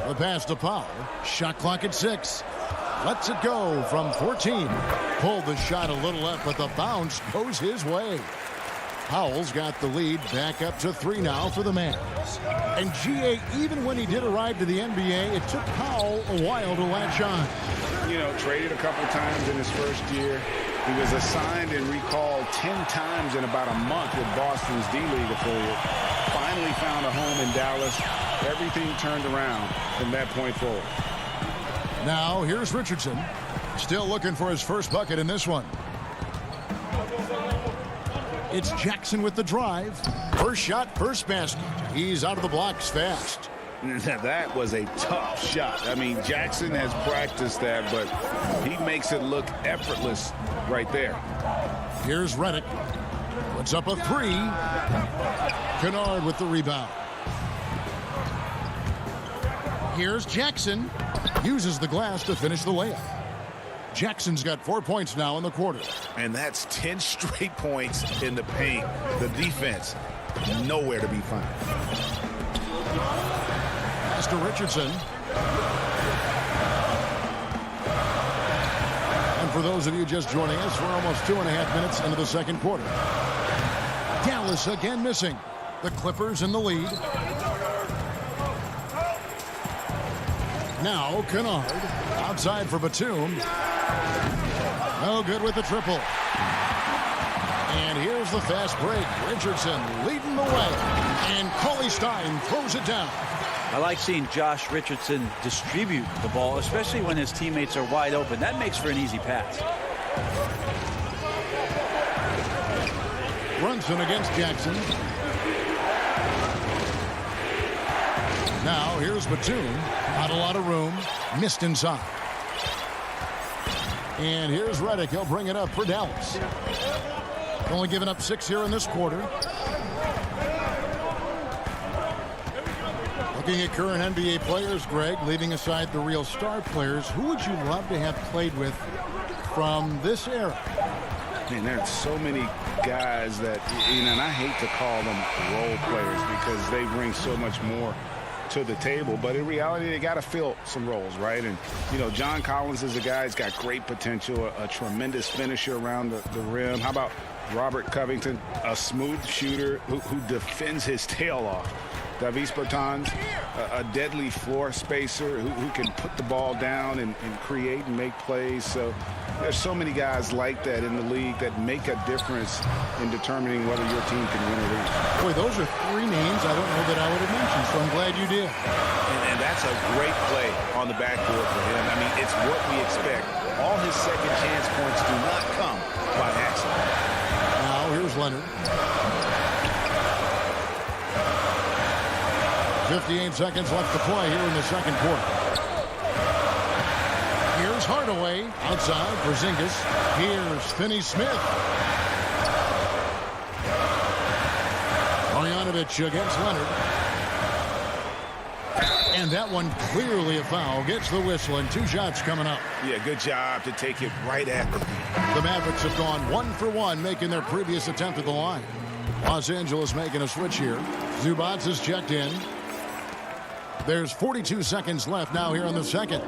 The pass to Powell. Shot clock at 6. Lets it go from 14. Pulled the shot a little up, but the bounce goes his way. Powell's got the lead back up to 3 now for the Mavs. And GA, even when he did arrive to the NBA, it took Powell a while to latch on. You know, traded a couple times in his first year. He was assigned and recalled 10 times in about a month with Boston's D-League affiliate. Finally found a home in Dallas. Everything turned around from that point forward. Now, here's Richardson. Still looking for his first bucket in this one. It's Jackson with the drive. First shot, first basket. He's out of the blocks fast. That was a tough shot. I mean, Jackson has practiced that, but he makes it look effortless right there. Here's Redick. Puts up a 3. Kennard with the rebound. Here's Jackson. Uses the glass to finish the layup. Jackson's got 4 points now in the quarter. And that's 10 straight points in the paint. The defense, nowhere to be found. Pass to Richardson. And for those of you just joining us, we're almost 2.5 minutes into the second quarter. Dallas again missing. The Clippers in the lead. Now Kennard. Outside for Batum. No good with the triple. And here's the fast break. Richardson leading the way. And Cauley Stein throws it down. I like seeing Josh Richardson distribute the ball, especially when his teammates are wide open. That makes for an easy pass. Brunson against Jackson. Now here's Batum. Not a lot of room. Missed inside. And here's Redick. He'll bring it up for Dallas. Only giving up 6 here in this quarter. Looking at current NBA players, Greg, leaving aside the real star players, who would you love to have played with from this era? And there's so many guys that, you know, and I hate to call them role players because they bring so much more to the table, but in reality they got to fill some roles, right? And you know, John Collins is a guy who's got great potential, a tremendous finisher around the rim. How about Robert Covington, a smooth shooter who defends his tail off? Davis Bertans, a deadly floor spacer who can put the ball down and create and make plays. So there's so many guys like that in the league that make a difference in determining whether your team can win or lose. Boy, those are 3 names I don't know that I would have mentioned, so I'm glad you did. And that's a great play on the backboard for him. I mean, it's what we expect. All his second chance points do not come by accident. Now here's Leonard. 58 seconds left to play here in the second quarter. Here's Hardaway outside for Porzingis. Here's Finney-Smith. Marjanovic against Leonard. And that one clearly a foul. Gets the whistle and 2 shots coming up. Yeah, good job to take it right at the feet. The Mavericks have gone 1 for 1, making their previous attempt at the line. Los Angeles making a switch here. Zubac is checked in. There's 42 seconds left now here in the second.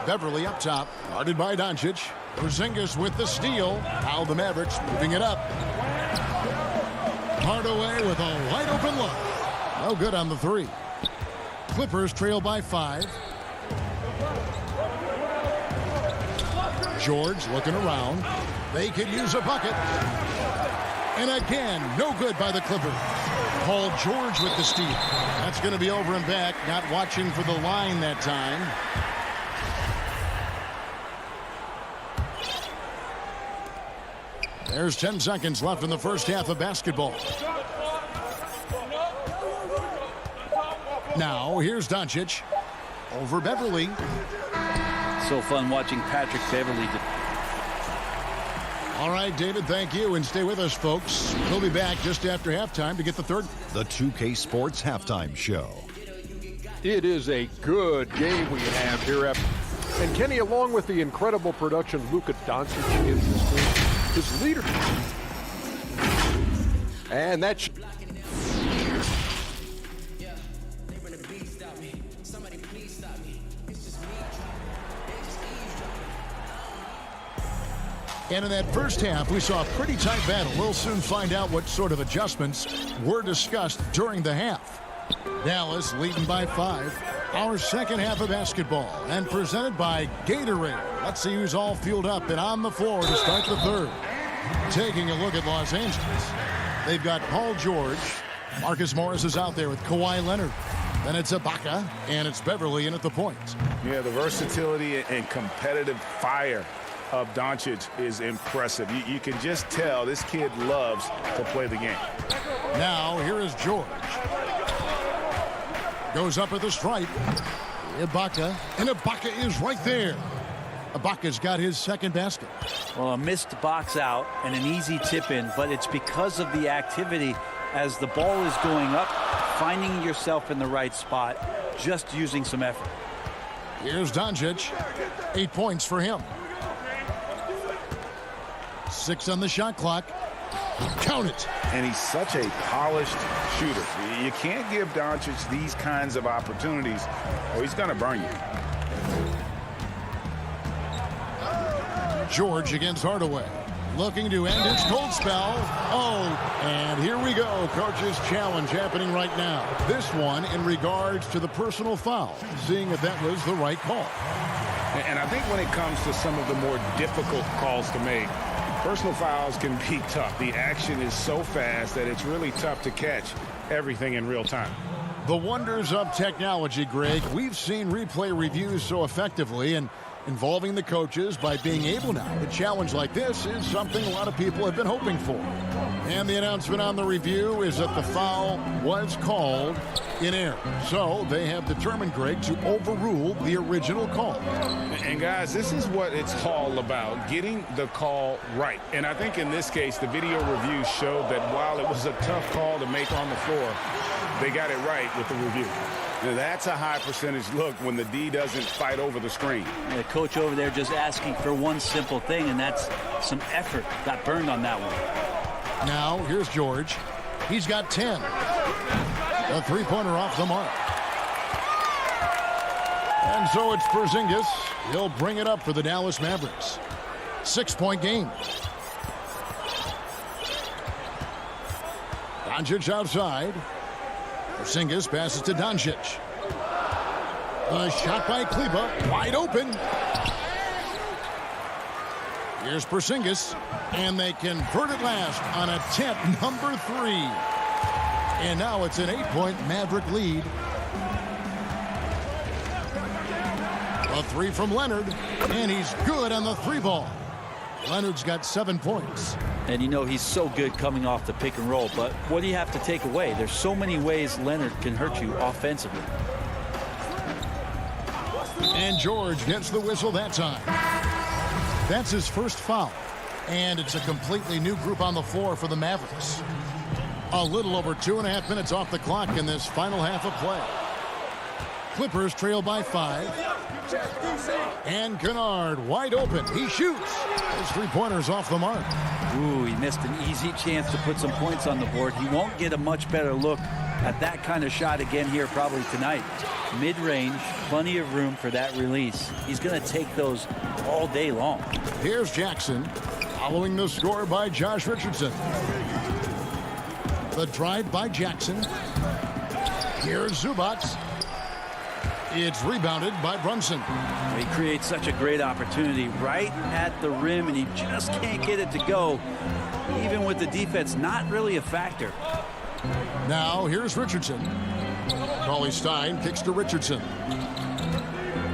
Beverly up top, guarded by Doncic. Porzingis with the steal. Now the Mavericks moving it up. Hardaway with a wide open look. No good on the 3. Clippers trail by 5. George looking around. They could use a bucket. And again, no good by the Clippers. Paul George with the steal. That's going to be over and back. Not watching for the line that time. There's 10 seconds left in the first half of basketball. Now, here's Doncic. Over Beverly. So fun watching Patrick Beverly. All right, David, thank you. And stay with us, folks. We'll be back just after halftime to get the third. The 2K Sports Halftime Show. It is a good game we have here. And Kenny, along with the incredible production Luka Doncic gives this team, his leadership. And that's... And in that first half, we saw a pretty tight battle. We'll soon find out what sort of adjustments were discussed during the half. Dallas leading by 5. Our second half of basketball and presented by Gatorade. Let's see who's all fueled up and on the floor to start the third. Taking a look at Los Angeles. They've got Paul George. Marcus Morris is out there with Kawhi Leonard. Then it's Ibaka, and it's Beverly in at the point. Yeah, the versatility and competitive fire of Doncic is impressive. You can just tell this kid loves to play the game. Now, here is George. Goes up at the stripe. Ibaka, and Ibaka is right there. Ibaka's got his second basket. Well, a missed box out and an easy tip in, but it's because of the activity as the ball is going up, finding yourself in the right spot, just using some effort. Here's Doncic. 8 points for him. 6 on the shot clock. Count it. And he's such a polished shooter. You can't give Doncic these kinds of opportunities or he's going to burn you. George against Hardaway. Looking to end his cold spell. Oh, and here we go. Coach's challenge happening right now. This one in regards to the personal foul. Seeing if that was the right call. And I think when it comes to some of the more difficult calls to make, personal fouls can be tough. The action is so fast that it's really tough to catch everything in real time. The wonders of technology, Greg. We've seen replay reviews so effectively and involving the coaches by being able now. A challenge like this is something a lot of people have been hoping for. And the announcement on the review is that the foul was called in error. So they have determined, Greg, to overrule the original call. And guys, this is what it's all about, getting the call right. And I think in this case, the video review showed that while it was a tough call to make on the floor, they got it right with the review. Now, that's a high percentage look when the D doesn't fight over the screen. And the coach over there just asking for one simple thing, and that's some effort. Got burned on that one. Now, here's George. He's got 10. A three-pointer off the mark. And so it's Porzingis. He'll bring it up for the Dallas Mavericks. 6-point game. Doncic outside. Porzingis passes to Doncic. A shot by Kleba, wide open. Here's Porzingis, and they convert it last on attempt number 3. And now it's an 8-point Maverick lead. A 3 from Leonard, and he's good on the 3-ball. Leonard's got 7 points. And you know he's so good coming off the pick and roll, but what do you have to take away? There's so many ways Leonard can hurt you offensively. And George gets the whistle that time. That's his first foul. And it's a completely new group on the floor for the Mavericks. A little over 2.5 minutes off the clock in this final half of play. Clippers trail by 5. And Kennard wide open. He shoots. His three-pointer's off the mark. Ooh, he missed an easy chance to put some points on the board. He won't get a much better look at that kind of shot again here probably tonight. Mid-range, plenty of room for that release. He's going to take those all day long. Here's Jackson, following the score by Josh Richardson. The drive by Jackson. Here's Zubac. It's rebounded by Brunson. He creates such a great opportunity right at the rim, and he just can't get it to go. Even with the defense not really a factor. Now here's Richardson. Cauley Stein kicks to Richardson.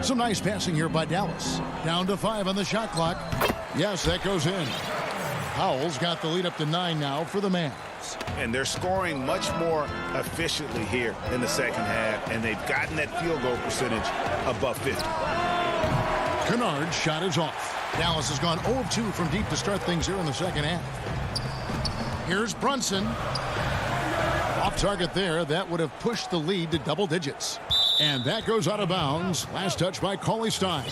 Some nice passing here by Dallas. Down to 5 on the shot clock. Yes, that goes in. Powell's got the lead up to 9 now for the Mavs. And they're scoring much more efficiently here in the second half, and they've gotten that field goal percentage above 50. Kennard's shot is off. Dallas has gone 0 of 2 from deep to start things here in the second half. Here's Brunson. Off target there. That would have pushed the lead to double digits. And that goes out of bounds. Last touch by Cauley Stein.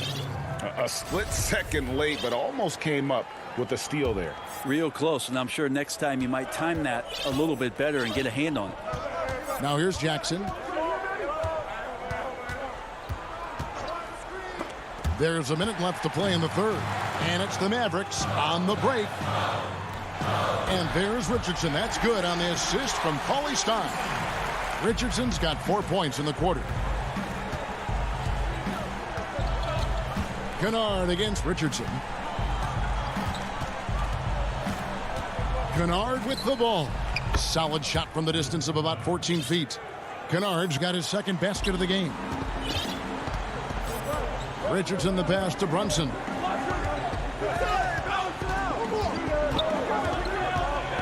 A split second late, but almost came up with a steal there. Real close, and I'm sure next time you might time that a little bit better and get a hand on it. Now here's Jackson. There's a minute left to play in the third. And it's the Mavericks on the break. And there's Richardson. That's good on the assist from Cauley Stein. Richardson's got 4 points in the quarter. Kennard against Richardson. Kennard with the ball. Solid shot from the distance of about 14 feet. Kennard's got his second basket of the game. Richardson the pass to Brunson.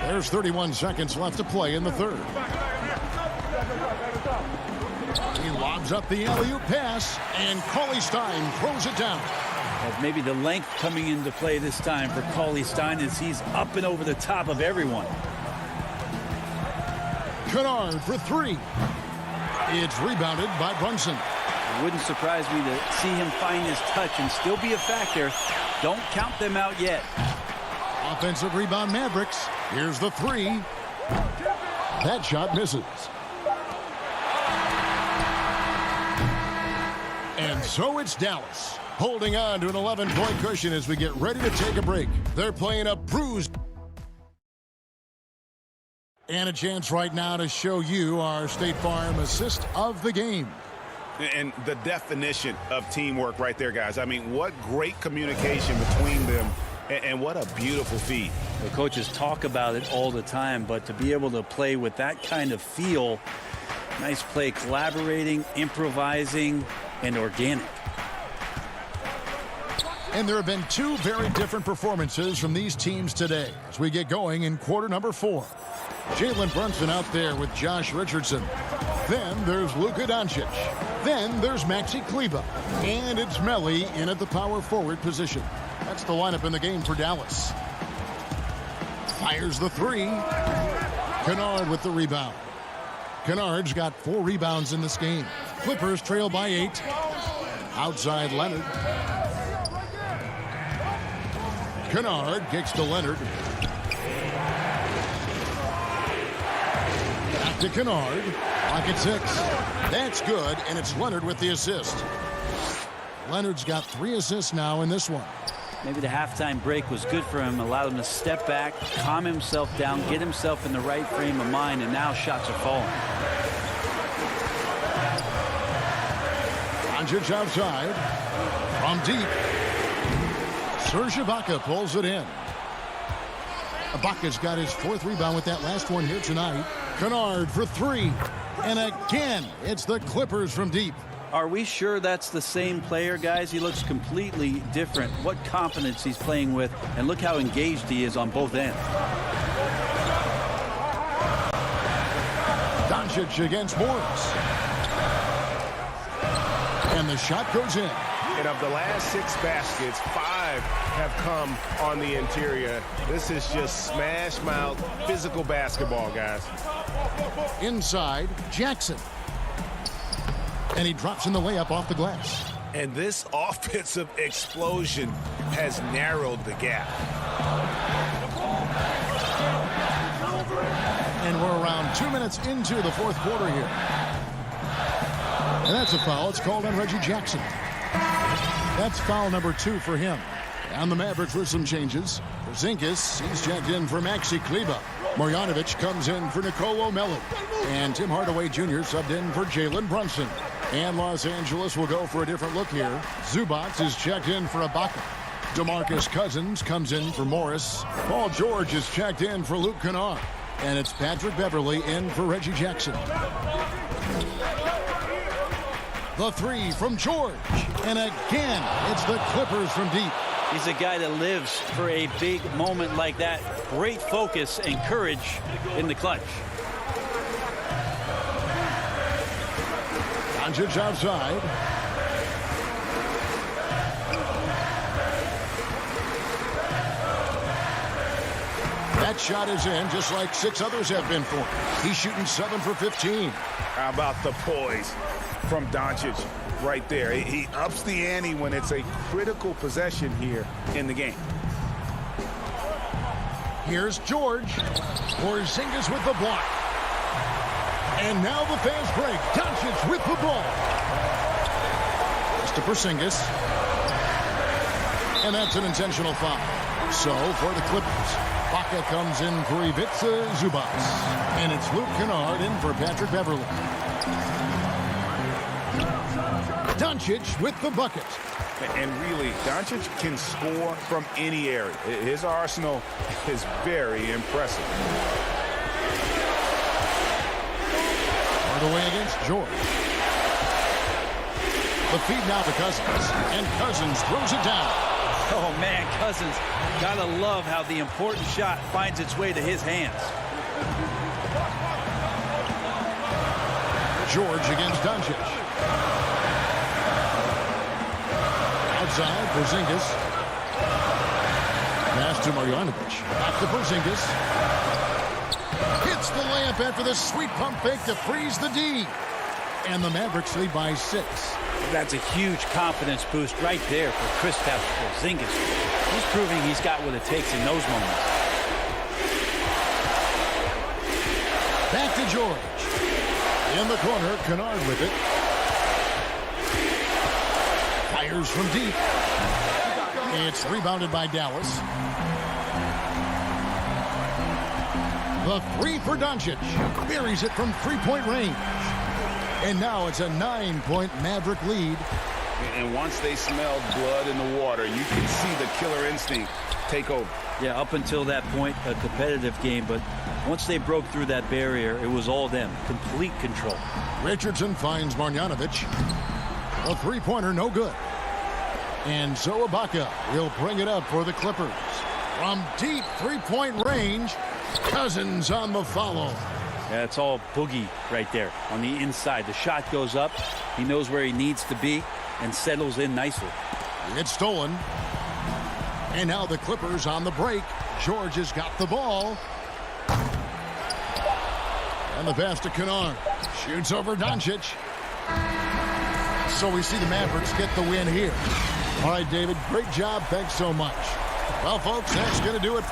There's 31 seconds left to play in the third. He lobs up the alley-oop pass, and Cauley Stein throws it down. Maybe the length coming into play this time for Cauley Stein is he's up and over the top of everyone. Kennard for 3. It's rebounded by Brunson. It wouldn't surprise me to see him find his touch and still be a factor. Don't count them out yet. Offensive rebound Mavericks. Here's the 3. That shot misses. And so it's Dallas holding on to an 11-point cushion as we get ready to take a break. They're playing a bruised. And a chance right now to show you our State Farm assist of the game. And the definition of teamwork right there, guys. I mean, what great communication between them, and what a beautiful feed. The coaches talk about it all the time, but to be able to play with that kind of feel, nice play, collaborating, improvising, and organic. And there have been 2 very different performances from these teams today as we get going in quarter number 4. Jalen Brunson out there with Josh Richardson. Then there's Luka Doncic. Then there's Maxi Kleber. And it's Melli in at the power forward position. That's the lineup in the game for Dallas. Fires the 3. Kennard with the rebound. Kennard's got 4 rebounds in this game. Clippers trail by 8. Outside Leonard. Kennard kicks to Leonard. Back to Kennard. Clock at 6. That's good, and it's Leonard with the assist. Leonard's got 3 assists now in this one. Maybe the halftime break was good for him, allowed him to step back, calm himself down, get himself in the right frame of mind, and now shots are falling. Doncic outside. From deep. Serge Ibaka pulls it in. Ibaka's got his 4th rebound with that last one here tonight. Kennard for 3. And again, it's the Clippers from deep. Are we sure that's the same player, guys? He looks completely different. What confidence he's playing with, and look how engaged he is on both ends. Doncic against Morris. And the shot goes in. And of the last 6 baskets, 5 have come on the interior. This is just smash mouth physical basketball, guys. Inside, Jackson. And he drops in the layup off the glass. And this offensive explosion has narrowed the gap. And we're around 2 minutes into the 4th quarter here. And that's a foul. It's called on Reggie Jackson. That's foul number 2 for him. And the Mavericks with some changes. Porzingis, he's checked in for Maxi Kleber. Marjanovic comes in for Nicolo Melli. And Tim Hardaway Jr. subbed in for Jalen Brunson. And Los Angeles will go for a different look here. Zubac is checked in for Ibaka. DeMarcus Cousins comes in for Morris. Paul George is checked in for Luke Kennard. And it's Patrick Beverley in for Reggie Jackson. The three from George. And again, it's the Clippers from deep. He's a guy that lives for a big moment like that. Great focus and courage in the clutch. Doncic outside. That shot is in, just like 6 others have been for him. He's shooting 7 for 15. How about the poise from Doncic right there? He ups the ante when it's a critical possession here in the game. Here's George. Porzingis with the block. And now the fast break. Doncic with the ball. It's to Porzingis. And that's an intentional foul. So for the Clippers, Baca comes in for Ivica Zubac. And it's Luke Kennard in for Patrick Beverley. Doncic with the bucket. And really, Doncic can score from any area. His arsenal is very impressive. Right away against George. The feed now to Cousins. And Cousins throws it down. Oh, man, Cousins. Gotta love how the important shot finds its way to his hands. George against Doncic. Outside, Porzingis. Pass to Marjanovic. Back to Porzingis. Hits the layup after the sweet pump fake to freeze the D. And the Mavericks lead by 6. That's a huge confidence boost right there for Kristaps Porzingis. He's proving he's got what it takes in those moments. Back to George. In the corner, Kennard with it. Fires from deep. It's rebounded by Dallas. The three for Doncic. Buries it from three-point range. And now it's a 9-point Maverick lead. And once they smelled blood in the water, you can see the killer instinct take over. Yeah, up until that point, a competitive game. But once they broke through that barrier, it was all them. Complete control. Richardson finds Marjanovic. A three-pointer, no good. And so Ibaka will bring it up for the Clippers. From deep three-point range, Cousins on the follow. Yeah, it's all Boogie right there on the inside. The shot goes up. He knows where he needs to be and settles in nicely. It's stolen. And now the Clippers on the break. George has got the ball. And the pass to Kennard. Shoots over Doncic. So we see the Mavericks get the win here. All right, David, great job. Thanks so much. Well, folks, that's going to do it.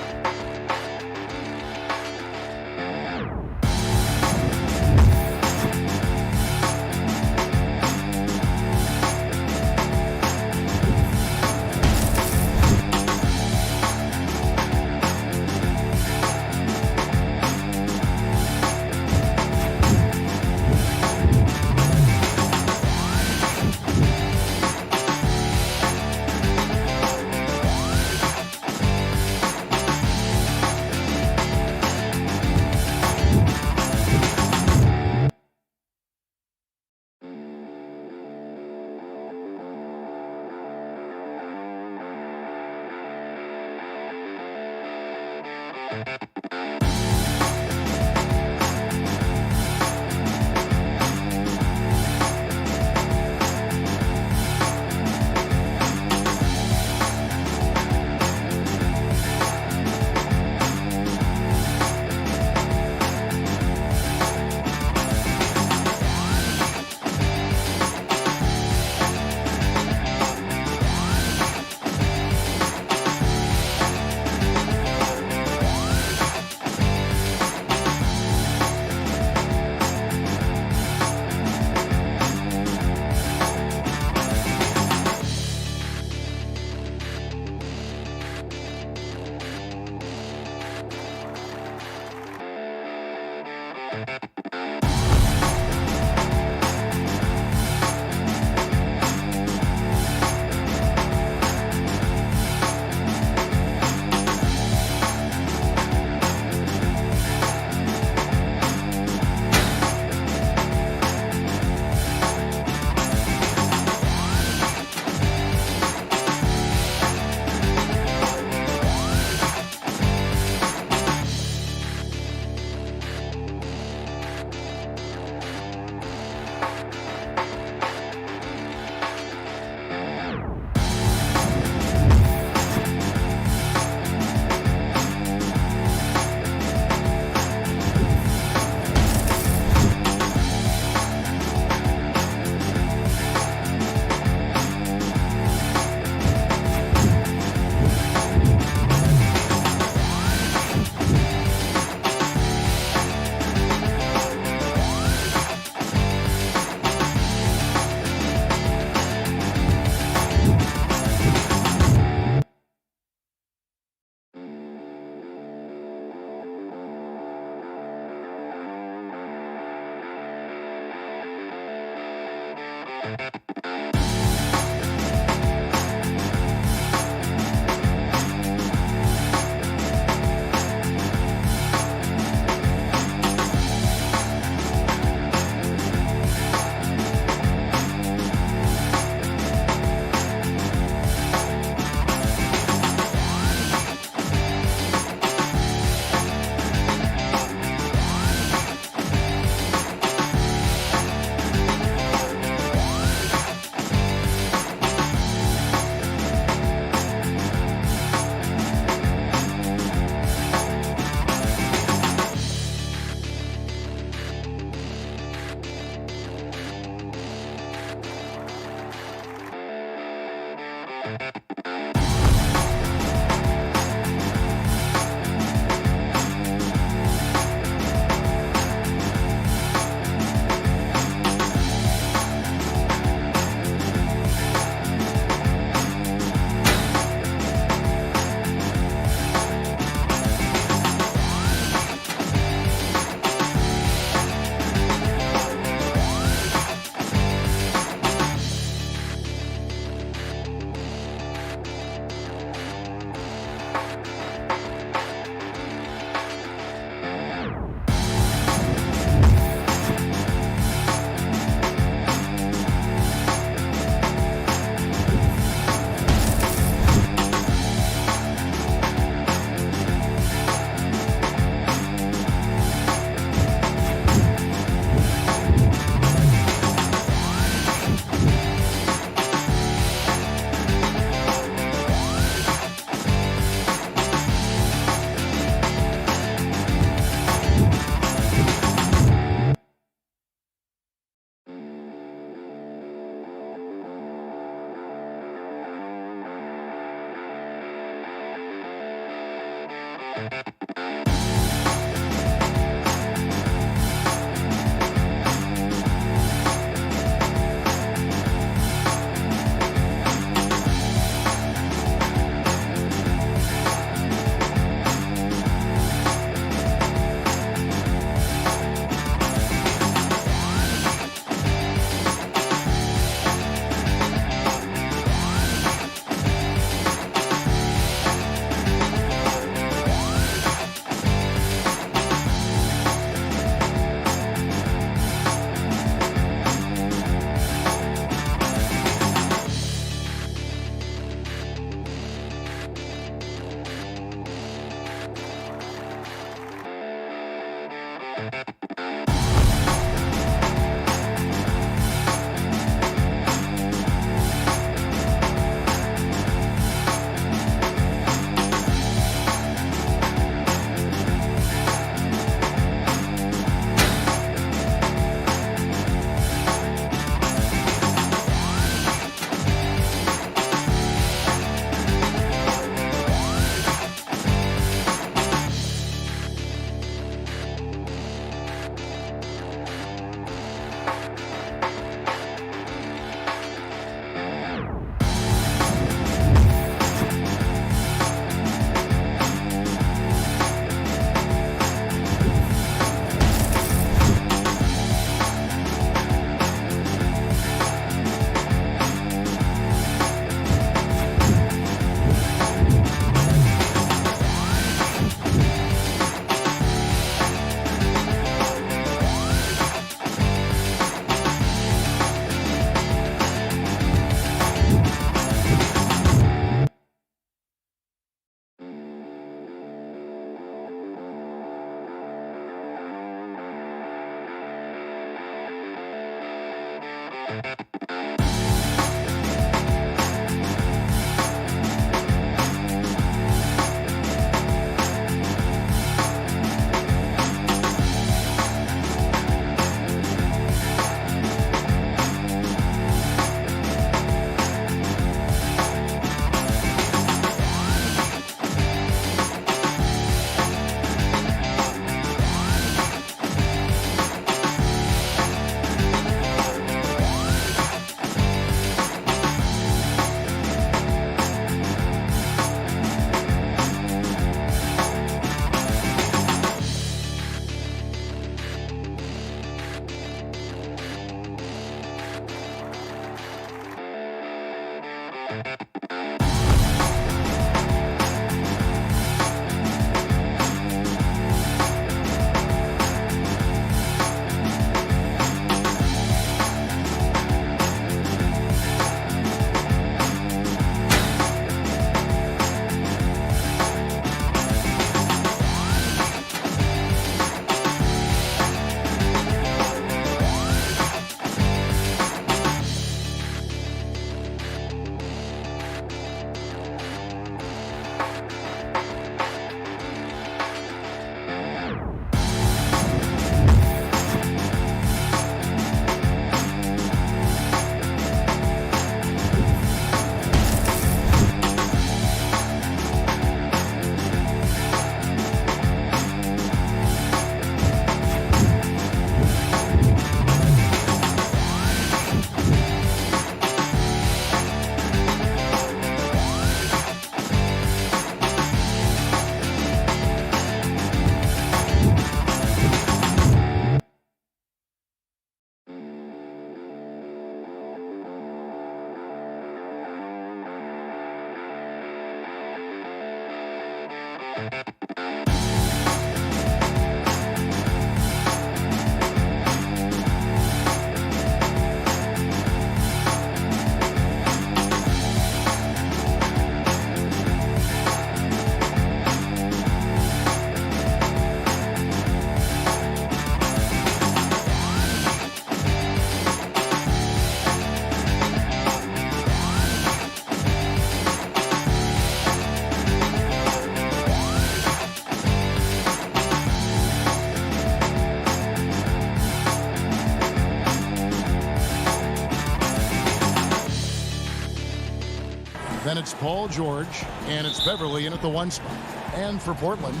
Then it's Paul George, and it's Beverly in at the 1 spot. And for Portland,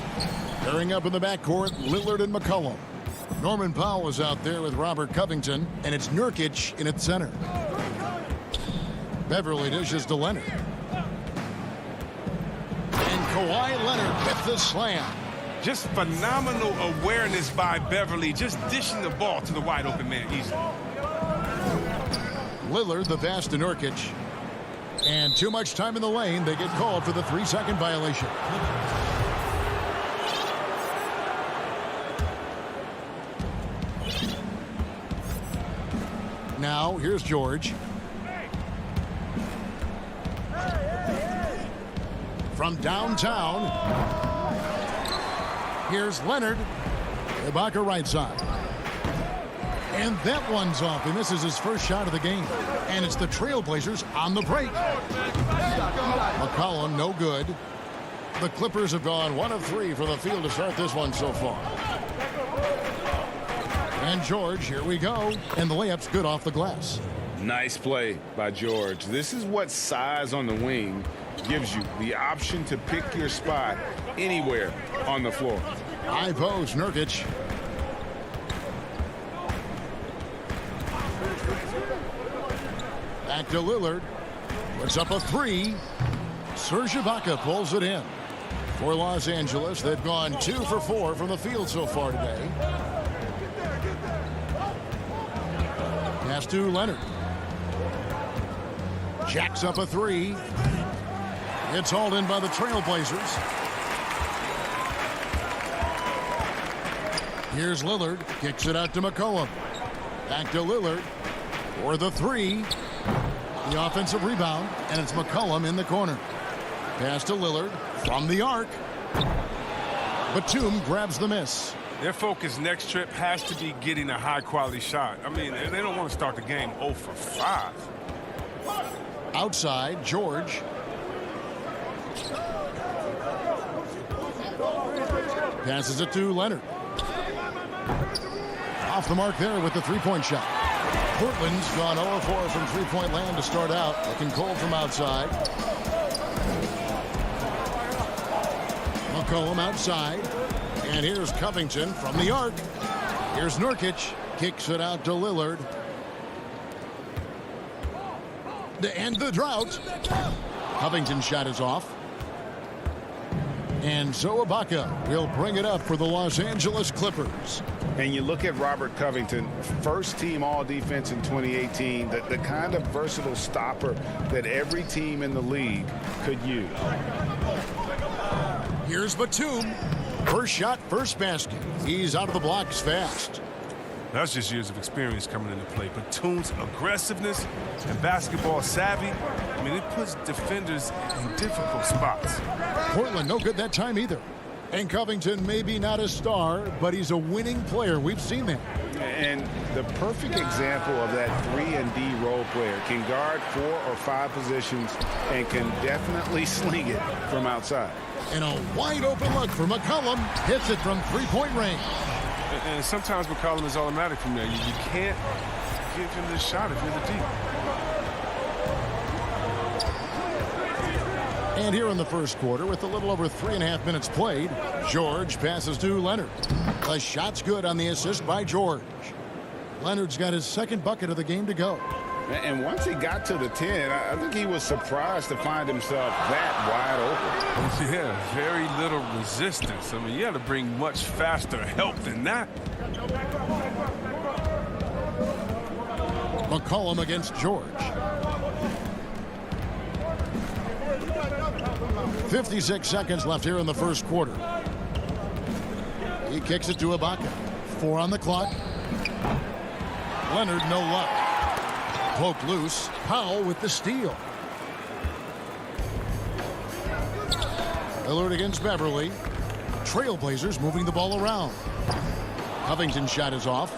pairing up in the backcourt, Lillard and McCollum. Norman Powell is out there with Robert Covington, and it's Nurkic in at center. Beverly dishes to Leonard. And Kawhi Leonard with the slam. Just phenomenal awareness by Beverly, just dishing the ball to the wide open man easily. Lillard the pass to Nurkic. And too much time in the lane. They get called for the 3-second violation. Now, here's George. From downtown, here's Leonard. Ibaka right side. And that one's off. He misses his first shot of the game. And it's the Trailblazers on the break. McCollum, no good. The Clippers have gone 1 of 3 from the field to start this one so far. And George, here we go. And the layup's good off the glass. Nice play by George. This is what size on the wing gives you, the option to pick your spot anywhere on the floor. High post, Nurkic. Back to Lillard. Puts up a 3. Serge Ibaka pulls it in. For Los Angeles, they've gone 2 for 4 from the field so far today. Pass to Leonard. Jacks up a 3. It's hauled in by the Trailblazers. Here's Lillard. Kicks it out to McCollum. Back to Lillard for the 3. The offensive rebound, and it's McCollum in the corner. Pass to Lillard from the arc. Batum grabs the miss. Their focus next trip has to be getting a high-quality shot. I mean, they don't want to start the game 0 for 5. Outside, George. Passes it to Leonard. Off the mark there with the three-point shot. Portland's gone 0-4 from three-point land to start out. Looking cold from outside. McCollum outside. And here's Covington from the arc. Here's Nurkic. Kicks it out to Lillard. To end the drought. Covington's shot is off. And so Ibaka will bring it up for the Los Angeles Clippers. And you look at Robert Covington, first team all defense in 2018, the kind of versatile stopper that every team in the league could use. Here's Batum. First shot, first basket. He's out of the blocks fast. That's just years of experience coming into play. Batum's aggressiveness and basketball savvy, I mean, it puts defenders in difficult spots. Portland no good that time either. And Covington may be not a star, but he's a winning player. We've seen that. And the perfect example of that 3-and-D role player can guard 4 or 5 positions and can definitely sling it from outside. And a wide open look for McCollum. Hits it from three-point range. And sometimes McCollum is automatic from there. You can't give him this shot if you're the deep. And here in the first quarter, with a little over 3.5 minutes played, George passes to Leonard. The shot's good on the assist by George. Leonard's got his second bucket of the game to go. And once he got to the 10, I think he was surprised to find himself that wide open. Yeah, very little resistance. I mean, you got to bring much faster help than that. McCollum against George. 56 seconds left here in the first quarter. He kicks it to Ibaka. 4 on the clock. Leonard, no luck. Poked loose. Powell with the steal. Lillard against Beverly. Trailblazers moving the ball around. Covington's shot is off.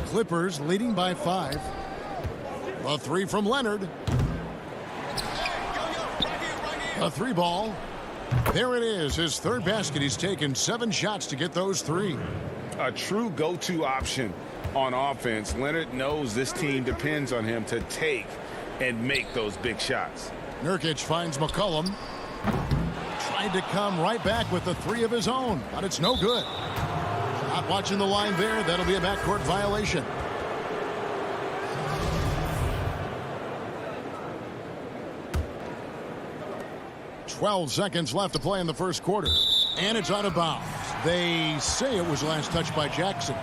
Clippers leading by 5. A 3 from Leonard. A 3 ball. There it is. His third basket. He's taken 7 shots to get those 3. A true go-to option on offense. Leonard knows this team depends on him to take and make those big shots. Nurkic finds McCollum. Tried to come right back with the 3 of his own, but it's no good. Not watching the line there. That'll be a backcourt violation. Twelve seconds left to play in the first quarter. And it's out of bounds. They say it was last touched by Jackson.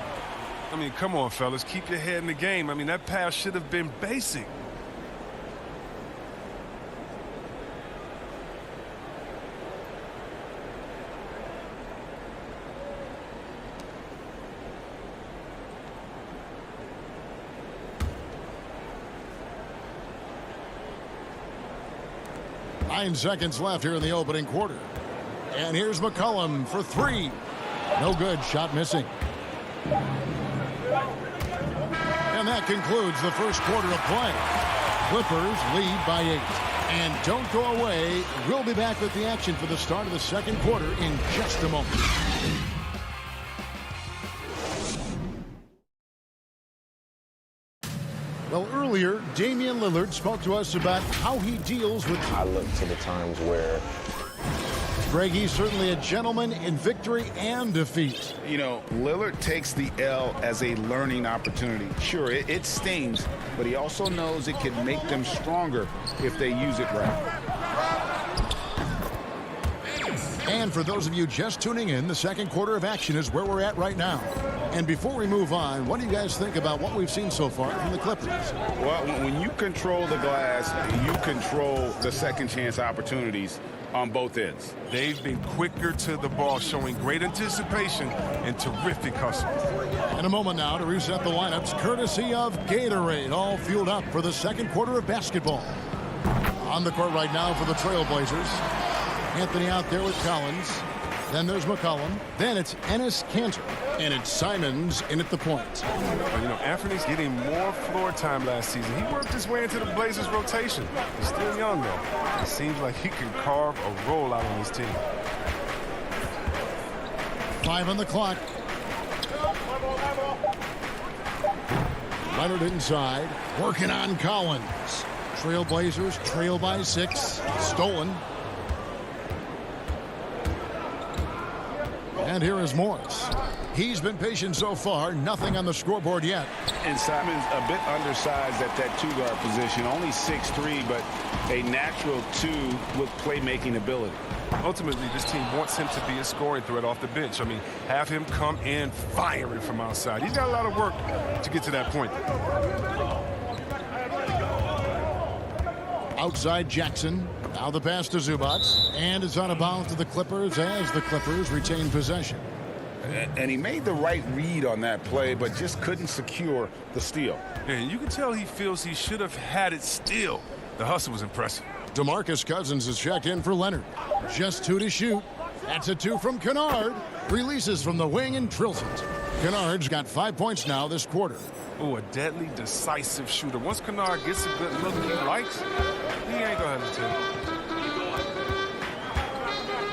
I mean, come on, fellas. Keep your head in the game. I mean, that pass should have been basic. Nine 9 seconds left here in the opening quarter. And here's McCollum for 3. No good. Shot missing. And that concludes the first quarter of play. Clippers lead by 8. And don't go away. We'll be back with the action for the start of the second quarter in just a moment. Well, earlier, Damian Lillard spoke to us about how he deals with... I look to the times where... Greg, he's certainly a gentleman in victory and defeat. You know, Lillard takes the L as a learning opportunity. Sure, it stings, but he also knows it can make them stronger if they use it right. And for those of you just tuning in, the second quarter of action is where we're at right now. And before we move on, what do you guys think about what we've seen so far from the Clippers? Well, when you control the glass, you control the second chance opportunities on both ends. They've been quicker to the ball, showing great anticipation and terrific hustle. In a moment now to reset the lineups, courtesy of Gatorade, all fueled up for the second quarter of basketball. On the court right now for the Trailblazers. Anthony out there with Collins. Then there's McCollum. Then it's Enes Kanter. And it's Simons in at the point. Well, you know, Anthony's getting more floor time last season. He worked his way into the Blazers rotation. He's still young, though. It seems like he can carve a role out on his team. 5 on the clock. Leonard inside. Working on Collins. Trailblazers trail by 6. Stolen. And here is Morris. He's been patient so far. Nothing on the scoreboard yet. And Simons a bit undersized at that 2-guard position. Only 6'3", but a natural 2 with playmaking ability. Ultimately, this team wants him to be a scoring threat off the bench. I mean, have him come in firing from outside. He's got a lot of work to get to that point. Outside Jackson. Now the pass to Zubac. And it's out of bounds to the Clippers as the Clippers retain possession. And he made the right read on that play, but just couldn't secure the steal. And you can tell he feels he should have had it still. The hustle was impressive. DeMarcus Cousins is checked in for Leonard. Just 2 to shoot. That's a 2 from Kennard. Releases from the wing and drills it. Kennard's got 5 points now this quarter. Oh, a deadly, decisive shooter. Once Kennard gets a good look he likes, he ain't gonna hesitate.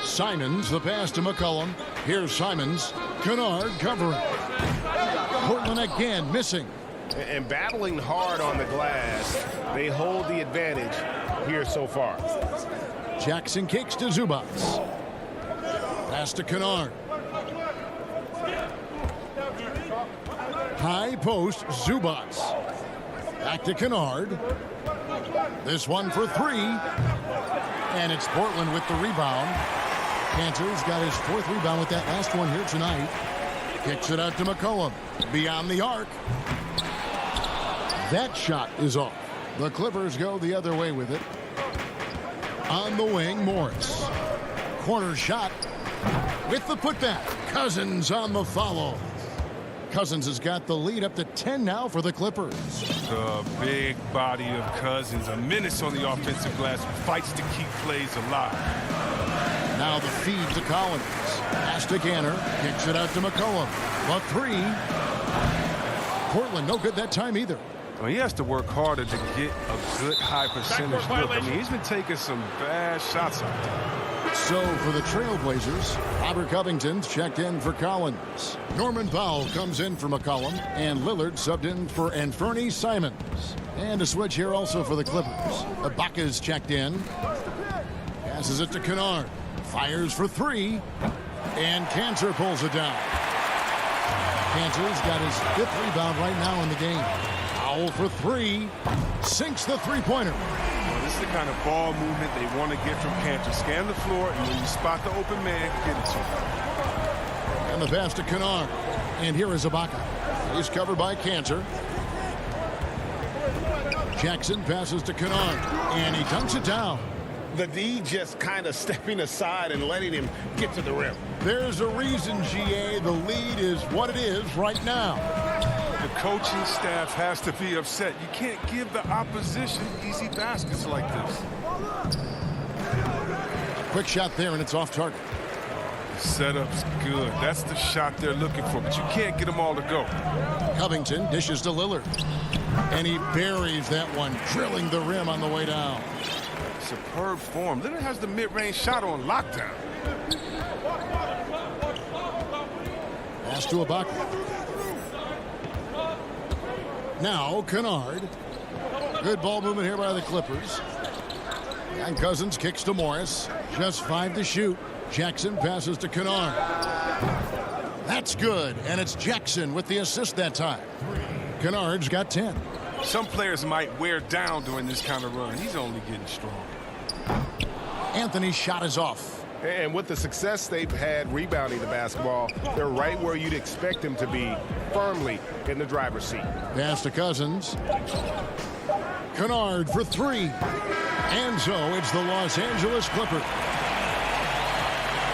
Simons, the pass to McCollum. Here's Simons. Kennard covering. Portland again missing. And battling hard on the glass, they hold the advantage here so far. Jackson kicks to Zubac. Pass to Kennard. High post, Zubac. Back to Kennard. This one for 3. And it's Portland with the rebound. Kanter's got his 4th rebound with that last one here tonight. Kicks it out to McCollum. Beyond the arc. That shot is off. The Clippers go the other way with it. On the wing, Morris. Corner shot with the putback. Cousins on the follow. Cousins has got the lead up to 10 now for the Clippers. The big body of Cousins, a menace on the offensive glass, fights to keep plays alive. Now the feed to Collins. Pass to Ganner. Kicks it out to McCollum. The 3. Portland no good that time either. Well, he has to work harder to get a good high percentage look. I mean, he's been taking some bad shots out there. So for the Trailblazers, Robert Covington's checked in for Collins. Norman Powell comes in for McCollum, and Lillard subbed in for Anthony Simons. And a switch here also for the Clippers. Ibaka's checked in. Passes it to Kennard. Fires for 3. And Kanter pulls it down. Kanter's got his 5th rebound right now in the game. Powell for 3. Sinks the three-pointer. Well, this is the kind of ball movement they want to get from Kanter. Scan the floor, and when you spot the open man, get it to him. And the pass to Kennard. And here is Ibaka. He's covered by Kanter. Jackson passes to Kennard. And he dunks it down. The D just kind of stepping aside and letting him get to the rim. There's a reason, GA, the lead is what it is right now. The coaching staff has to be upset. You can't give the opposition easy baskets like this. Quick shot there, and it's off target. Setup's good. That's the shot they're looking for, but you can't get them all to go. Covington dishes to Lillard. And he buries that one, drilling the rim on the way down. Superb form. Lillard has the mid-range shot on lockdown. Pass to Ibaka. Now Kennard. Good ball movement here by the Clippers. And Cousins kicks to Morris. Just 5 to shoot. Jackson passes to Kennard. That's good. And it's Jackson with the assist that time. Kennard's got 10. Some players might wear down during this kind of run. He's only getting strong. Anthony's shot is off. And with the success they've had rebounding the basketball, they're right where you'd expect them to be, firmly in the driver's seat. Pass to Cousins. Kennard for 3. And so it's the Los Angeles Clippers.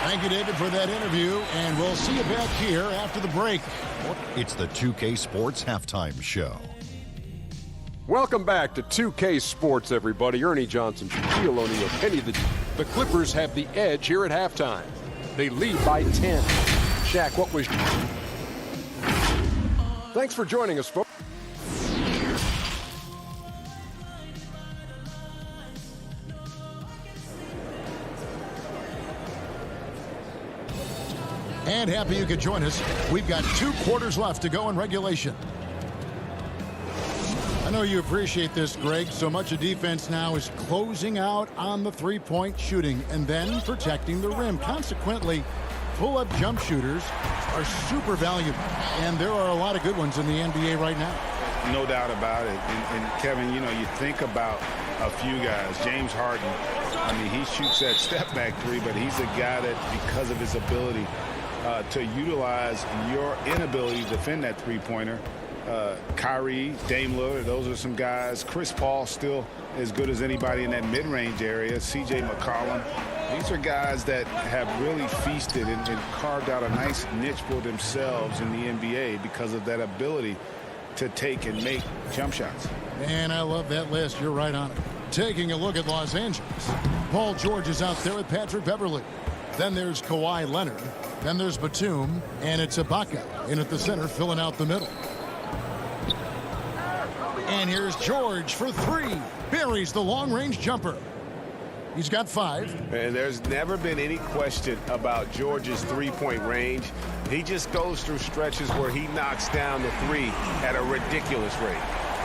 Thank you, David, for that interview, and we'll see you back here after the break. It's the 2K Sports Halftime Show. Welcome back to 2K Sports, everybody. Ernie Johnson, Shaquille O'Neal, Kenny the Clippers have the edge here at halftime. They lead by 10. Shaq, what was... Thanks for joining us, folks. And happy you could join us. We've got 2 quarters left to go in regulation. I know you appreciate this, Greg. So much of defense now is closing out on the three-point shooting and then protecting the rim. Consequently, pull-up jump shooters are super valuable. And there are a lot of good ones in the NBA right now. No doubt about it. And Kevin, you know, you think about a few guys. James Harden, I mean, he shoots that step-back three, but he's a guy that, because of his ability to utilize your inability to defend that three-pointer, Kyrie, Dame Lillard, those are some guys. Chris Paul still as good as anybody in that mid-range area. C.J. McCollum. These are guys that have really feasted and carved out a nice niche for themselves in the NBA because of that ability to take and make jump shots. And I love that list. You're right on it. Taking a look at Los Angeles. Paul George is out there with Patrick Beverley. Then there's Kawhi Leonard. Then there's Batum. And it's Ibaka in at the center, filling out the middle. And here's George for 3. Buries the long-range jumper. He's got 5. And there's never been any question about George's three-point range. He just goes through stretches where he knocks down the 3 at a ridiculous rate.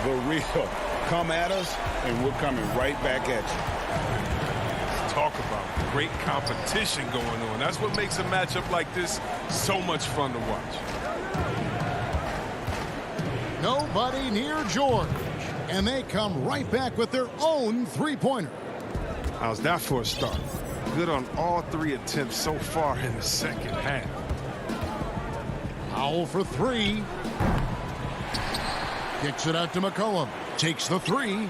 The real come at us, and we're coming right back at you. Talk about great competition going on. That's what makes a matchup like this so much fun to watch. Nobody near George. And they come right back with their own three-pointer. How's that for a start? Good on all 3 attempts so far in the second half. Powell for 3. Kicks it out to McCollum. Takes the 3.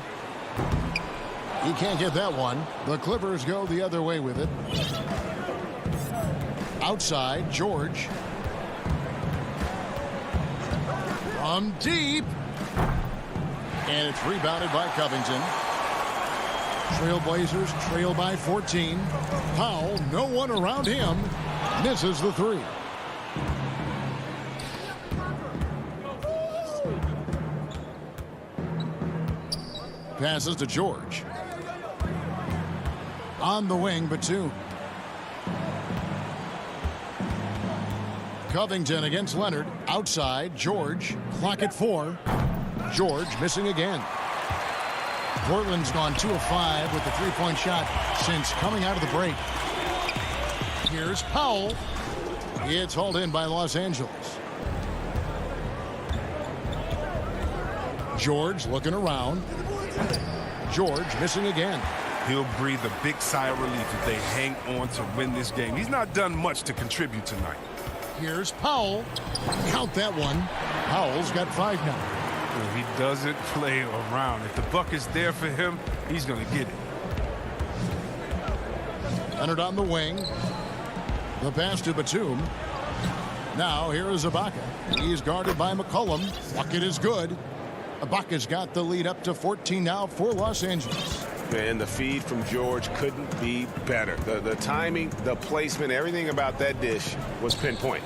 He can't get that one. The Clippers go the other way with it. Outside, George. From deep. And it's rebounded by Covington. Trailblazers trail by 14. Powell, no one around him, misses the 3. Passes to George. On the wing, Batum. Covington against Leonard. Outside, George. Clock at 4. George missing again. Portland's gone 2 of 5 with the three-point shot since coming out of the break. Here's Powell. It's hauled in by Los Angeles. George looking around. George missing again. He'll breathe a big sigh of relief if they hang on to win this game. He's not done much to contribute tonight. Here's Powell. Count that one. Powell's got 5 now. He doesn't play around. If the buck is there for him, he's going to get it. Leonard on the wing. The pass to Batum. Now here is Ibaka. He's guarded by McCollum. Bucket is good. Ibaka's got the lead up to 14 now for Los Angeles. And the feed from George couldn't be better. The timing, the placement, everything about that dish was pinpoint.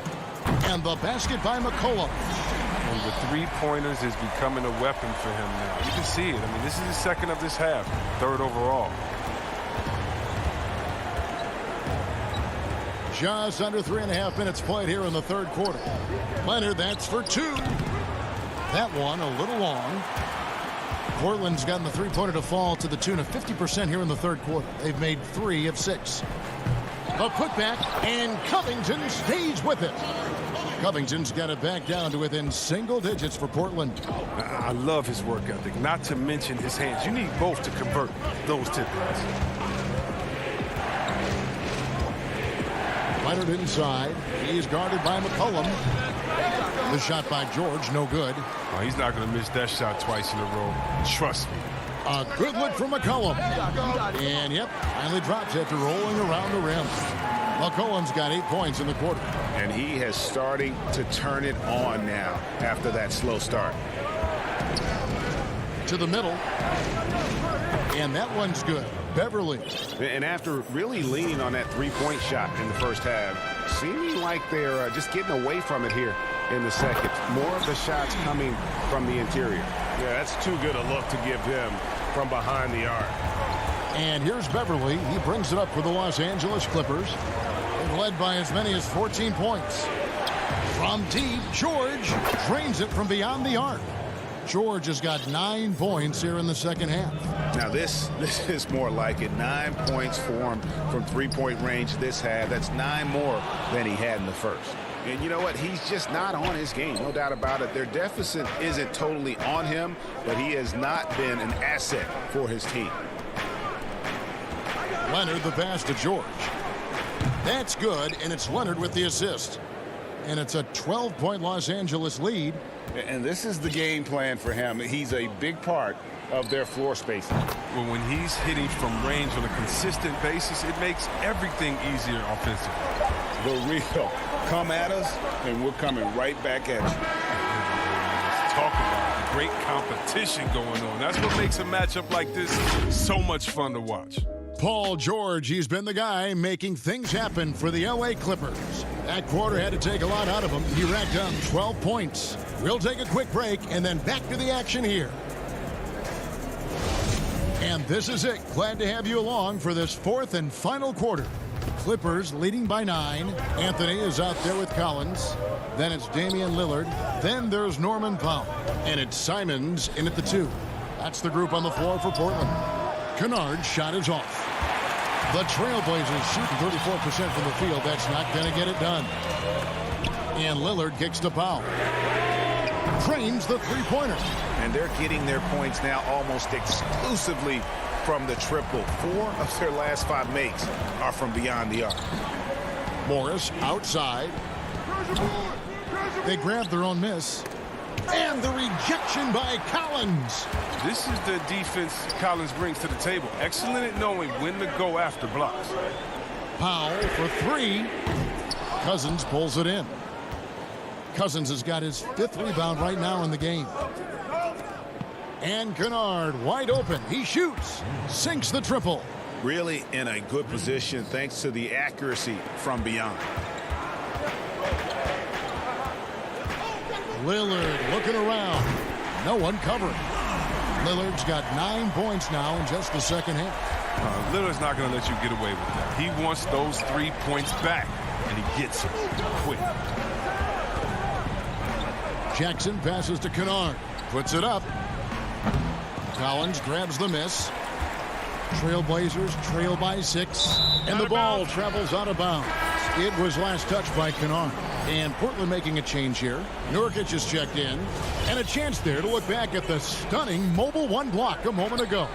And the basket by McCollum. And the three-pointers is becoming a weapon for him now. You can see it. I mean, this is the second of this half, third overall. Just under 3.5 minutes played here in the third quarter. Leonard, that's for two. That one a little long. Portland's gotten the three-pointer to fall to the tune of 50% here in the third quarter. They've made 3 of 6. A putback, and Covington stays with it. Covington's got it back down to within single digits for Portland. I love his work ethic, not to mention his hands. You need both to convert those tip-ins. Leonard inside. He's guarded by McCollum. The shot by George, no good. Oh, he's not going to miss that shot twice in a row. Trust me. A good look from McCollum. And, yep, finally drops after rolling around the rim. McCollum's got 8 points in the quarter. And he has starting to turn it on now after that slow start. To the middle. And that one's good. Beverly. And after really leaning on that three-point shot in the first half, seeming like they're just getting away from it here in the second. More of the shots coming from the interior. Yeah, that's too good a look to give him from behind the arc. And here's Beverly. He brings it up for the Los Angeles Clippers. They've led by as many as 14 points. From deep, George drains it from beyond the arc. George has got 9 points here in the second half. Now this is more like it. 9 points for him from three-point range this half. That's 9 more than he had in the first. And you know what? He's just not on his game. No doubt about it. Their deficit isn't totally on him, but he has not been an asset for his team. Leonard the pass to George. That's good, and it's Leonard with the assist. And it's a 12-point Los Angeles lead. And this is the game plan for him. He's a big part of their floor spacing. Well, when he's hitting from range on a consistent basis, it makes everything easier offensively. The real come at us, and we're coming right back at you. Let's talk about the great competition going on. That's what makes a matchup like this so much fun to watch. Paul George, he's been the guy making things happen for the LA Clippers. That quarter had to take a lot out of him. He racked up 12 points. We'll take a quick break and then back to the action here. And this is it. Glad to have you along for this fourth and final quarter. Clippers leading by 9. Anthony is out there with Collins. Then it's Damian Lillard. Then there's Norman Powell. And it's Simons in at the 2. That's the group on the floor for Portland. Kennard's shot is off. The Trailblazers shooting 34% from the field. That's not going to get it done. And Lillard kicks to Powell. Frames the three-pointer. And they're getting their points now almost exclusively from the triple. 4 of their last 5 makes are from beyond the arc. Morris outside. They grab their own miss. And the rejection by Collins. This is the defense Collins brings to the table. Excellent at knowing when to go after blocks. Powell for 3. Cousins pulls it in. Cousins has got his 5th rebound right now in the game. And Kennard wide open. He shoots. Sinks the triple. Really in a good position thanks to the accuracy from beyond. Lillard looking around. No one covering. Lillard's got 9 points now in just the second half. Lillard's not going to let you get away with that. He wants those 3 points back, and he gets it quick. Jackson passes to Kennard. Puts it up. Collins grabs the miss. Trailblazers trail by 6. And the ball travels out of bounds. It was last touched by Kennard. And Portland making a change here. Nurkic is checked in. And a chance there to look back at the stunning mobile 1 block a moment ago.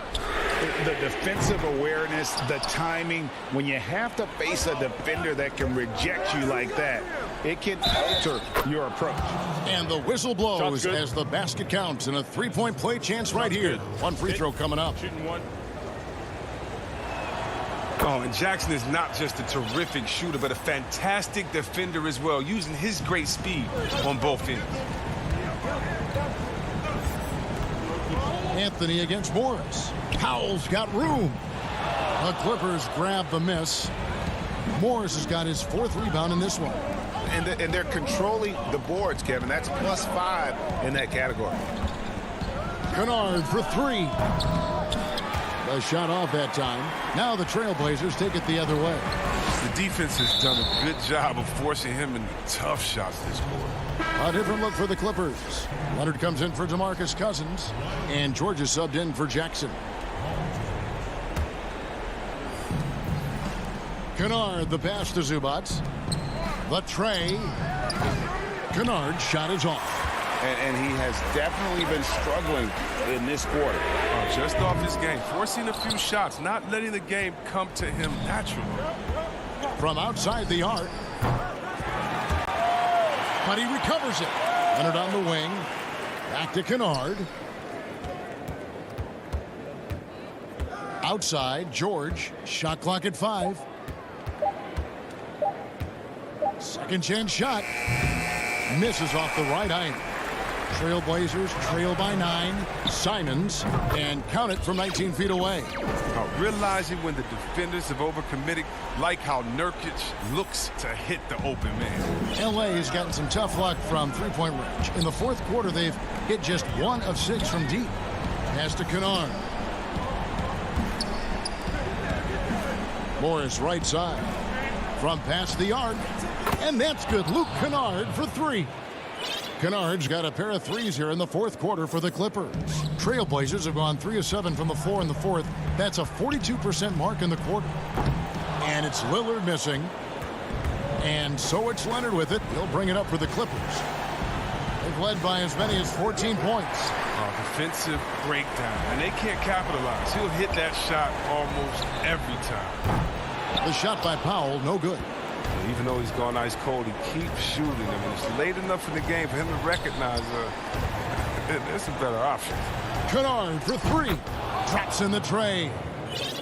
The defensive awareness, the timing, when you have to face a defender that can reject you like that, it can alter your approach. And the whistle blows as the basket counts, and a 3-point play chance right here. One free throw coming up. Shooting 1. Oh, and Jackson is not just a terrific shooter, but a fantastic defender as well, using his great speed on both ends. Anthony against Morris. Powell's got room. The Clippers grab the miss. Morris has got his 4th rebound in this one. And they're controlling the boards, Kevin. That's +5 in that category. Kennard for 3. The shot off that time. Now the Trailblazers take it the other way. The defense has done a good job of forcing him into tough shots this quarter. A different look for the Clippers. Leonard comes in for DeMarcus Cousins, and George is subbed in for Jackson. Kennard, the pass to Zubac. The tray. Kennard's shot is off. And he has definitely been struggling in this quarter. Just off his game, forcing a few shots, not letting the game come to him naturally. From outside the arc. But he recovers it. Leonard on the wing. Back to Kennard. Outside, George. Shot clock at 5. Second chance shot. Misses off the right iron. Trailblazers trail by 9. Simons, and count it from 19 feet away. Realizing when the defenders have overcommitted, like how Nurkic looks to hit the open man. LA has gotten some tough luck from three-point range. In the 4th quarter, they've hit just 1 of 6 from deep. Pass to Kennard. Morris right side. From past the arc. And that's good. Luke Kennard for 3. Kennard's got a pair of 3s here in the 4th quarter for the Clippers. Trailblazers have gone 3 of 7 from the floor in the 4th. That's a 42% mark in the quarter. And it's Lillard missing. And so it's Leonard with it. He'll bring it up for the Clippers. They've led by as many as 14 points. Defensive breakdown, and they can't capitalize. He'll hit that shot almost every time. The shot by Powell, no good. Even though he's gone ice cold, he keeps shooting. I mean, it's late enough in the game for him to recognize there's some better options. Kennard for 3. Drops in the tray.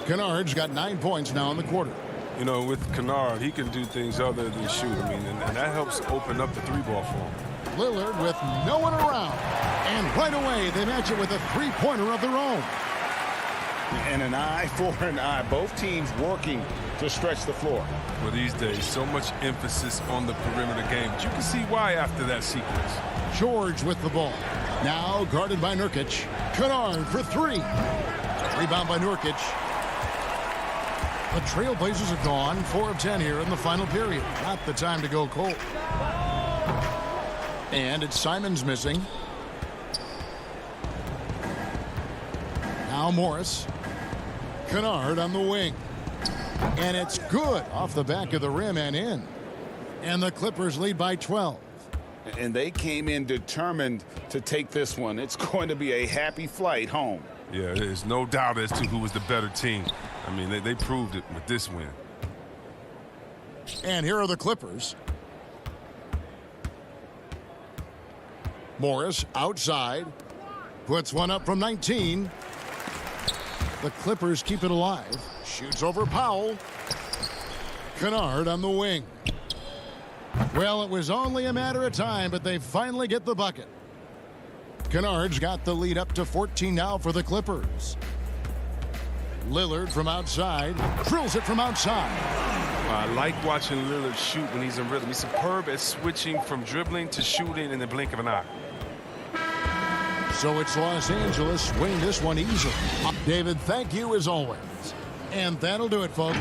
Kennard's got 9 points now in the quarter. You know, with Kennard, he can do things other than shoot. I mean, and that helps open up the 3-ball for him. Lillard with no one around. And right away, they match it with a 3-pointer of their own. And an eye for an eye. Both teams working to stretch the floor. Well, these days, so much emphasis on the perimeter game. But you can see why after that sequence. George with the ball. Now guarded by Nurkic. Kennard for 3. Rebound by Nurkic. The Trailblazers have gone 4 of 10 here in the final period. Not the time to go cold. And it's Simons missing. Now Morris. Kennard on the wing. And it's good off the back of the rim and in. And the Clippers lead by 12. And they came in determined to take this one. It's going to be a happy flight home. Yeah, there's no doubt as to who was the better team. I mean, they proved it with this win. And here are the Clippers. Morris outside. Puts one up from 19. The Clippers keep it alive. Shoots over Powell. Kennard on the wing. Well, it was only a matter of time, but they finally get the bucket. Kennard's got the lead up to 14 now for the Clippers. Lillard from outside. Drills it from outside. I like watching Lillard shoot when he's in rhythm. He's superb at switching from dribbling to shooting in the blink of an eye. So it's Los Angeles winning this one easily. David, thank you as always. And that'll do it, folks.